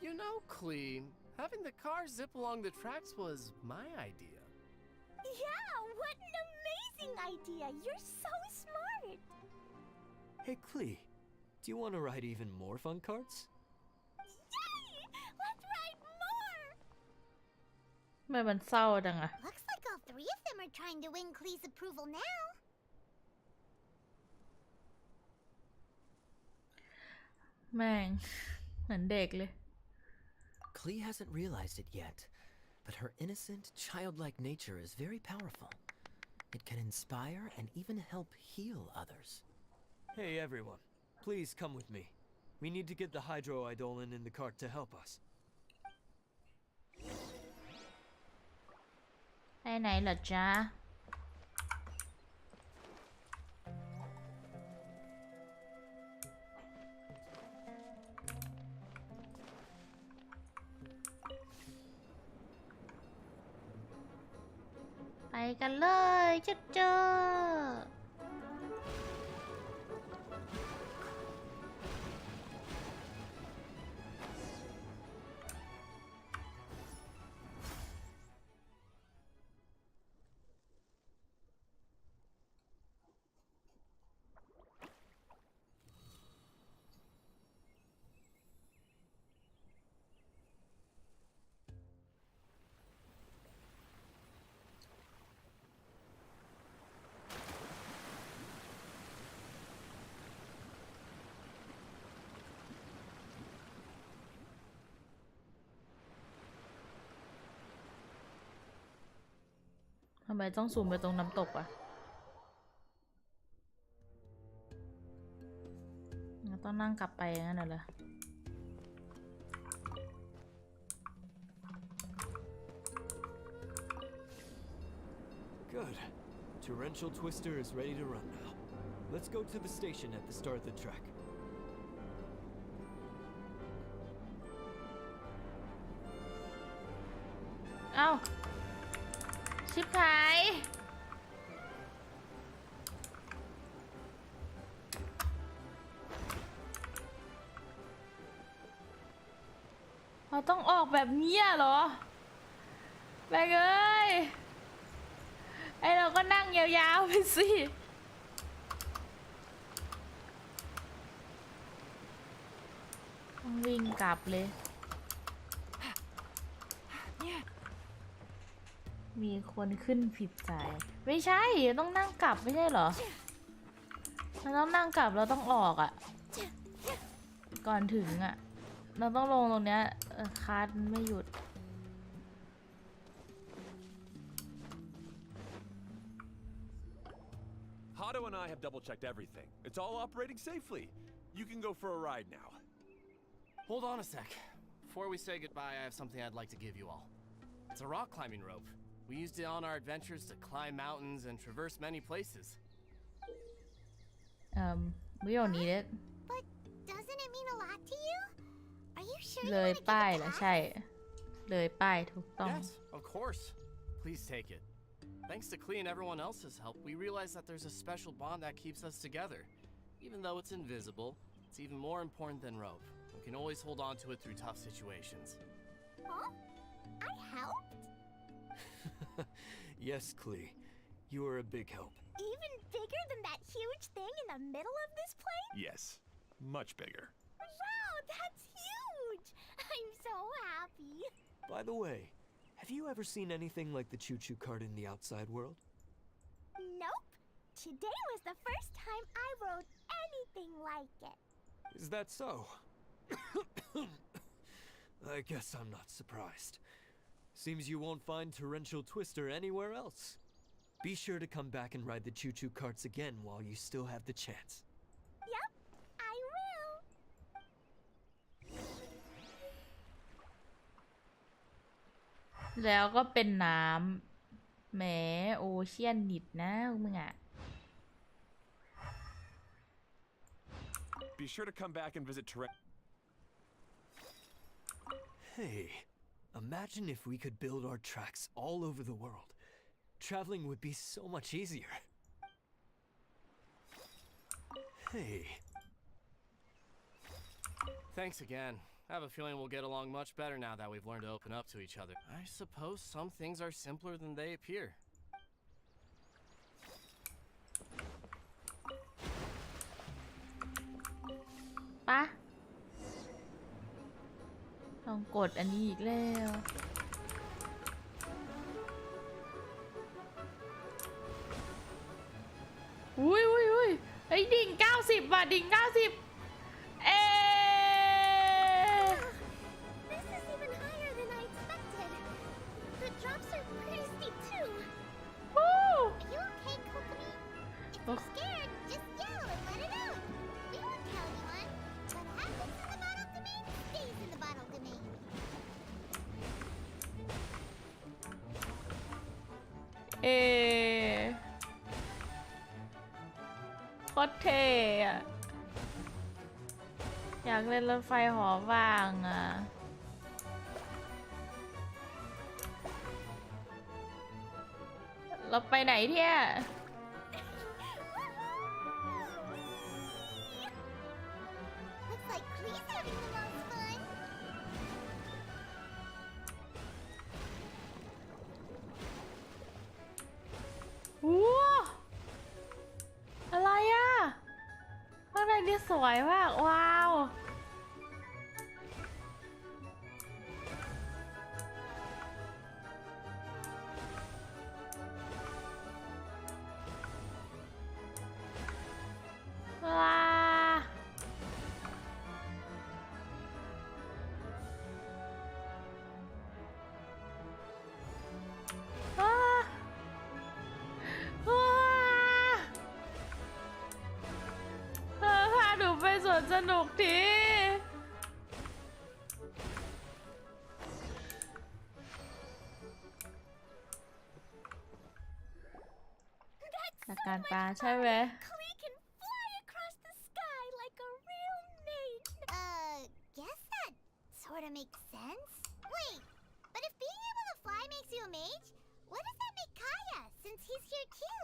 You know, Klee, having the car zip along the tracks was my idea. Yeah, what an amazing idea. You're so smart. Hey, Klee, do you want to ride even more fun carts? Yay! Let's ride more. ทำไมมันเศร้าจังอะ Looks like all three of them are trying to win Klee's approval now. แม่งเหมือนเด็กเลย Klee hasn't realized it yet, but her innocent, childlike nature is very powerful. It can inspire and even help heal others. Hey everyone, please come with me. We need to get the hydroidolin in the cart to help us. ไปไหนเหรอจ๊ะ I กันเลยเจอทำไมต้องซูมไปตรงน้ำตกอ่ะต้องนั่งกลับไปงั้นเหรอ Good. Torrential Twister is ready to run now. Let's go to the station at the start of the track. เอ้าชิบหายเราต้องออกแบบนี้เหรอแบกเอ้ยไอเราก็นั่งยาวๆไปสิต้องวิ่งกลับเลยมีคนขึ้นผิดสายไม่ใช่ต้องนั่งกลับไม่ใช่เหรอเราต้องนั่งกลับเราต้องออกอ่ะก่อนถึงอ่ะเราต้องลงตรงเนี้ยคาร์ดไม่หยุด Hado and I have double-checked everything. It's all operating safely. You can go for a ride now. Hold on a sec. Before we say goodbye, I have something I'd like to give you all. It's a rock climbing rope. We used it on our adventures to climb mountains and traverse many places. We don't need it. But doesn't it mean a lot to you? Are you sure you เล want ย to give ป้าย it เหร to อ us? ใช่เลยป้ายถูกต้อง Yes, of course. Please take it. Thanks to Klee and everyone else's help, we realized that there's a special bond that keeps us together. Even though it's invisible, it's even more important than rope. We can always hold on to it through tough situations. Huh? I helped? Yes, Klee. You were a big help. Even bigger than that huge thing in the middle of this place? Yes, much bigger. Wow, that's huge! I'm so happy. By the way, have you ever seen anything like the choo-choo cart in the outside world? Nope. Today was the first time I rode anything like it. Is that so? I guess I'm not surprised. Seems you won't find Torrential Twister anywhere else. Be sure to come back and ride the choo-choo carts again while you still have the chance. Yep, I will. แล้วก็เป็นน้ำแหมโอเชียนนิดนะมึงอ่ะ Be sure to come back and visit Hey, imagine if we could build our tracks all over the world. Traveling would be so much easier. Hey. Thanks again. I have a feeling we'll get along much better now that we've learned to open up to each other. I suppose some things are simpler than they appear. ปะต้องกดอันนี้อีกแล้วอุ้ยไอ้ดิ่ง90ว่ะดิ่ง90เอ This is even higher than I expected. The drops are pretty steep too. วู้ Are you okay, Kokomi? If you're scared, just yell and let it out. We won't tell anyone. What happens in the bottle domain stays in the bottle domain. เอโคตรเท่อะอยากเล่นรถไฟหอว่างอ่ะ เราไปไหนเนี่ย Looks like Klee's having the most fun. ว้าวอะไรอะข้างในนี่สวยมากว้าวว้าว้าว้าพาหนูไปสวนสนุกที อาการตาใช่ไหม Klee can fly across the sky like a real mage. Guess that sort of makes sense. Wait, but if being able to fly makes you a mage, what does that make Kaya, since he's here too?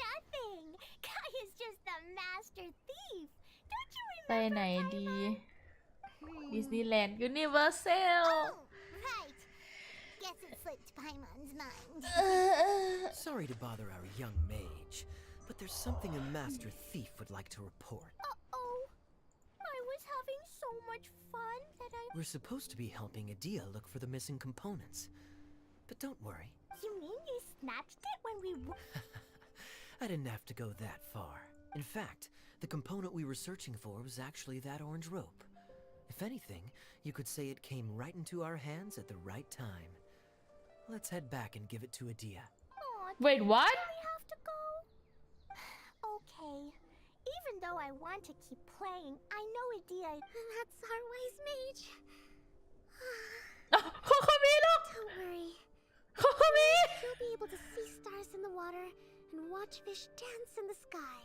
Nothing. Kaya's just the master thief. Don't you ไป remember ไหนดี Paimon? ดิสนีย์แลนด์ยูนิเวอร์แซล Oh, right. Guess it slipped Paimon's mind. Sorry to bother our young mage, but there's something a master thief would like to report. Uh-oh. I was having so much fun that I... We're supposed to be helping Adia look for the missing components. But don't worry, You mean you snatched it when we... I didn't have to go that far. In fact, the component we were searching for was actually that orange rope. If anything, you could say it came right into our hands at the right time. Let's head back and give it to Adia. Aw, Wait, what? we have to go? Okay. Even though I want to keep playing, I know Adia... That's our wise mage. โคโคมิลูก Don't worry. โคโคมิ You'll be able to see stars in the water and watch fish dance in the sky.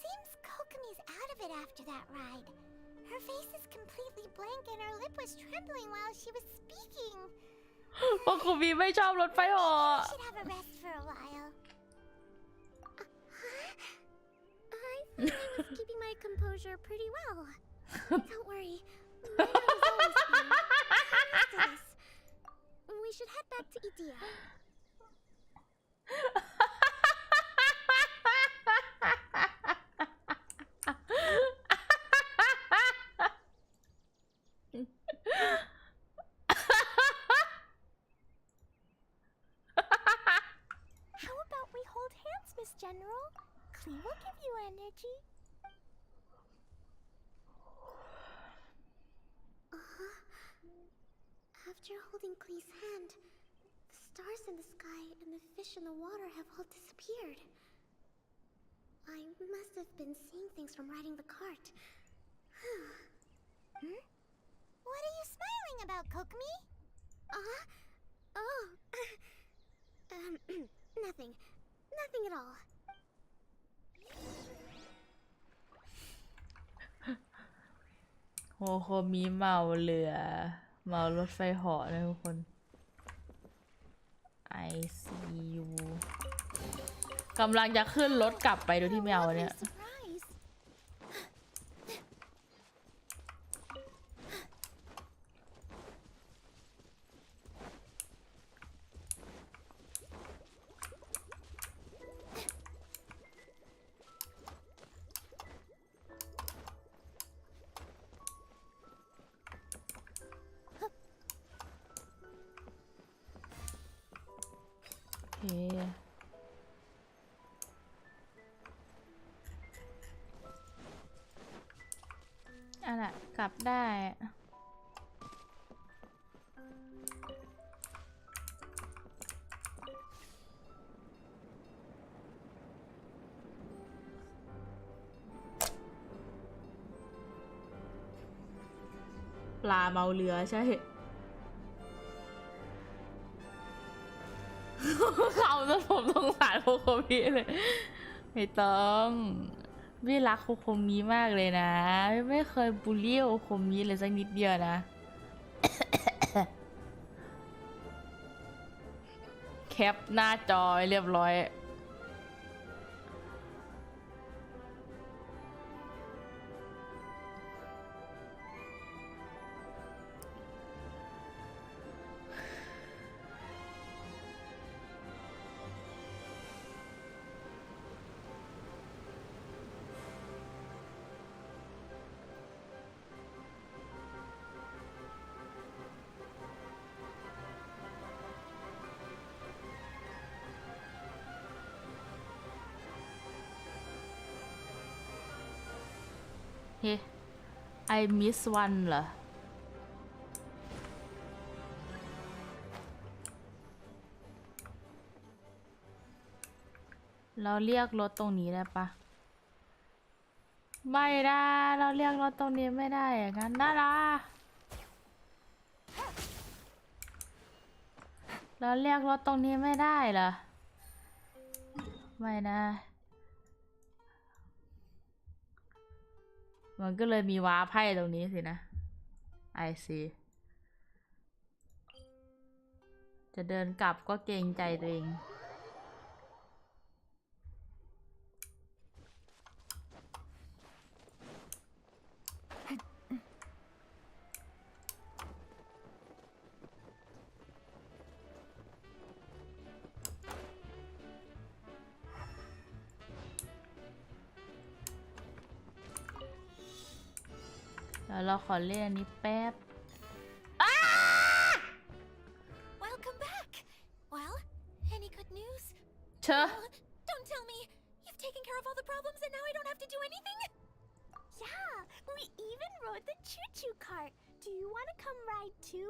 Seems Kokomi's out of it after that ride. Her face is completely blank and her lip was trembling while she was speaking. โคโคมิไม่ชอบรถไฟเหอ Should have a rest for a while. I was keeping my composure pretty well. Don't worry. My mind is always clear. After this, we should head back to Idia. How about we hold hands, Miss General? Klee will give you energy. After holding Klee's hand, the stars in the sky and the fish in the water have all disappeared. I must have been seeing things from riding the cart. What are you smiling about, Kokomi? Oh. Nothing. Nothing at all. โคโคมิเมาเรือเมารถไฟเหาะนะทุกคน I see you กำลังจะขึ้นรถกลับไปโดยที่ไม่เอาเนี่ย Surprise. โอเคเอาล่ะกลับได้ ปลาเมาเรือใช่ เขาจะผมสงสารโคโคมิเลยไม่ต้องพี่รักโคโคมิมากเลยนะไม่เคยบูลลี่โคโคมิเลยสักนิดเดียวนะ โอเค ปหน้าจอเรียบร้อยเฮ้ I miss one เหรอเราเรียกรถตรงนี้ได้ปะไม่ได้เราเรียกรถตรงนี้ไม่ได้อย่างนั้นนะล่ะเราเรียกรถตรงนี้ไม่ได้เหรอไม่นะมันก็เลยมีว้าไพ่ตรงนี้สินะ I see จะเดินกลับก็เกรงใจตัวเองแล้วเราขอเล่นอันนี้แป๊บ Welcome back. Well, any good news? เชอะ Don't tell me you've taken care of all the problems and now I don't have to do anything. Yeah, we even rode the choo-choo cart. Do you want to come ride too?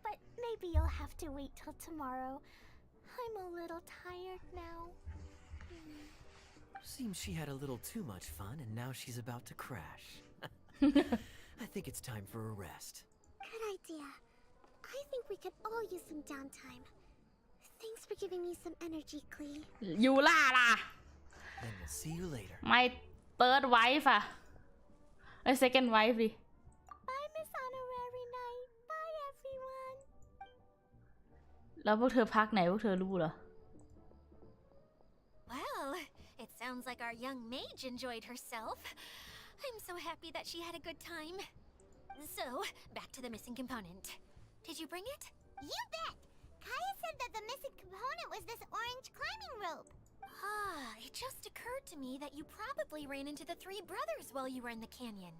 But maybe you'll have to wait till tomorrow. I'm a little tired now. Seems she had a little too much fun and now she's about to crash. I think it's time for a rest. Good idea. I think we could all use some downtime. Thanks for giving me some energy, Klee. ยูล่าล่ะ Then we'll see you later. My third wife อะsecond wife ดิ Bye, Miss Honorary Knight. Bye, everyone. แล้วพวกเธอพักไหนพวกเธอรู้เหรอ Well, it sounds like our young mage enjoyed herself. I'm so happy that she had a good time. So, back to the missing component. Did you bring it? You bet. Kaya said that the missing component was this orange climbing rope. It just occurred to me that you probably ran into the three brothers while you were in the canyon.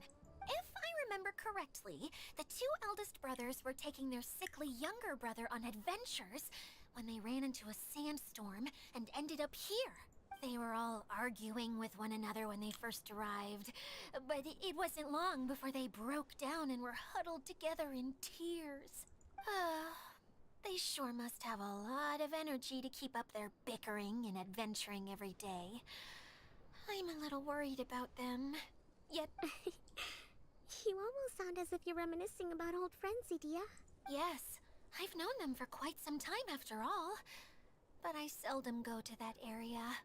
If I remember correctly, the two eldest brothers were taking their sickly younger brother on adventures when they ran into a sandstorm and ended up here. They were all arguing with one another when they first arrived, but it wasn't long before they broke down and were huddled together in tears. They sure must have a lot of energy to keep up their bickering and adventuring every day. I'm a little worried about them. Yet, You almost sound as if you're reminiscing about old friends, Idia. yes, I've known them for quite some time after all. But I seldom go to that area.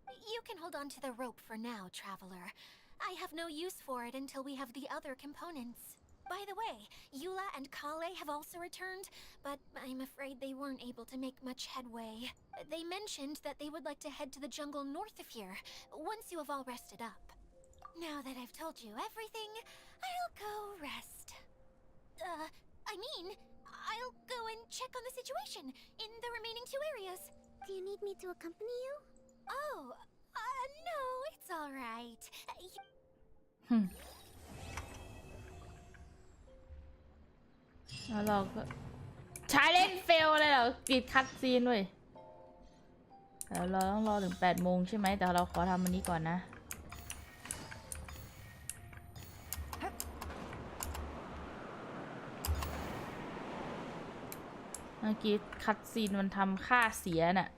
You can hold on to the rope for now, Traveler. I have no use for it until we have the other components. By the way, Eula and Kale have also returned, but I'm afraid they weren't able to make much headway. They mentioned that they would like to head to the jungle north of here, once you have all rested up. Now that I've told you everything, I'll go rest. I'll go and check on the situation in the remaining two areas. Do you need me to accompany you? Oh, no, it's all right. แล้วเราก็ใช้เล่นเฟลเลยเหรอปิดคัดซีนด้วยแล้วเราต้องรอถึง8 โมงใช่ไหมแต่เราขอทำอันนี้ก่อนนะเมื่อกี้คัดซีนมันทำค่าเสียน่ะ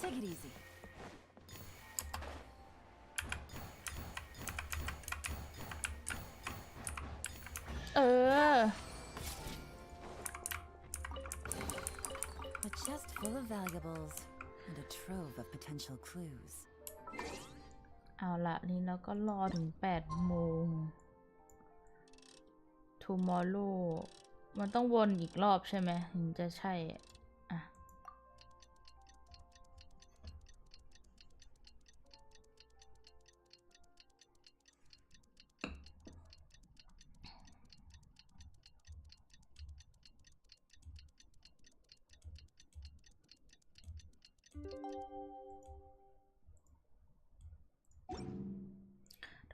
Take it easy. A chest full of valuables and a trove of potential clues. เอาละนี่เราก็รอถึง8 โมง tomorrow มันต้องวนอีกรอบใช่ไหมถึงจะใช่อ่ะ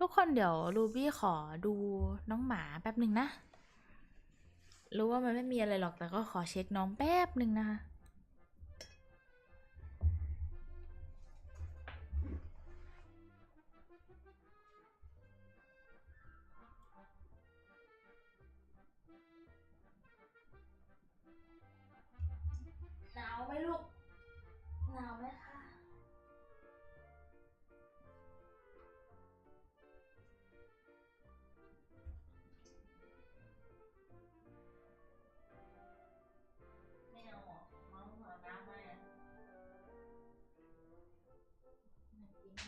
ทุกคนเดี๋ยวรูบี้ขอดูน้องหมาแป๊บหนึ่งนะ รู้ว่ามันไม่มีอะไรหรอกแต่ก็ขอเช็คน้องแป๊บหนึ่งนะคะหนาวไหมลูกหนาวไหมคะไม่เอาอ่ะมาหัวน้ำไหมอ่ะไม่กินมา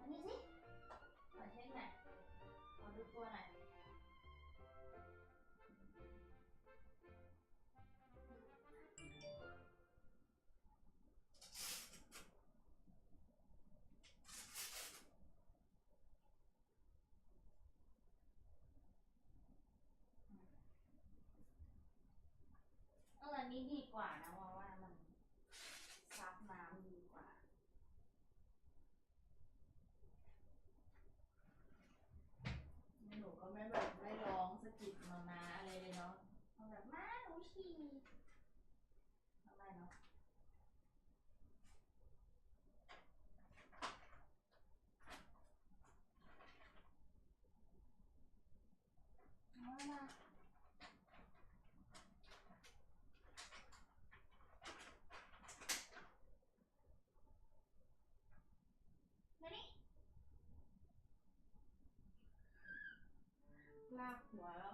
นี่สิขอเช็คหน่อยขอดูตัวหน่อยอันนี้ดีกว่านะว่ามันซับน้ำดีกว่าหนูก็ไม่แบบไม่ร้องสะกิดมาอะไรเลยเนาะเอาแบบมาหนูฉี่ทำไมเนาะเอามามานี่ลากหัวแล้ว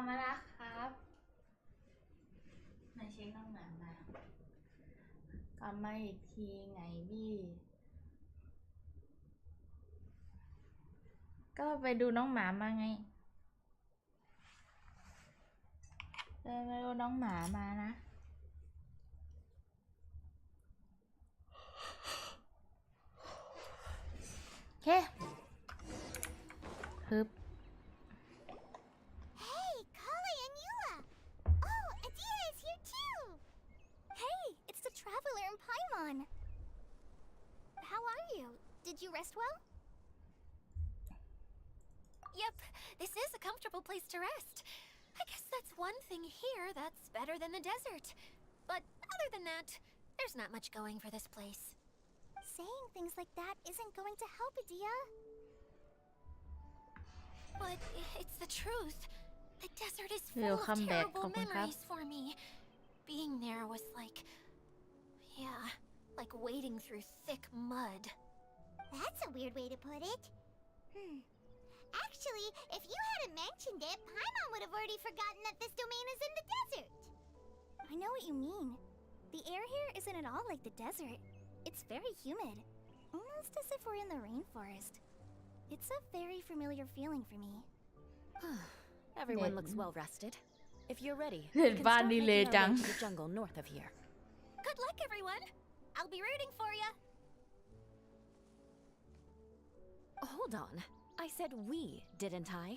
มาแล้วครับมาเช็คน้องหมามากลับมาอีกทีไงพี่ก็ไปดูน้องหมามาไงไปดูน้องหมามานะโอเคฮึบ Hey, Kale and Yula! Oh, Adia is here too! Hey, it's the traveler in Paimon. How are you? Did you rest well? Yep, this is a comfortable place to rest. I guess that's one thing here that's better than the desert. But other than that, there's not much going for this place. Saying things like that isn't going to help, Adia. But it's the truth. The desert is full Welcome of back, terrible ขอบคุณครับ memories for me. Being there was like... yeah, like wading through thick mud. That's a weird way to put it. Actually, if you hadn't mentioned it, Paimon would have already forgotten that this domain is in the desert. I know what you mean. The air here isn't at all like the desert. It's very humid. Almost as if we're in the rainforest. It's a very familiar feeling for me. Everyone Ned. looks well rested. If you're ready, Ned we can start Barney making our way Lejang. to the jungle north of here. Good luck, everyone. I'll be rooting for you. Hold on. I said we, didn't I?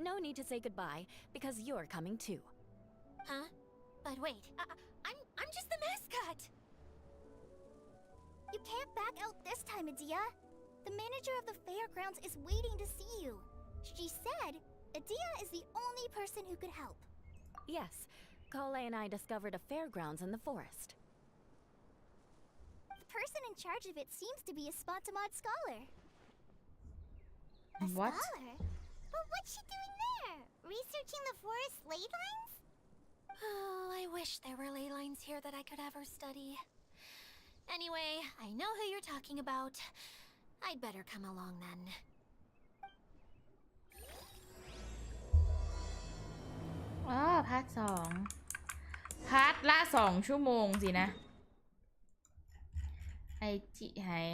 No need to say goodbye, because you're coming too. Huh? But wait, I'm just the mascot. You can't back out this time, Adia. The manager of the fairgrounds is waiting to see you. She said Adia is the only person who could help. Yes, Kale and I discovered a fairgrounds in the forest. The person in charge of it seems to be a Spontamod scholar. A What? scholar? But what's she doing there? Researching the forest ley lines? Oh, I wish there were ley lines here that I could ever study. Anyway, I know who you're talking about. I'd better come along then. อ๋อพาร์ทสองพาร์ทละ2 ชั่วโมงสินะ ไอจิหาย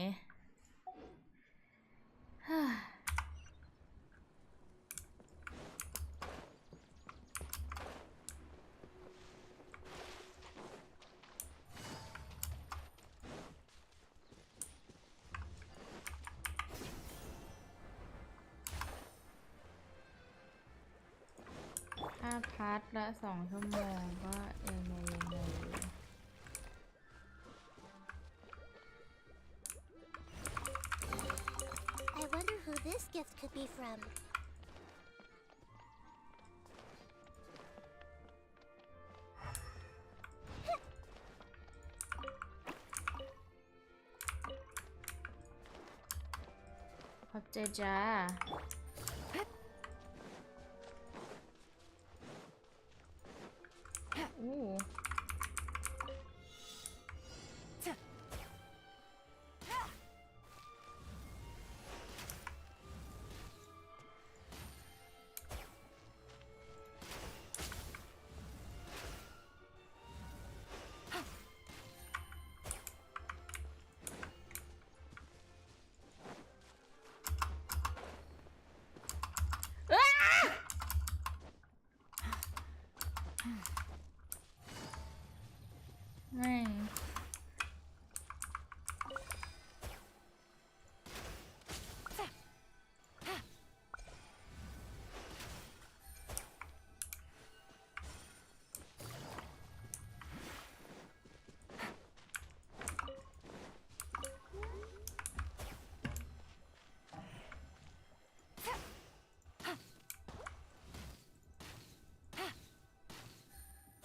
ถ้าพาร์ทละ2 ชั่วโมงก็ยังไง I wonder who this gift could be from.ขอบใจจ้าอู้แม่ง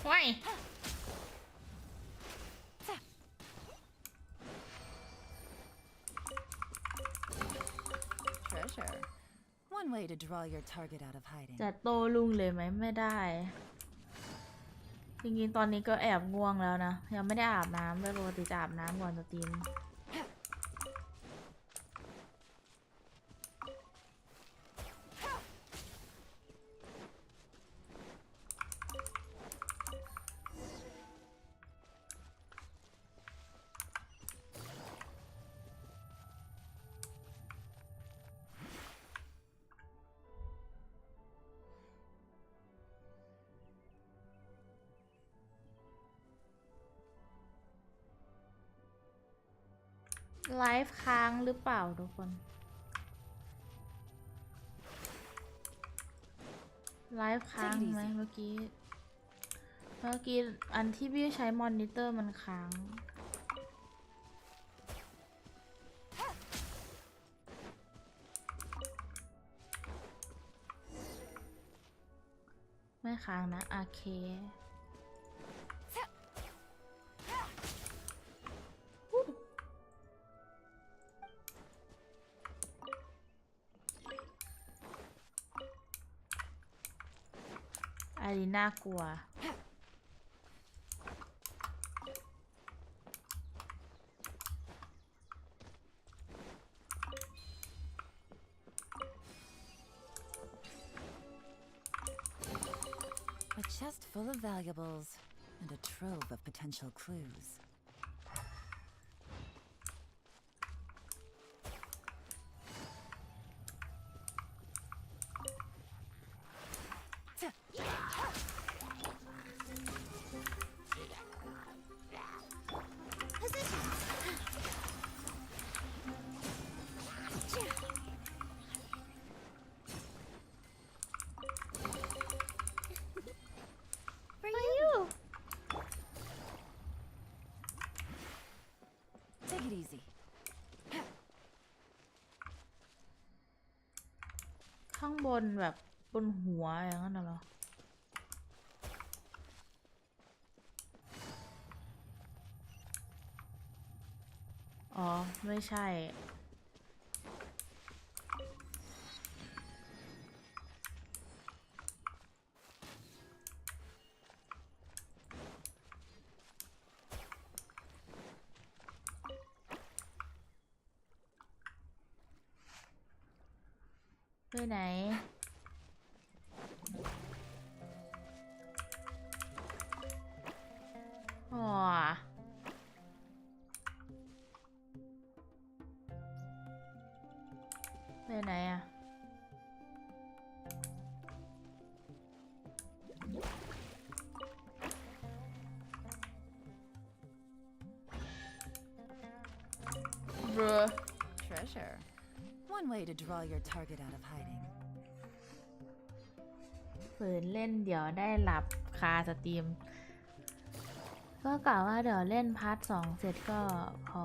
ว้าย Treasure. One way to draw your target out of hiding. จะโตลุงเลยไหมไม่ได้ จริงๆตอนนี้ก็แอบง่วงแล้วนะ ยังไม่ได้อาบน้ำเลยปกติจะอาบน้ำก่อนสตรีม Hey, ไลฟ์ค้างหรือเปล่าทุกคนไลฟ์ค้างไหมเมื่อกี้อันที่พี่ใช้มอนิเตอร์มันค้างไม่ค้างนะโอเคอันนี้น่ากลัวA chest full of valuables and a trove of potential clues. For you. Take it easy. ข้างบนแบบบนหัวอย่างนั้นเหรออ๋อไม่ใช่ไปไหนอ๋อไปไหนอะเบรอ Treasure. One way to draw your target out of hiding. ฝืนเล่นเดี๋ยวได้หลับคาสตรีมก็กล่าวว่าเดี๋ยวเล่นพาร์ท 2เสร็จก็พอ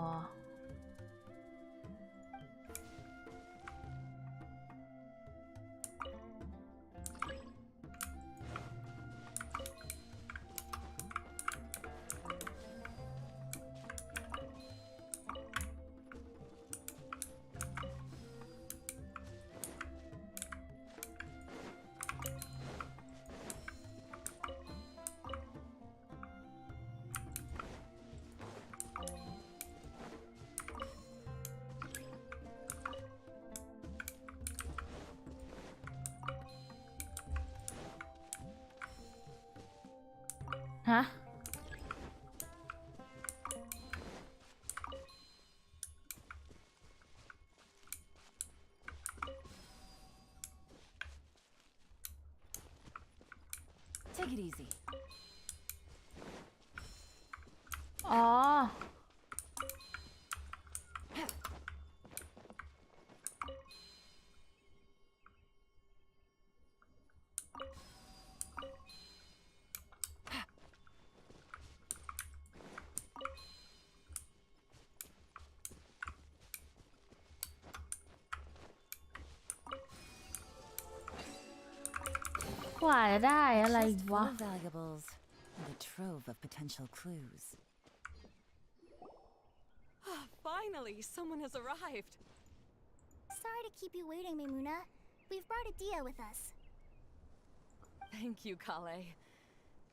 ฮะTake it easy. อ๋อกว่าจะได้อะไร Chest full วะ of valuables and a trove of potential clues. Finally, someone has arrived. Sorry to keep you waiting, Maimuna. We've brought Adia with us. Thank you, Kale.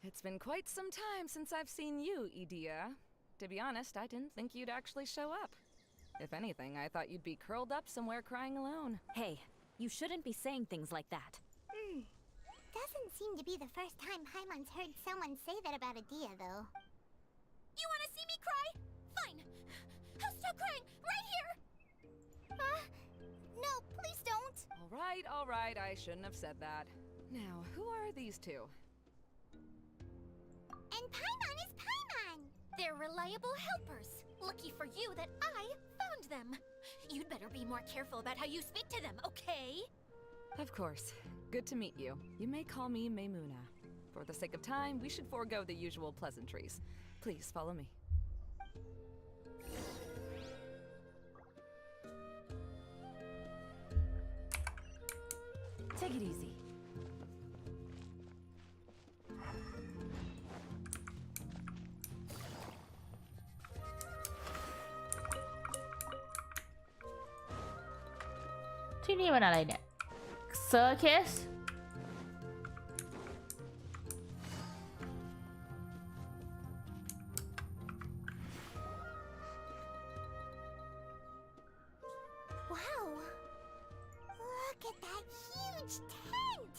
It's been quite some time since I've seen you, Idia. To be honest, I didn't think you'd actually show up. If anything, I thought you'd be curled up somewhere crying alone. Hey, you shouldn't be saying things like that. Doesn't seem to be the first time Paimon's heard someone say that about Adia, though. You want to see me cry? Fine. I'll stop crying right here. No, please don't. All right, I shouldn't have said that. Now, who are these two? And Paimon is Paimon. They're reliable helpers. Lucky for you that I found them. You'd better be more careful about how you speak to them, okay? Of course. Good to meet you. You may call me Maymuna. For the sake of time, we should forego the usual pleasantries. Please follow me. Take it easy. ที่นี่มันอะไรเนี่ย Circus Wow! Look at that huge tent!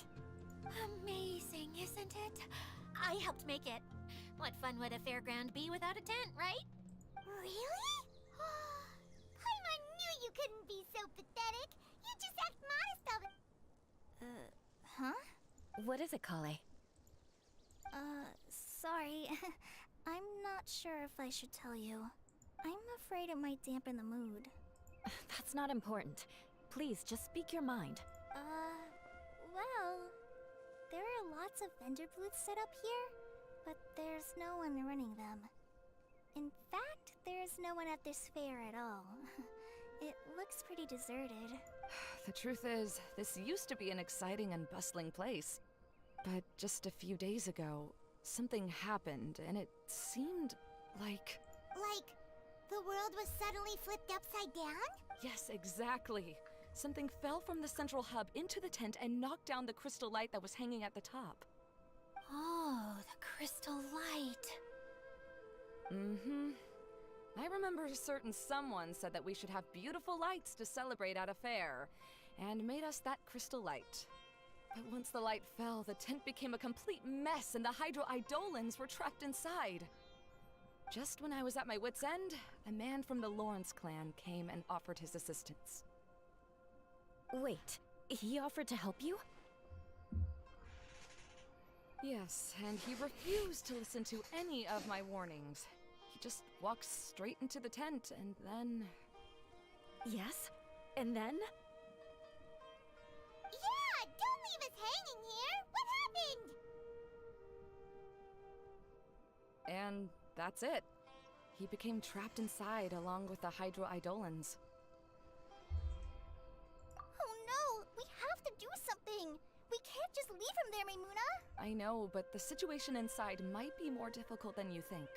Amazing, isn't it? I helped make it. What fun would a fairground be without a tent, right? Really? Paimon knew you couldn't be so pathetic. You just act modest of it. Huh? What is it, Kale? Sorry. I'm not sure if I should tell you. I'm afraid it might dampen the mood. That's not important. Please, just speak your mind. Well, there are lots of vendor booths set up here, but there's no one running them. In fact, there's no one at this fair at all. It looks pretty deserted. The truth is, this used to be an exciting and bustling place. But just a few days ago, something happened, and it seemed like... Like, the world was suddenly flipped upside down? Yes, exactly. Something fell from the central hub into the tent and knocked down the crystal light that was hanging at the top. Oh, the crystal light. Mm-hmm. I remember a certain someone said that we should have beautiful lights to celebrate at a fair, and made us that crystal light. But once the light fell, the tent became a complete mess and the Hydro-Eidolons were trapped inside. Just when I was at my wit's end, a man from the Lawrence clan came and offered his assistance. Wait, he offered to help you? Yes, and he refused to listen to any of my warnings. He just walked straight into the tent, and then... Yes? And then? Yeah! Don't leave us hanging here! What happened? And that's it. He became trapped inside along with the Hydro-Eidolons. Oh no! We have to do something! We can't just leave him there, Maymuna! I know, but the situation inside might be more difficult than you think.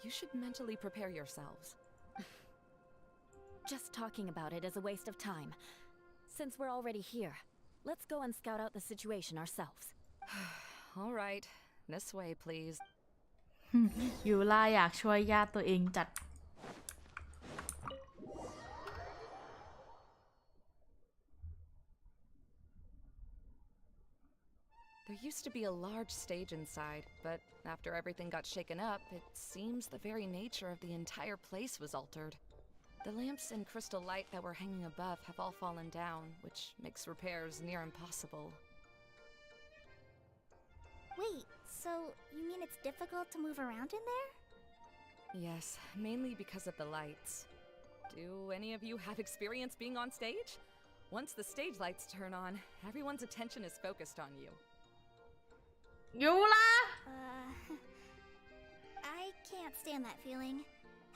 You should mentally prepare yourselves. Just talking about it is a waste of time. Since we're already here, let's go and scout out the situation ourselves. All right. This way, please. ยูล่าอยากช่วยญาติตัวเองจัด There used to be a large stage inside, but after everything got shaken up, it seems the very nature of the entire place was altered. The lamps and crystal light that were hanging above have all fallen down, which makes repairs near impossible. Wait, so you mean it's difficult to move around in there? Yes, mainly because of the lights. Do any of you have experience being on stage? Once the stage lights turn on, everyone's attention is focused on you. ยูล่า I can't stand that feeling.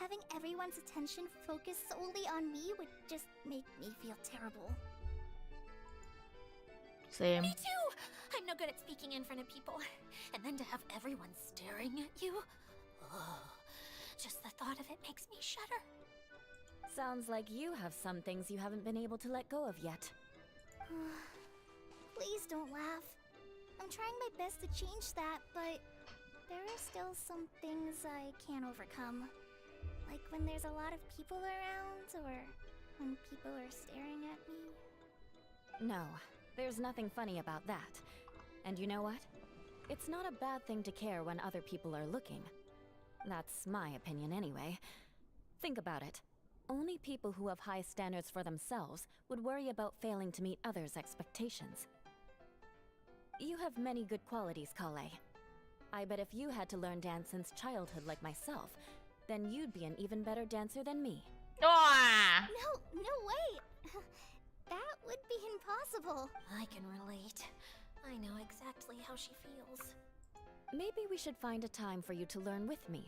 Having everyone's attention focused solely on me would just make me feel terrible. same Me too! I'm no good at speaking in front of people. And then to have everyone staring at you. Oh, just the thought of it makes me shudder. Sounds like you have some things you haven't been able to let go of yet. Please don't laugh. I'm trying my best to change that, but there are still some things I can't overcome. Like when there's a lot of people around, or when people are staring at me. No, there's nothing funny about that. And you know what? It's not a bad thing to care when other people are looking. That's my opinion anyway. Think about it. Only people who have high standards for themselves would worry about failing to meet others' expectations. You have many good qualities, Kale. I bet if you had to learn dance since childhood like myself, then you'd be an even better dancer than me. ว้า No way! That would be impossible. I can relate. I know exactly how she feels. Maybe we should find a time for you to learn with me.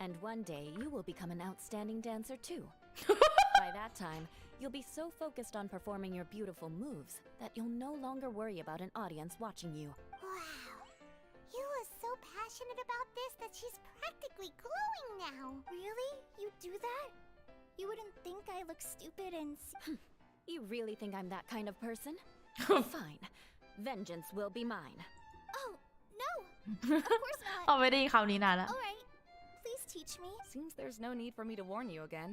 And one day you will become an outstanding dancer too. By that time, you'll be so focused on performing your beautiful moves that you'll no longer worry about an audience watching you. Wow. Yula's so passionate about this that she's practically glowing now. Really? You do that? You wouldn't think I look stupid and... You really think I'm that kind of person? Fine. Vengeance will be mine. Oh, no! Of course เอา not. ไม่ได้ยินคำนี้นานแล้ว Alright, please teach me. Seems there's no need for me to warn you again.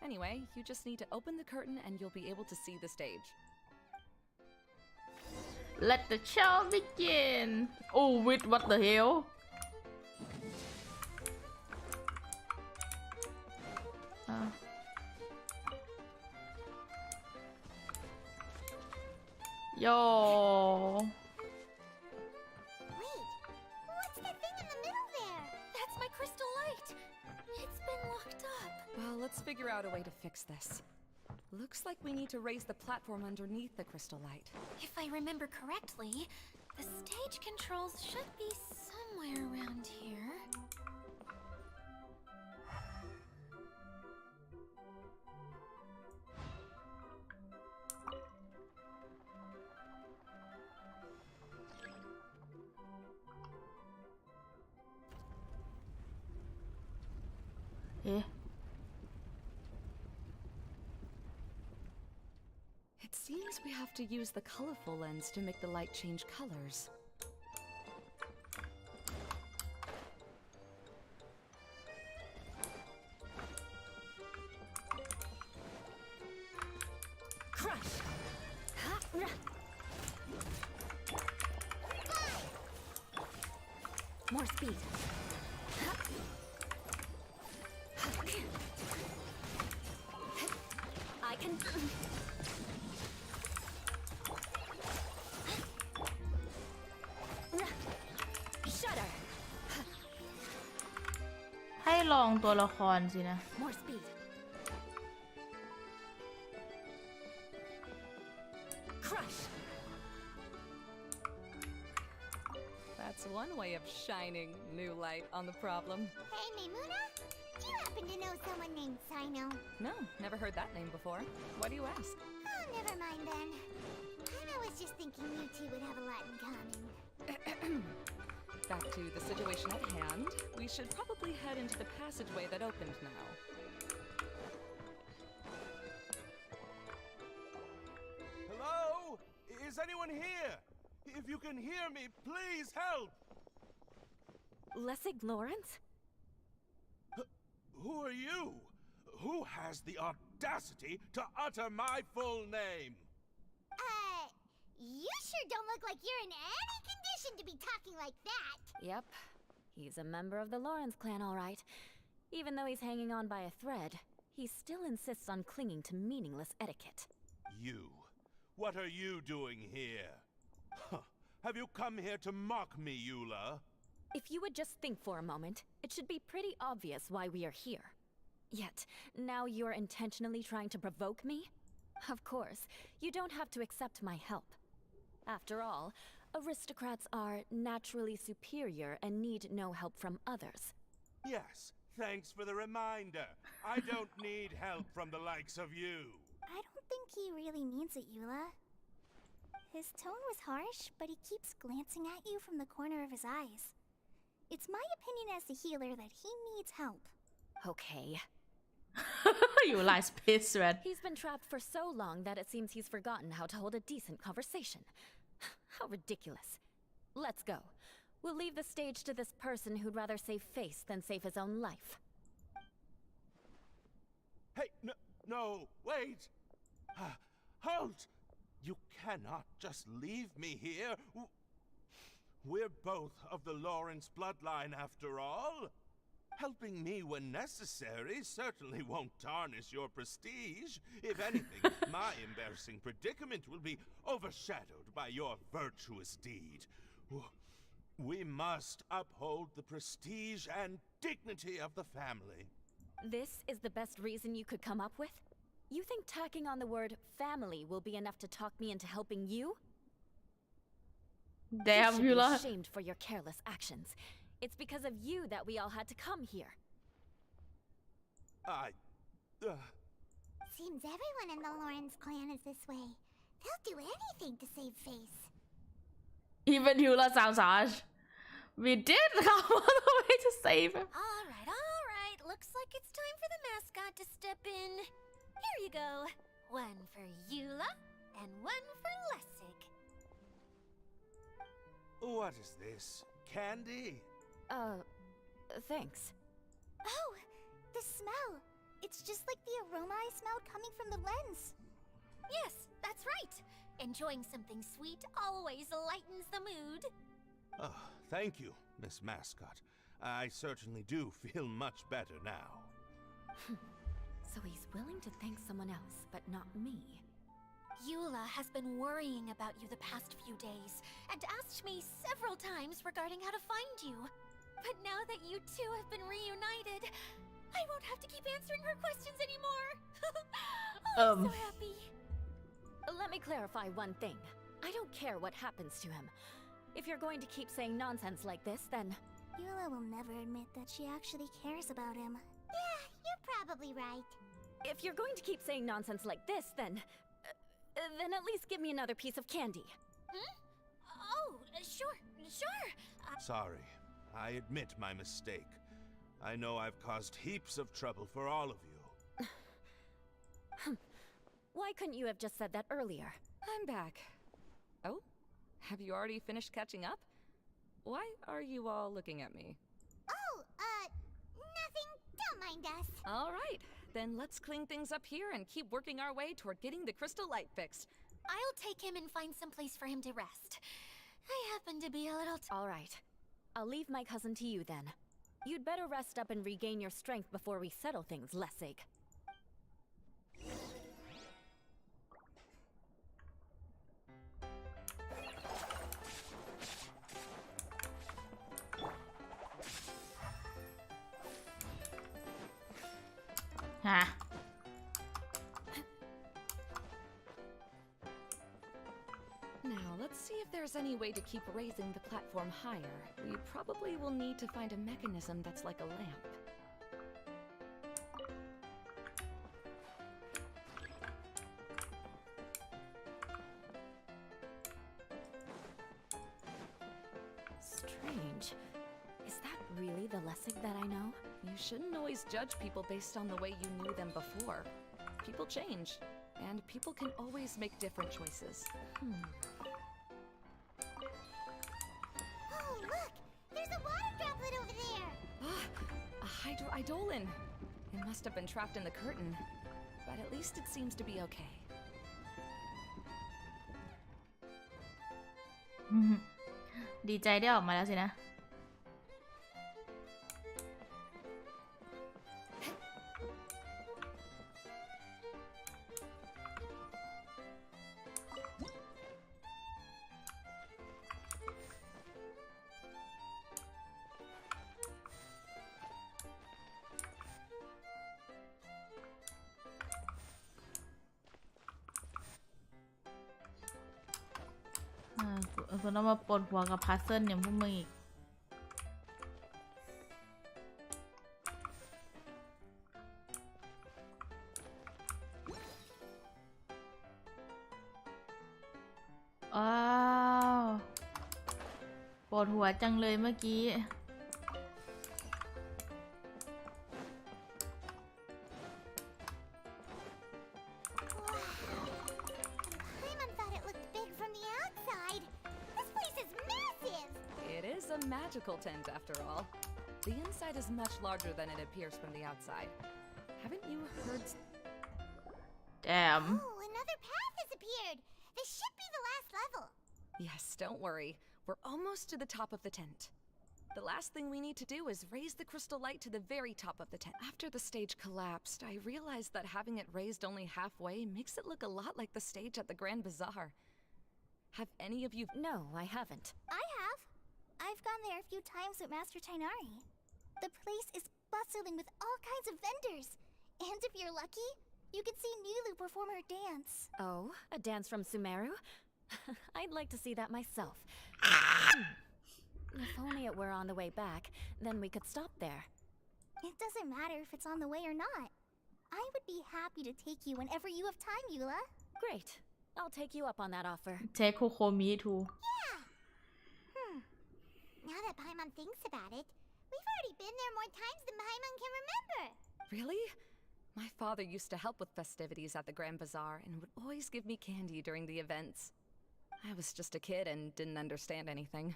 Anyway, you just need to open the curtain and you'll be able to see the stage. Let the show begin Oh with what the hell อ่ะโย Wait, what's that thing in the middle there? That's my crystal light. It's been locked up. Well, let's figure out a way to fix this. Looks like we need to raise the platform underneath the crystal light. If I remember correctly, the stage controls should be somewhere around here. Eh? It seems we have to use the colorful lens to make the light change colors. Crush! More speed. I can... Shudder! ให้ลองตัวละครสินะ More speed. Crush! That's one way of shining new light on the problem. Hey, Maimuna? Do you happen to know someone named Sino? No, never heard that name before. Why do you ask? Oh, never mind then. I was just thinking you two would have a lot in common. Back to the situation at hand. We should probably head into the passageway that opened now. Hello? Is anyone here? If you can hear me, please help! Lessig Lawrence? Who are you? Who has the audacity to utter my full name? You sure don't look like you're in any condition to be talking like that. Yep. He's a member of the Lawrence clan, all right. Even though he's hanging on by a thread, he still insists on clinging to meaningless etiquette. You. What are you doing here? Huh. Have you come here to mock me, Eula? If you would just think for a moment, it should be pretty obvious why we are here. Yet, now you're intentionally trying to provoke me? Of course, you don't have to accept my help. After all, aristocrats are naturally superior and need no help from others. Yes, thanks for the reminder. I don't need help from the likes of you. I don't think he really means it, Eula. His tone was harsh, but he keeps glancing at you from the corner of his eyes. It's my opinion as the healer that he needs help. Okay. You lie space red He's been trapped for so long that it seems he's forgotten how to hold a decent conversation. How ridiculous. Let's go. We'll leave the stage to this person who'd rather save face than save his own life. Hey, no, wait! Halt! You cannot just leave me here. We're both of the Lawrence bloodline after all. Helping me when necessary certainly won't tarnish your prestige. If anything, my embarrassing predicament will be overshadowed by your virtuous deed. We must uphold the prestige and dignity of the family. This is the best reason you could come up with? You think tacking on the word family will be enough to talk me into helping you? Damn, you should you be lot. ashamed for your careless actions. It's because of you that we all had to come here. Seems everyone in the Lawrence clan is this way. They'll do anything to save face. Even you lot sounds harsh. We did come all the way to save him. All right. Looks like it's time for the mascot to step in. Here you go. One for Eula and one for Lessig. What is this? Candy? Thanks. Oh, the smell. It's just like the aroma I smelled coming from the lens. Yes, that's right. Enjoying something sweet always lightens the mood. Oh, thank you, Miss Mascot. I certainly do feel much better now. So he's willing to thank someone else, but not me. Eula has been worrying about you the past few days and asked me several times regarding how to find you. But now that you two have been reunited, I won't have to keep answering her questions anymore. I'm so happy. Let me clarify one thing. I don't care what happens to him. If you're going to keep saying nonsense like this, then... Eula will never admit that she actually cares about him. Yeah, you're probably right. If you're going to keep saying nonsense like this, then at least give me another piece of candy. Oh, sure. Sorry. I admit my mistake. I know I've caused heaps of trouble for all of you. Why couldn't you have just said that earlier? I'm back. Oh? Have you already finished catching up? Why are you all looking at me? Oh, nothing. Don't mind us. All right. Then let's clean things up here and keep working our way toward getting the crystal light fixed. I'll take him and find some place for him to rest. I happen to be a little All right. I'll leave my cousin to you then. You'd better rest up and regain your strength before we settle things, Lessig. Huh. Now, let's see if there's any way to keep raising the platform higher. We probably will need to find a mechanism that's like a lamp. Strange. Is that really the Lessig that I know? You shouldn't always judge people based on the way you knew them before. People change, and people can always make different choices. Oh, look! There's a water droplet over there! A hydroidolin! It must have been trapped in the curtain, but at least it seems to be okay. ดีใจได้ออกมาแล้วสินะ กูต้องมาปวดหัวกับพัซเซิลอย่างพวกมึงอีกอ้าวปวดหัวจังเลยเมื่อกี้ A magical tent, after all. The inside is much larger than it appears from the outside. Haven't you heard? Damn. Oh, another path has appeared. This should be the last level. Yes, don't worry. We're almost to the top of the tent. The last thing we need to do is raise the crystal light to the very top of the tent. After the stage collapsed, I realized that having it raised only halfway makes it look a lot like the stage at the Grand Bazaar. Have any of you... No, I haven't. I have. I I've gone there a few times with Master Tainari. The place is bustling with all kinds of vendors. And if you're lucky, you can see Nilu perform her dance. Oh, a dance from Sumeru? I'd like to see that myself. If only it were on the way back, then we could stop there. It doesn't matter if it's on the way or not. I would be happy to take you whenever you have time, Eula. Great. I'll take you up on that offer. Take Kokomi too. Now that Paimon thinks about it, we've already been there more times than Paimon can remember. Really? My father used to help with festivities at the Grand Bazaar and would always give me candy during the events. I was just a kid and didn't understand anything.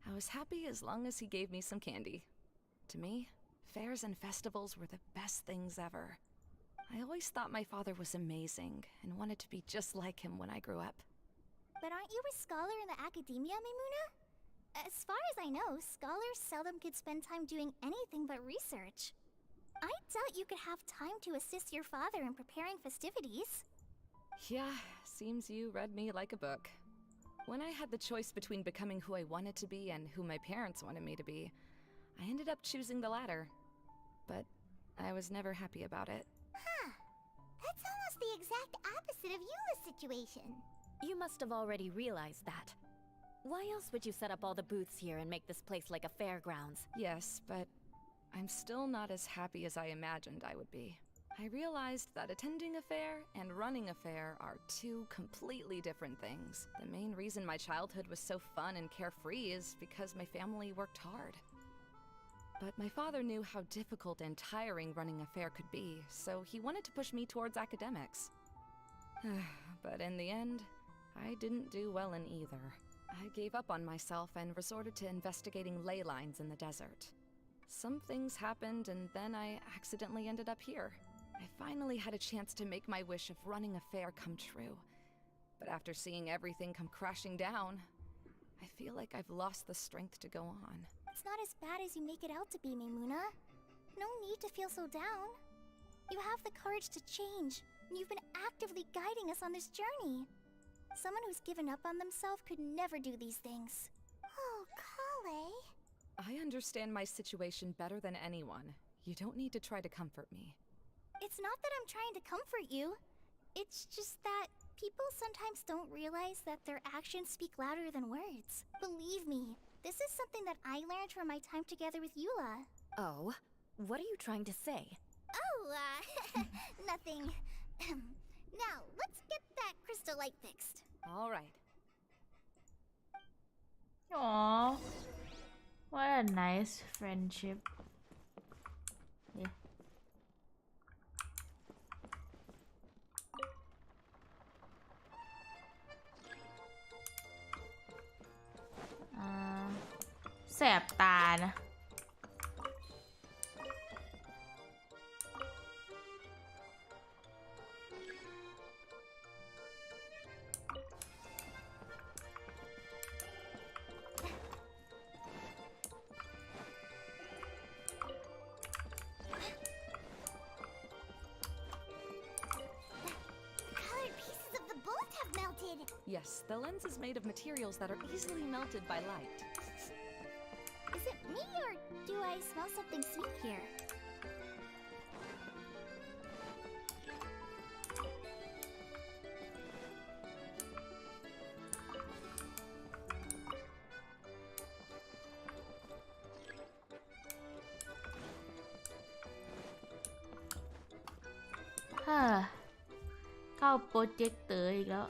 I was happy as long as he gave me some candy. To me, fairs and festivals were the best things ever. I always thought my father was amazing and wanted to be just like him when I grew up. But aren't you a scholar in the academia, Maimuna? As far as I know, scholars seldom could spend time doing anything but research. I doubt you could have time to assist your father in preparing festivities. Yeah, seems you read me like a book. When I had the choice between becoming who I wanted to be and who my parents wanted me to be, I ended up choosing the latter. But I was never happy about it. Huh. That's almost the exact opposite of Eula's situation. You must have already realized that. Why else would you set up all the booths here and make this place like a fairgrounds? Yes, but I'm still not as happy as I imagined I would be. I realized that attending a fair and running a fair are two completely different things. The main reason my childhood was so fun and carefree is because my family worked hard. But my father knew how difficult and tiring running a fair could be, so he wanted to push me towards academics. But in the end, I didn't do well in either. I gave up on myself and resorted to investigating ley lines in the desert. Some things happened, and then I accidentally ended up here. I finally had a chance to make my wish of running a fair come true. But after seeing everything come crashing down, I feel like I've lost the strength to go on. It's not as bad as you make it out to be, Maimuna. No need to feel so down. You have the courage to change, and you've been actively guiding us on this journey. Someone who's given up on themselves could never do these things. Oh, Kale. I understand my situation better than anyone. You don't need to try to comfort me. It's not that I'm trying to comfort you. It's just that people sometimes don't realize that their actions speak louder than words. Believe me, this is something that I learned from my time together with Eula. Oh? What are you trying to say? Oh, nothing. Now, let's get that crystal light fixed. All right. Aww. What a nice friendship. Yeah. Uh, แสบตานะ Colored pieces of the bolt have melted. Yes, the lens is made of materials that are easily melted by light. Is it me or do I smell something sweet here? Huh. เข้าโปรเจคเตอร์อีกแล้ว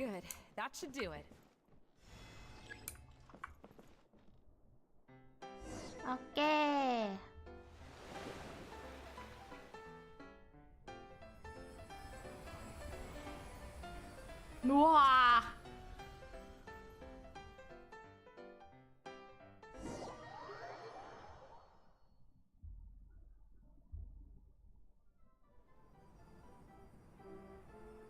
Good. That should do it. โอเค นัว Huh?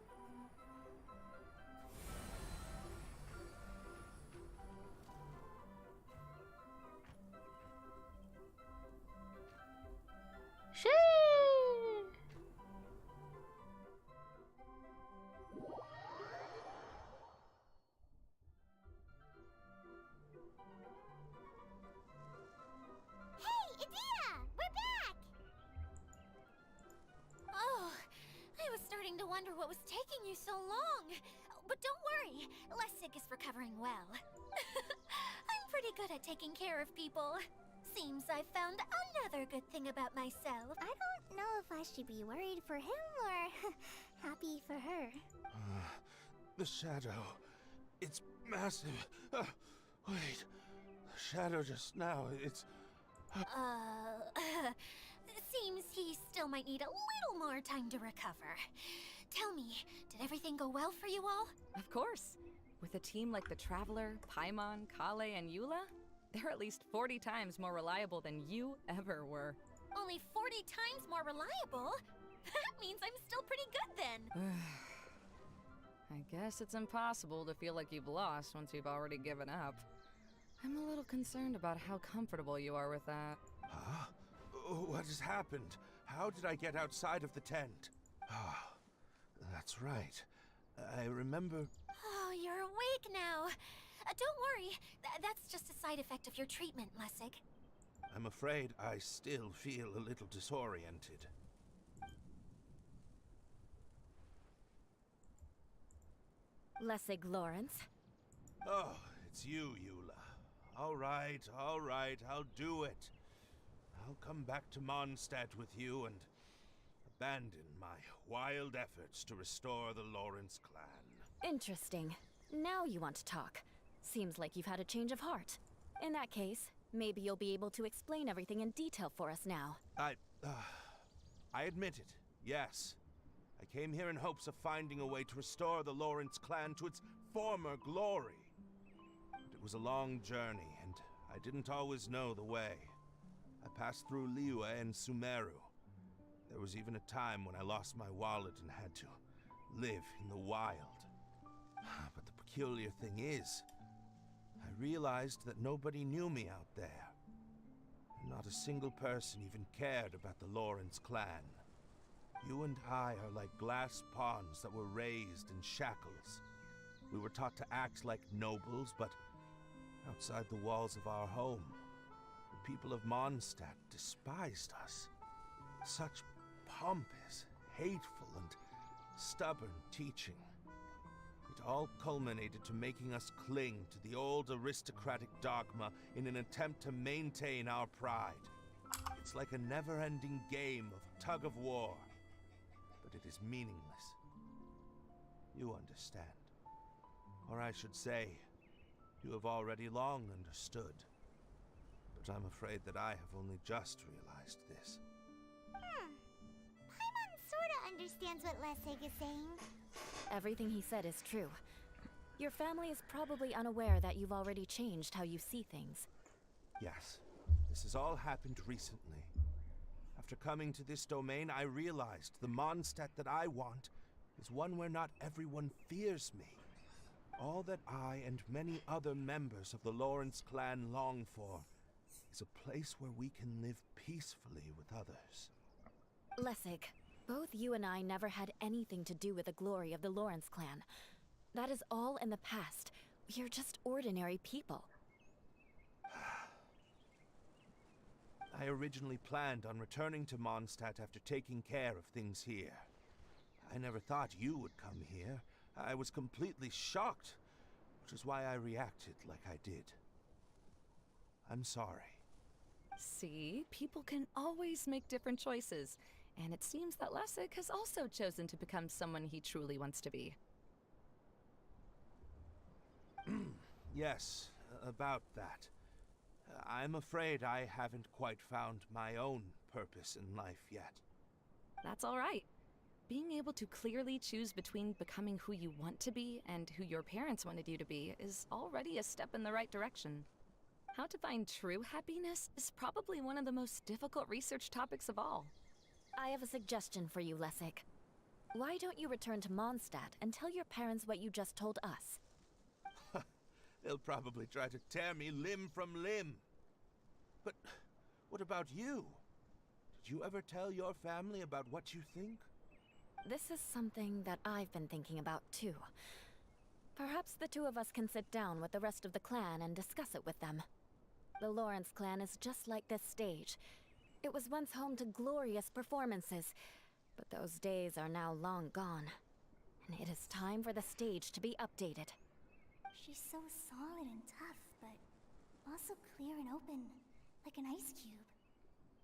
what was taking you so long. But don't worry, Lessig is recovering well. I'm pretty good at taking care of people. Seems I've found another good thing about myself. I don't know if I should be worried for him or happy for her. The shadow. It's massive. Wait. The shadow just now, it's... Seems he still might need a little more time to recover. Tell me, did everything go well for you all? Of course. With a team like the Traveler, Paimon, Kale, and Eula, they're at least 40 times more reliable than you ever were. Only 40 times more reliable? That means I'm still pretty good then. I guess it's impossible to feel like you've lost once you've already given up. I'm a little concerned about how comfortable you are with that. Huh? What has happened? How did I get outside of the tent? Ah, that's right. I remember... Oh, you're awake now. Don't worry, that's just a side effect of your treatment, Lessig. I'm afraid I still feel a little disoriented. Lessig Lawrence. Oh, it's you, Eula. All right, I'll do it. I'll come back to Mondstadt with you and abandon my wild efforts to restore the Lawrence clan. Interesting. Now you want to talk. Seems like you've had a change of heart. In that case, maybe you'll be able to explain everything in detail for us now. I admit it, yes. I came here in hopes of finding a way to restore the Lawrence clan to its former glory. But it was a long journey, and I didn't always know the way. I passed through Liyue and Sumeru. There was even a time when I lost my wallet and had to live in the wild. But the peculiar thing is, I realized that nobody knew me out there. Not a single person even cared about the Lawrence clan. You and I are like glass pawns that were raised in shackles. We were taught to act like nobles, but outside the walls of our home, the people of Mondstadt despised us. Such pompous, hateful, and stubborn teaching. It all culminated to making us cling to the old aristocratic dogma in an attempt to maintain our pride. It's like a never-ending game of tug-of-war, but it is meaningless. You understand. Or I should say, you have already long understood. But I'm afraid that I have only just realized this. Paimon sorta understands what Lessig is saying. Everything he said is true. Your family is probably unaware that you've already changed how you see things. Yes, this has all happened recently. After coming to this domain, I realized the Mondstadt that I want is one where not everyone fears me. All that I and many other members of the Lawrence clan long for is a place where we can live peacefully with others. Lessig, both you and I never had anything to do with the glory of the Lawrence clan. That is all in the past. We are just ordinary people. I originally planned on returning to Mondstadt after taking care of things here. I never thought you would come here. I was completely shocked, which is why I reacted like I did. I'm sorry. See, people can always make different choices, and it seems that Lessig has also chosen to become someone he truly wants to be. Yes, about that. I'm afraid I haven't quite found my own purpose in life yet. That's all right. Being able to clearly choose between becoming who you want to be and who your parents wanted you to be is already a step in the right direction. How to find true happiness is probably one of the most difficult research topics of all. I have a suggestion for you, Lessig. Why don't you return to Mondstadt and tell your parents what you just told us? They'll probably try to tear me limb from limb. But what about you? Did you ever tell your family about what you think? This is something that I've been thinking about too. Perhaps the two of us can sit down with the rest of the clan and discuss it with them. The Lawrence clan is just like this stage. It was once home to glorious performances, but those days are now long gone. It is time for the stage to be updated. She's so solid and tough, but also clear and open, like an ice cube.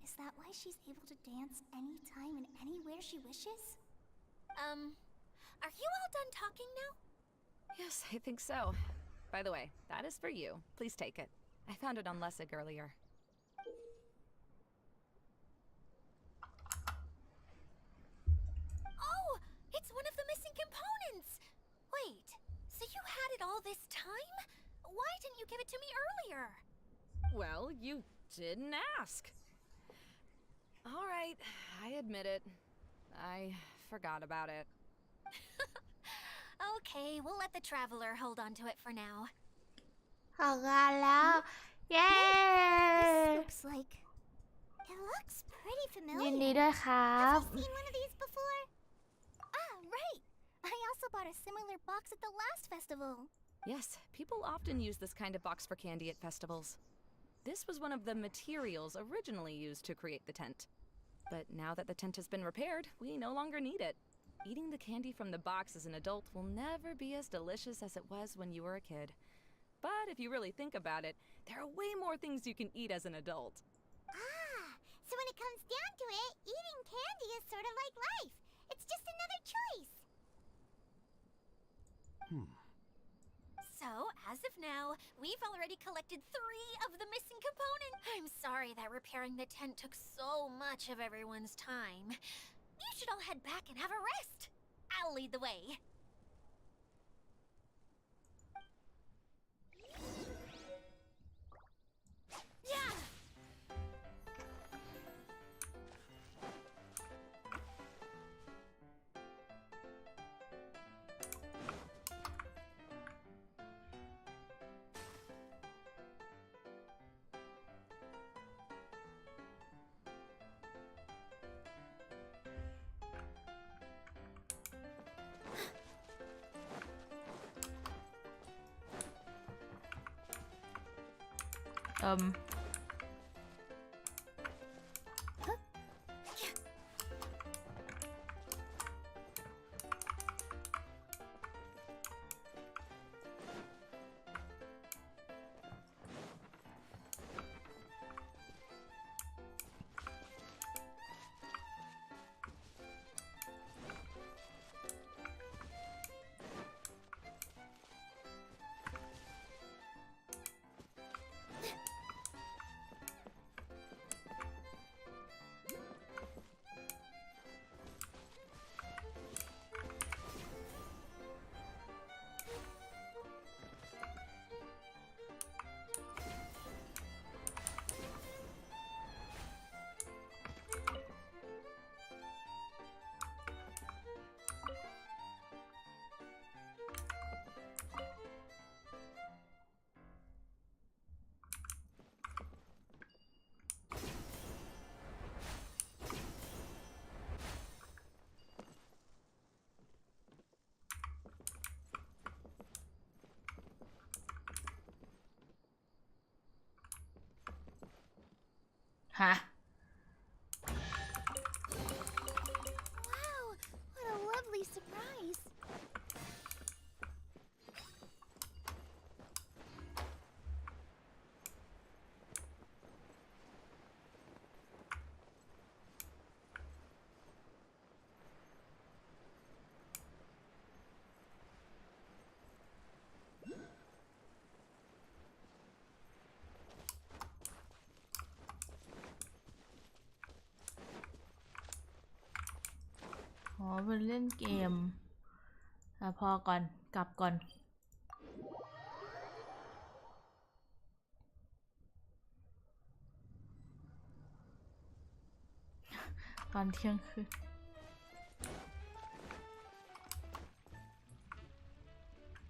Is that why she's able to dance anytime and anywhere she wishes? Are you all done talking now? Yes, I think so. By the way, that is for you. Please take it. I found it on Lessig earlier. Oh, it's one of the missing components! Wait, so you had it all this time? Why didn't you give it to me earlier? Well, you didn't ask. All right, I admit it. I forgot about it. Okay, we'll let the traveler hold on to it for now. ออกงานแล้ว เย้ This looks like... It looks pretty ยิน familiar. ดีด้วยครับ Have you seen one of these before? Ah, right! I also bought a similar box at the last festival. Yes, people often use this kind of box for candy at festivals. This was one of the materials originally used to create the tent. But now that the tent has been repaired, we no longer need it. Eating the candy from the box as an adult will never be as delicious as it was when you were a kid. But if you really think about it, there are way more things you can eat as an adult. Ah, so when it comes down to it, eating candy is sort of like life. It's just another choice. So, as of now, we've already collected 3 of the missing components. I'm sorry that repairing the tent took so much of everyone's time. You should all head back and have a rest. I'll lead the way. Yeah!ฮะ Wow, what a lovely surprise.อ๋อเป็นเล่นเกมพอก่อนกลับก่อนตอนเที่ยงคืน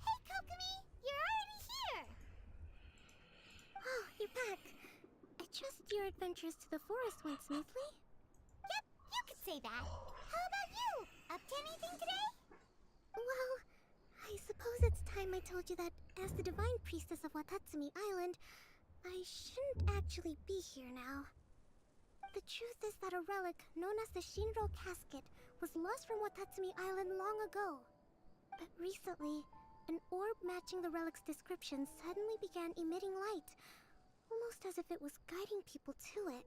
Hey, Kokomi! You're already here! Oh, you're back. I trust your adventures to the forest went smoothly? Yep, you could say that. How about you? Up to anything today? Well, I suppose it's time I told you that as the divine priestess of Watatsumi Island, I shouldn't actually be here now. The truth is that a relic known as the Shinro Casket was lost from Watatsumi Island long ago. But recently, an orb matching the relic's description suddenly began emitting light, almost as if it was guiding people to it.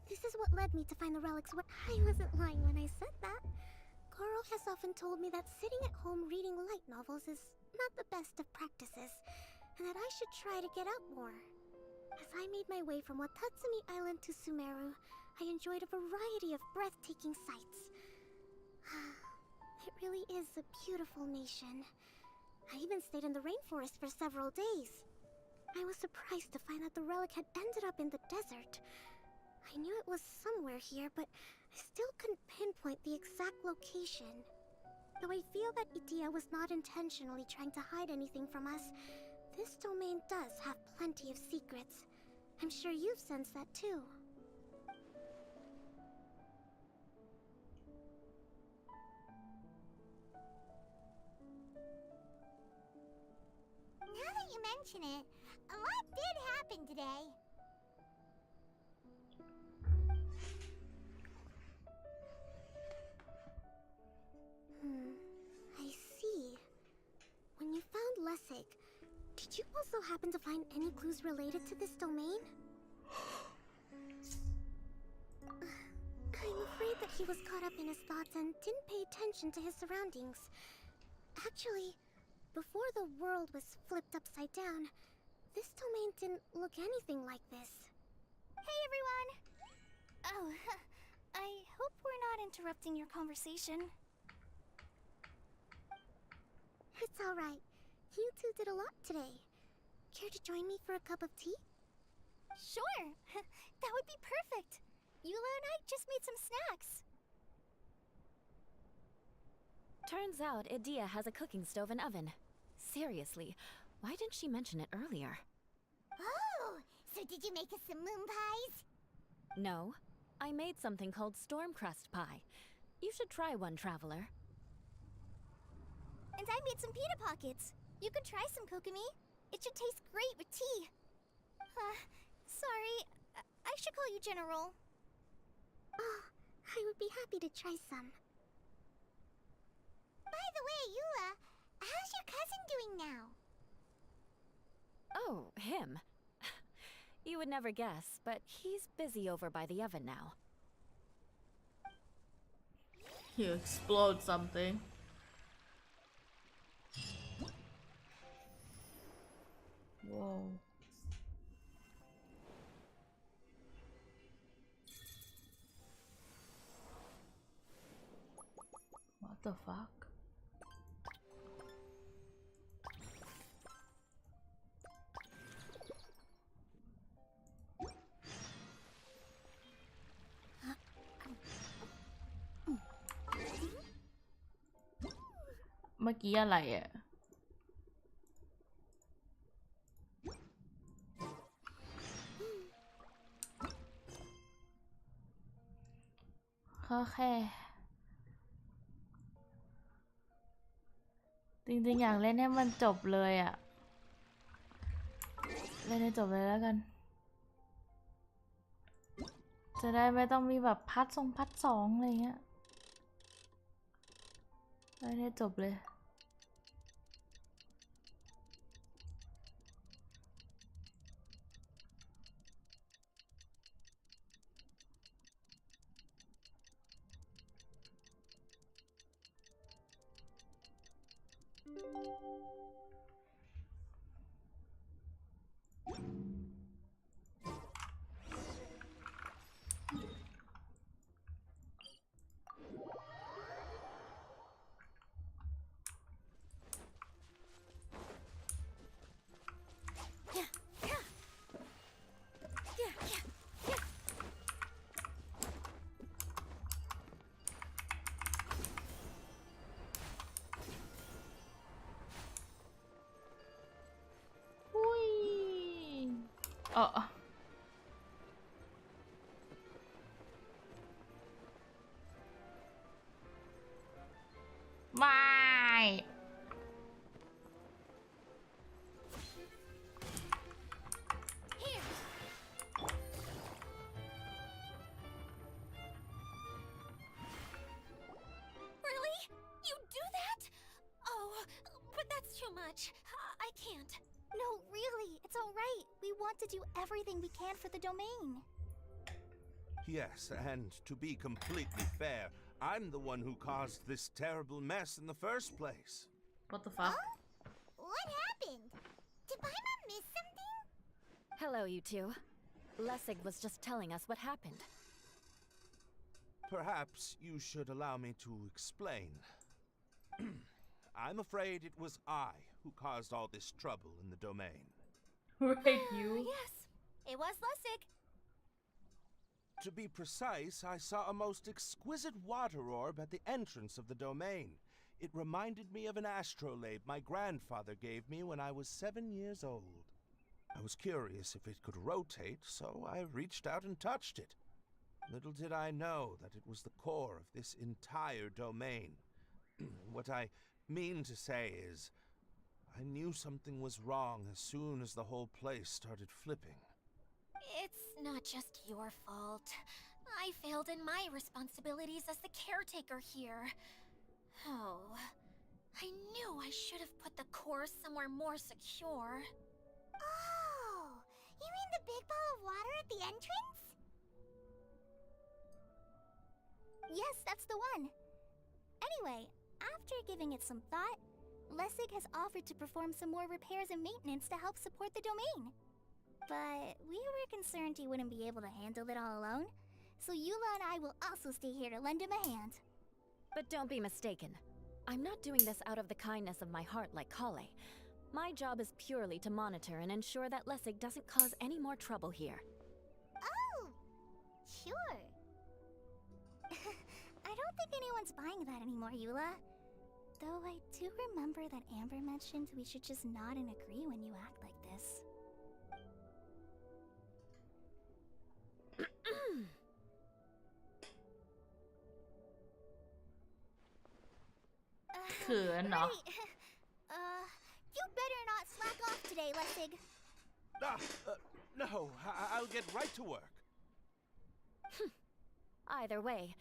This is what led me to find the relics. I wasn't lying when I said that. Goro has often told me that sitting at home reading light novels is not the best of practices, and that I should try to get out more. As I made my way from Watatsumi Island to Sumeru, I enjoyed a variety of breathtaking sights. It really is a beautiful nation. I even stayed in the rainforest for several days. I was surprised to find that the relic had ended up in the desert. I knew it was somewhere here, but I still couldn't pinpoint the exact location. Though I feel that Idia was not intentionally trying to hide anything from us, this domain does have plenty of secrets. I'm sure you've sensed that too. Now that you mention it, a lot did happen today. I see. When you found Lessig, did you also happen to find any clues related to this domain? I'm afraid that he was caught up in his thoughts and didn't pay attention to his surroundings. Actually, before the world was flipped upside down, this domain didn't look anything like this. Hey everyone! Oh, I hope we're not interrupting your conversation. It's alright. You two did a lot today. Care to join me for a cup of tea? Sure! That would be perfect! Eula and I just made some snacks. Turns out Idia has a cooking stove and oven. Seriously, why didn't she mention it earlier? Oh! So did you make us some moon pies? No, I made something called storm crust pie. You should try one, traveler. And I made some pita pockets. You could try some, Kokomi. It should taste great with tea. Sorry. I should call you General. Oh, I would be happy to try some. By the way, Eula, how's your cousin doing now? Oh, him. You would never guess, but he's busy over by the oven now. You explode something. Whoa. What the fuck?เมื่อกี้อะไรอ่ะก็แค่จริงๆอยากเล่นให้มันจบเลยอ่ะเล่นให้จบเลยแล้วกันจะได้ไม่ต้องมีแบบพัดสองอะไรเงี้ยเล่นให้จบเลยไม่ Really? You do but that's too much. I can't. No, really, it's alright. We want to do everything we can for the domain. Yes, and to be completely fair, I'm the one who caused this terrible mess in the first place. What the fuck? What happened? Did Paimon miss something? Hello, you two. Lessig was just telling us what happened. Perhaps you should allow me to explain. I'm afraid it was I who caused all this trouble in the domain. Right, you. Yes, it was Lessig. To be precise, I saw a most exquisite water orb at the entrance of the domain. It reminded me of an astrolabe my grandfather gave me when I was 7 years old. I was curious if it could rotate, so I reached out and touched it. Little did I know that it was the core of this entire domain. What I mean to say is, I knew something was wrong as soon as the whole place started flipping. It's not just your fault. I failed in my responsibilities as the caretaker here. Oh, I knew I should have put the core somewhere more secure. Oh, you mean the big ball of water at the entrance? Yes, that's the one. Anyway, after giving it some thought, Lessig has offered to perform some more repairs and maintenance to help support the domain. But we were concerned he wouldn't be able to handle it all alone, so Eula and I will also stay here to lend him a hand. But don't be mistaken. I'm not doing this out of the kindness of my heart like Kale. My job is purely to monitor and ensure that Lessig doesn't cause any more trouble here. Oh, sure. I don't think anyone's buying that anymore, Eula. Though I do remember that Amber mentioned we should just nod and agree when you act like this. เขินเหรอ You better not slack off today, Lessig. No, I'll get right to work. Either way,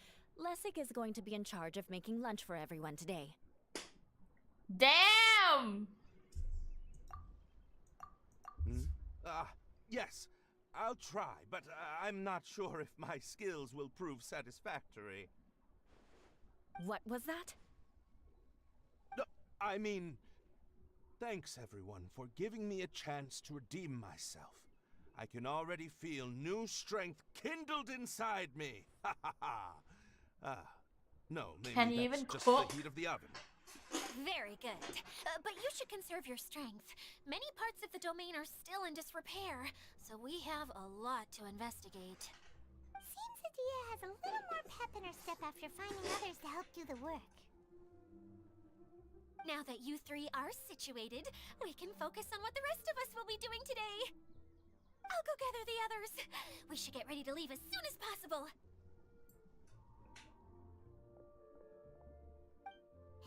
Lessig is going to be in charge of making lunch for everyone today. Damn! Yes, I'll try, but I'm not sure if my skills will prove satisfactory. What was that? No, I mean, thanks everyone for giving me a chance to redeem myself. I can already feel new strength kindled inside me. Ha ha ha. No, maybe Can you that's even just cook? the heat of the oven. Very good. But you should conserve your strength. Many parts of the domain are still in disrepair, so we have a lot to investigate. Seems Adia has a little more pep in her step after finding others to help do the work. Now that you three are situated, we can focus on what the rest of us will be doing today. I'll go gather the others. We should get ready to leave as soon as possible.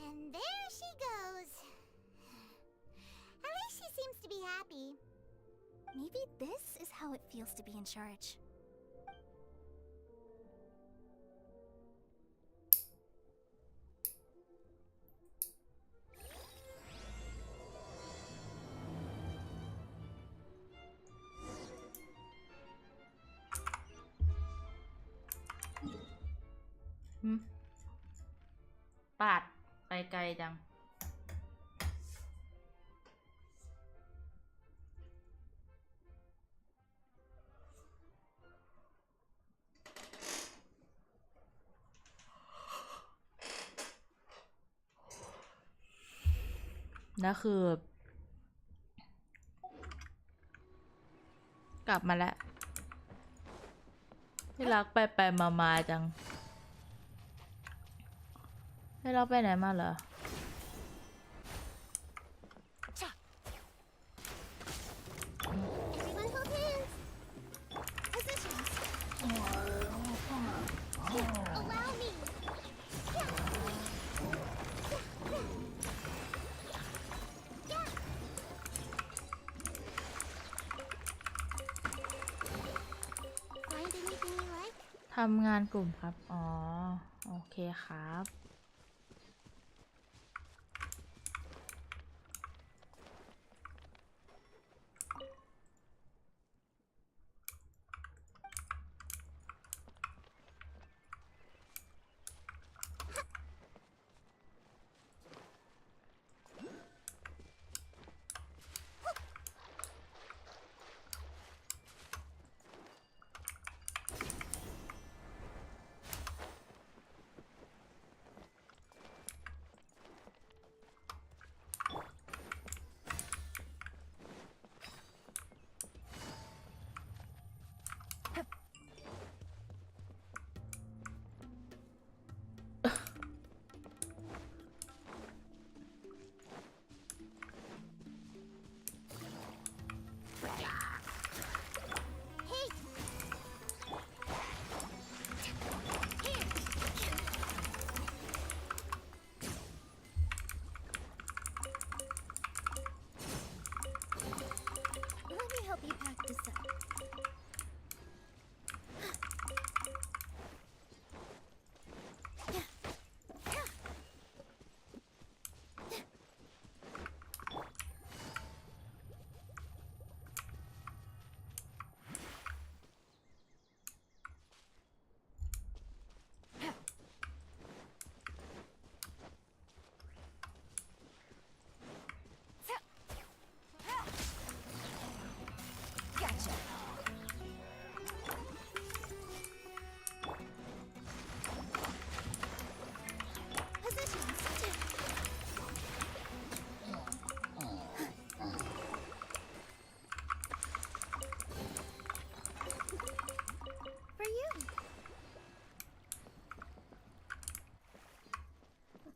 And there she goes. At least she seems to be happy. Maybe this is how it feels to be in charge. Hmm? ปาดไปไกลจัง แล้วคือ กลับมาแล้วที่รักไปมาจังให้เราไปไหนมาเหรอ Everyone hold hands. Positions. Allow me. Find anything you like? ทำงานกลุ่มครับ อ๋อ โอเคครับ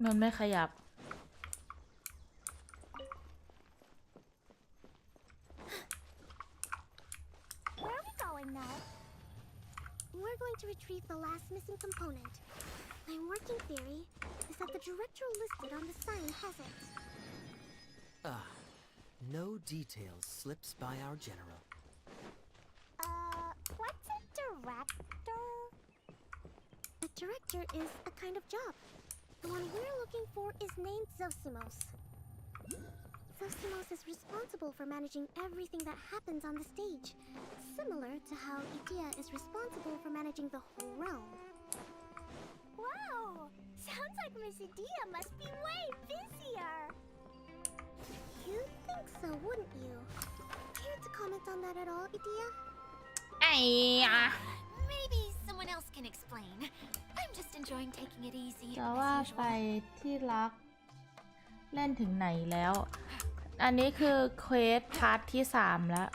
มันไม่ขยับ Where are we going now? We're going to retrieve the last missing component. My working theory is that the director listed on the sign hasn't. No details slips by our general. What's a director? A director is a kind of job. The one we're looking for is named Zosimos. Zosimos is responsible for managing everything that happens on the stage, similar to how Idea is responsible for managing the whole realm. Wow! Sounds like Miss Idea must be way busier. You'd think so, wouldn't you? Care to comment on that at all, Idea? ไอ้อะ Maybe someone else can explain. I'm just enjoying taking it easy. จะ as ว่าไป usual. ที่รัก เล่นถึงไหนแล้ว อันนี้คือเควสพาร์ทที่ 3 แล้ว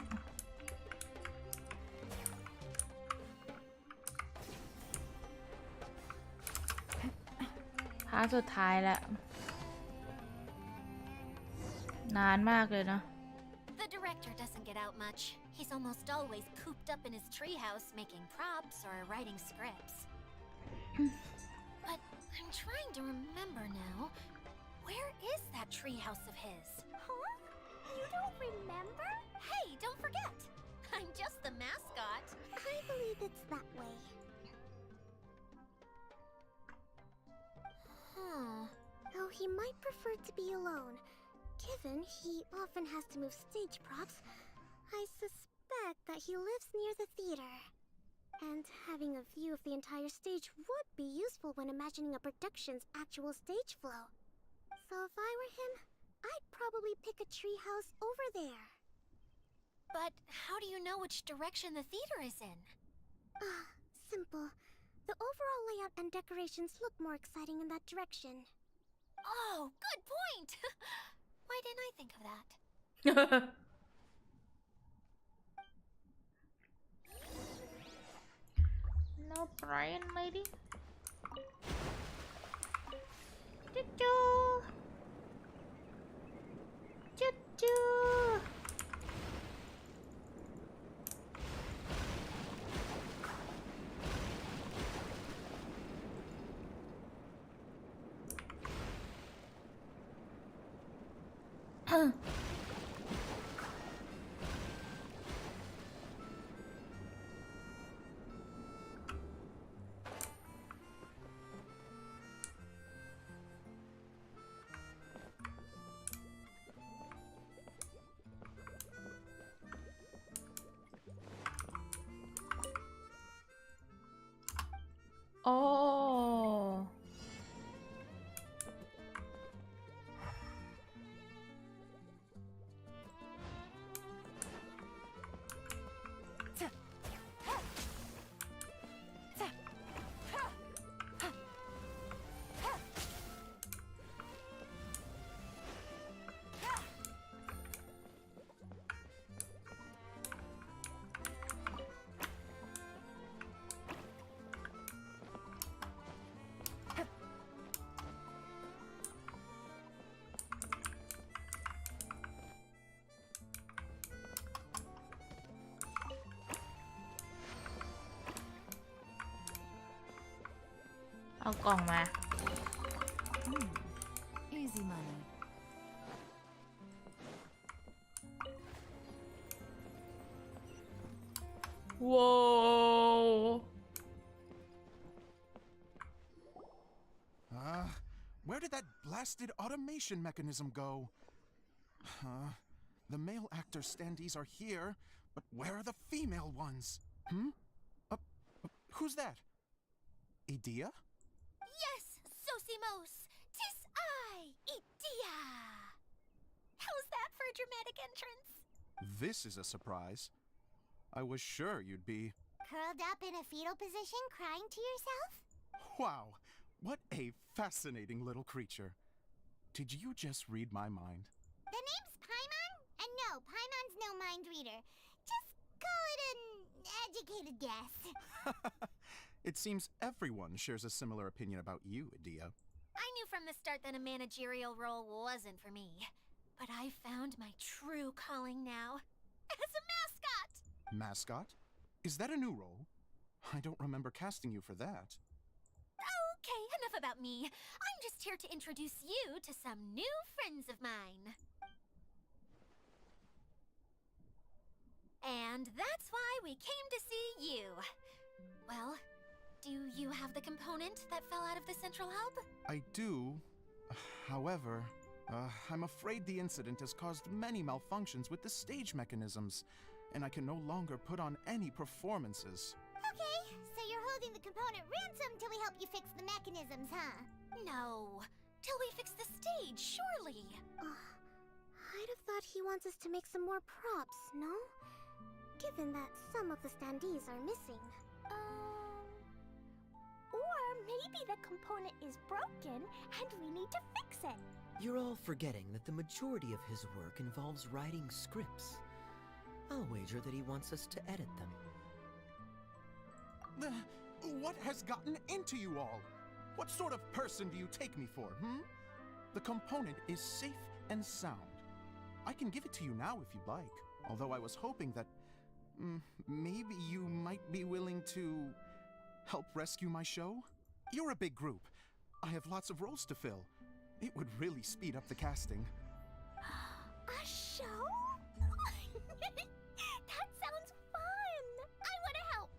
พาร์ทสุดท้ายแล้ว นานมากเลยนะ The director doesn't get out much. He's almost always cooped up in his treehouse making props or writing scripts. But I'm trying to remember now. Where is that treehouse of his? Huh? You don't remember? Hey, don't forget! I'm just the mascot. I believe it's that way. Huh. Though he might prefer to be alone, given he often has to move stage props, I suspect that he lives near the theater. And having a view of the entire stage would be useful when imagining a production's actual stage flow. So if I were him, I'd probably pick a treehouse over there. But how do you know which direction the theater is in? Simple. The overall layout and decorations look more exciting in that direction. Oh, good point! Why didn't I think of that? No brain lady. Choo choo. Choo choo. Oh.เอากล่องมา Easy money. Whoa. Where did that blasted automation mechanism go? The male actor standees are here, but where are the female ones? Who's that? Idea? Yes, Zosimos! 'Tis I, Idea! How's that for a dramatic entrance? This is a surprise. I was sure you'd be... Curled up in a fetal position, crying to yourself? Wow, what a fascinating little creature. Did you just read my mind? The name's Paimon? And no, Paimon's no mind reader. Just call it an educated guess. It seems everyone shares a similar opinion about you, Idea. I knew from the start that a managerial role wasn't for me. But I found my true calling now. As a mascot! Mascot? Is that a new role? I don't remember casting you for that. Okay, enough about me. I'm just here to introduce you to some new friends of mine. And that's why we came to see you. Well, do you have the component that fell out of the central hub? I do. However, I'm afraid the incident has caused many malfunctions with the stage mechanisms, and I can no longer put on any performances. Okay, so you're holding the component ransom till we help you fix the mechanisms, huh? No. Till we fix the stage, surely. I'd have thought he wants us to make some more props, no? Given that some of the standees are missing. Or maybe the component is broken and we need to fix it. You're all forgetting that the majority of his work involves writing scripts. I'll wager that he wants us to edit them. What has gotten into you all? What sort of person do you take me for, The component is safe and sound. I can give it to you now if you'd like, although I was hoping that maybe you might be willing to help rescue my show? You're a big group. I have lots of roles to fill. It would really speed up the casting. A show? That sounds fun! I want to help!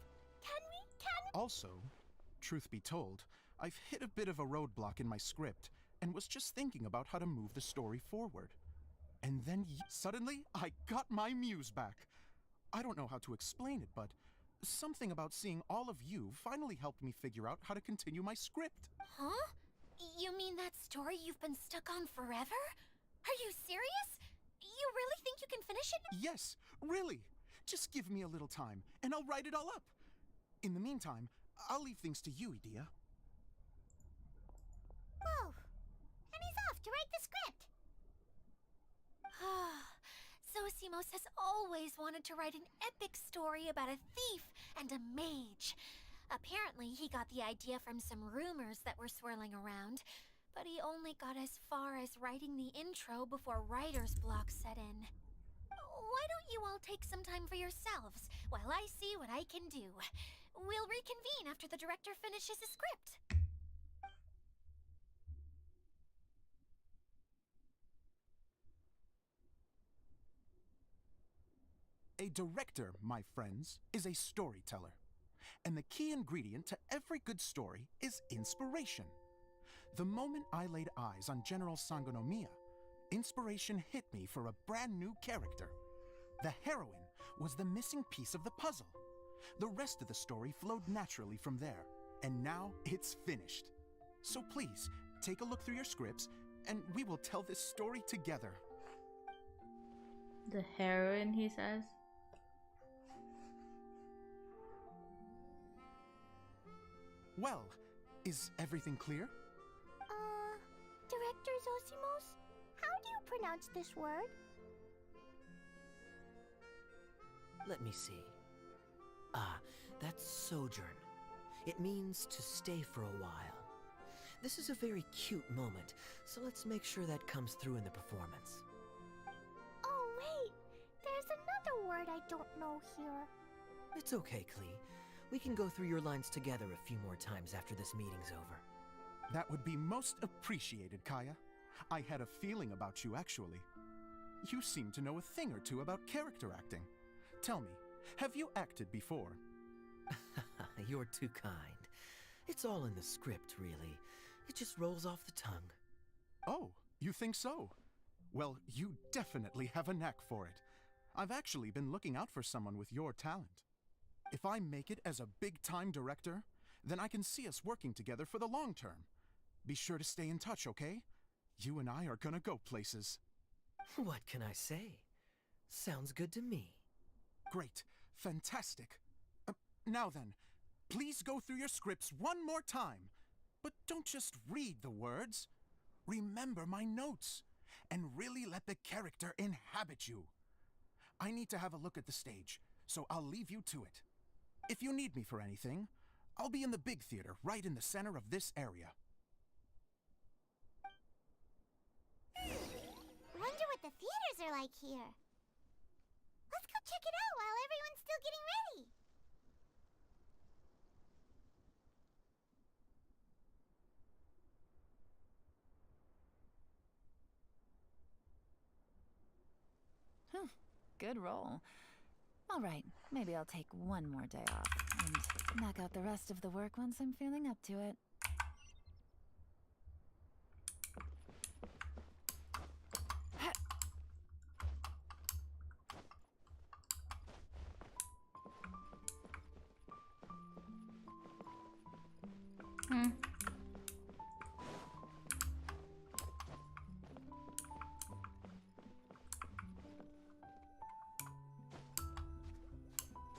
Can we? Also, truth be told, I've hit a bit of a roadblock in my script and was just thinking about how to move the story forward. And then suddenly, I got my muse back. I don't know how to explain it, but something about seeing all of you finally helped me figure out how to continue my script. Huh? You mean that story you've been stuck on forever? Are you serious? You really think you can finish it? Yes, really. Just give me a little time, and I'll write it all up. In the meantime, I'll leave things to you, Idia. Whoa! And he's off to write the script! Zosimos has always wanted to write an epic story about a thief and a mage. Apparently, he got the idea from some rumors that were swirling around, but he only got as far as writing the intro before writer's block set in. Why don't you all take some time for yourselves while I see what I can do? We'll reconvene after the director finishes his script. A director, my friends, is a storyteller. And the key ingredient to every good story is inspiration. The moment I laid eyes on General Sangonomiya, inspiration hit me for a brand new character. The heroine was the missing piece of the puzzle. The rest of the story flowed naturally from there, and now it's finished. So please, take a look through your scripts, and we will tell this story together. The heroine, he says. Well, is everything clear? Director Zosimos, how do you pronounce this word? Let me see. That's sojourn. It means to stay for a while. This is a very cute moment, so let's make sure that comes through in the performance. Oh, wait. There's another word I don't know here. It's okay, Klee. We can go through your lines together a few more times after this meeting's over. That would be most appreciated, Kaya. I had a feeling about you, actually. You seem to know a thing or two about character acting. Tell me, have you acted before? You're too kind. It's all in the script, really. It just rolls off the tongue. Oh, you think so? Well, you definitely have a knack for it. I've actually been looking out for someone with your talent. If I make it as a big-time director, then I can see us working together for the long term. Be sure to stay in touch, okay? You and I are gonna go places. What can I say? Sounds good to me. Great. Fantastic. Now then, please go through your scripts one more time. But don't just read the words. Remember my notes, and really let the character inhabit you. I need to have a look at the stage, so I'll leave you to it. If you need me for anything, I'll be in the big theater right in the center of this area. like here. Let's go check it out while everyone's still getting ready. Good roll. All right, maybe I'll take one more day off and knock out the rest of the work once I'm feeling up to it.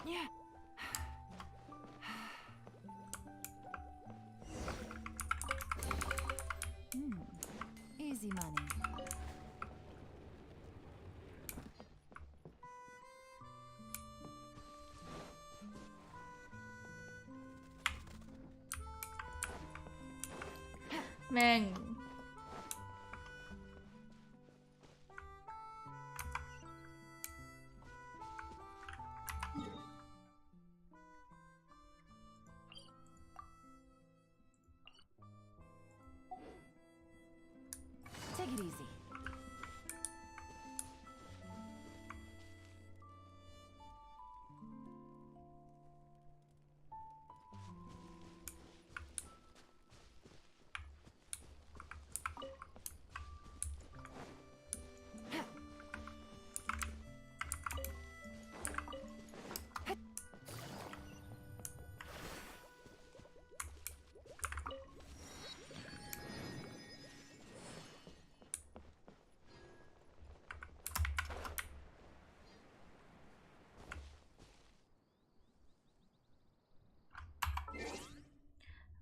Yeah. Easy money. Meng. Take it easy.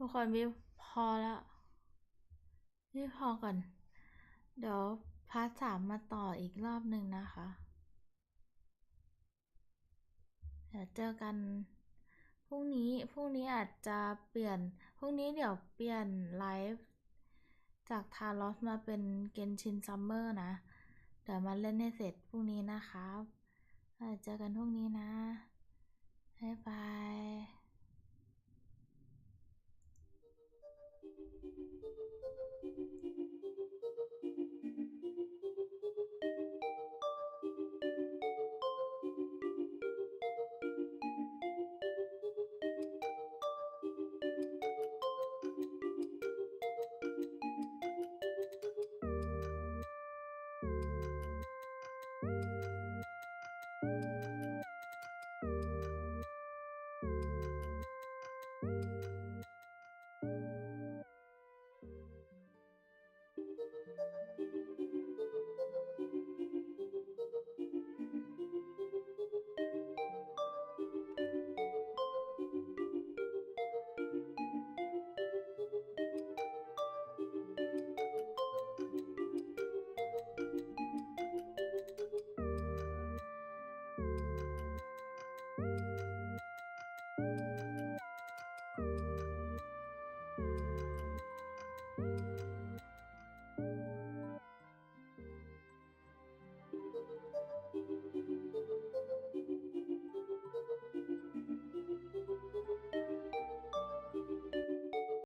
ทุกคนวิวพอแล้ววิวพอก่อนเดี๋ยวพาร์ท 3มาต่ออีกรอบหนึ่งนะคะเดี๋ยวเจอกันพรุ่งนี้อาจจะเปลี่ยนพรุ่งนี้เดี๋ยวเปลี่ยนไลฟ์จากทารอสมาเป็นเกนชินซัมเมอร์นะเดี๋ยวมาเล่นให้เสร็จพรุ่งนี้นะคะเจอกันพรุ่งนี้นะบ๊ายบาย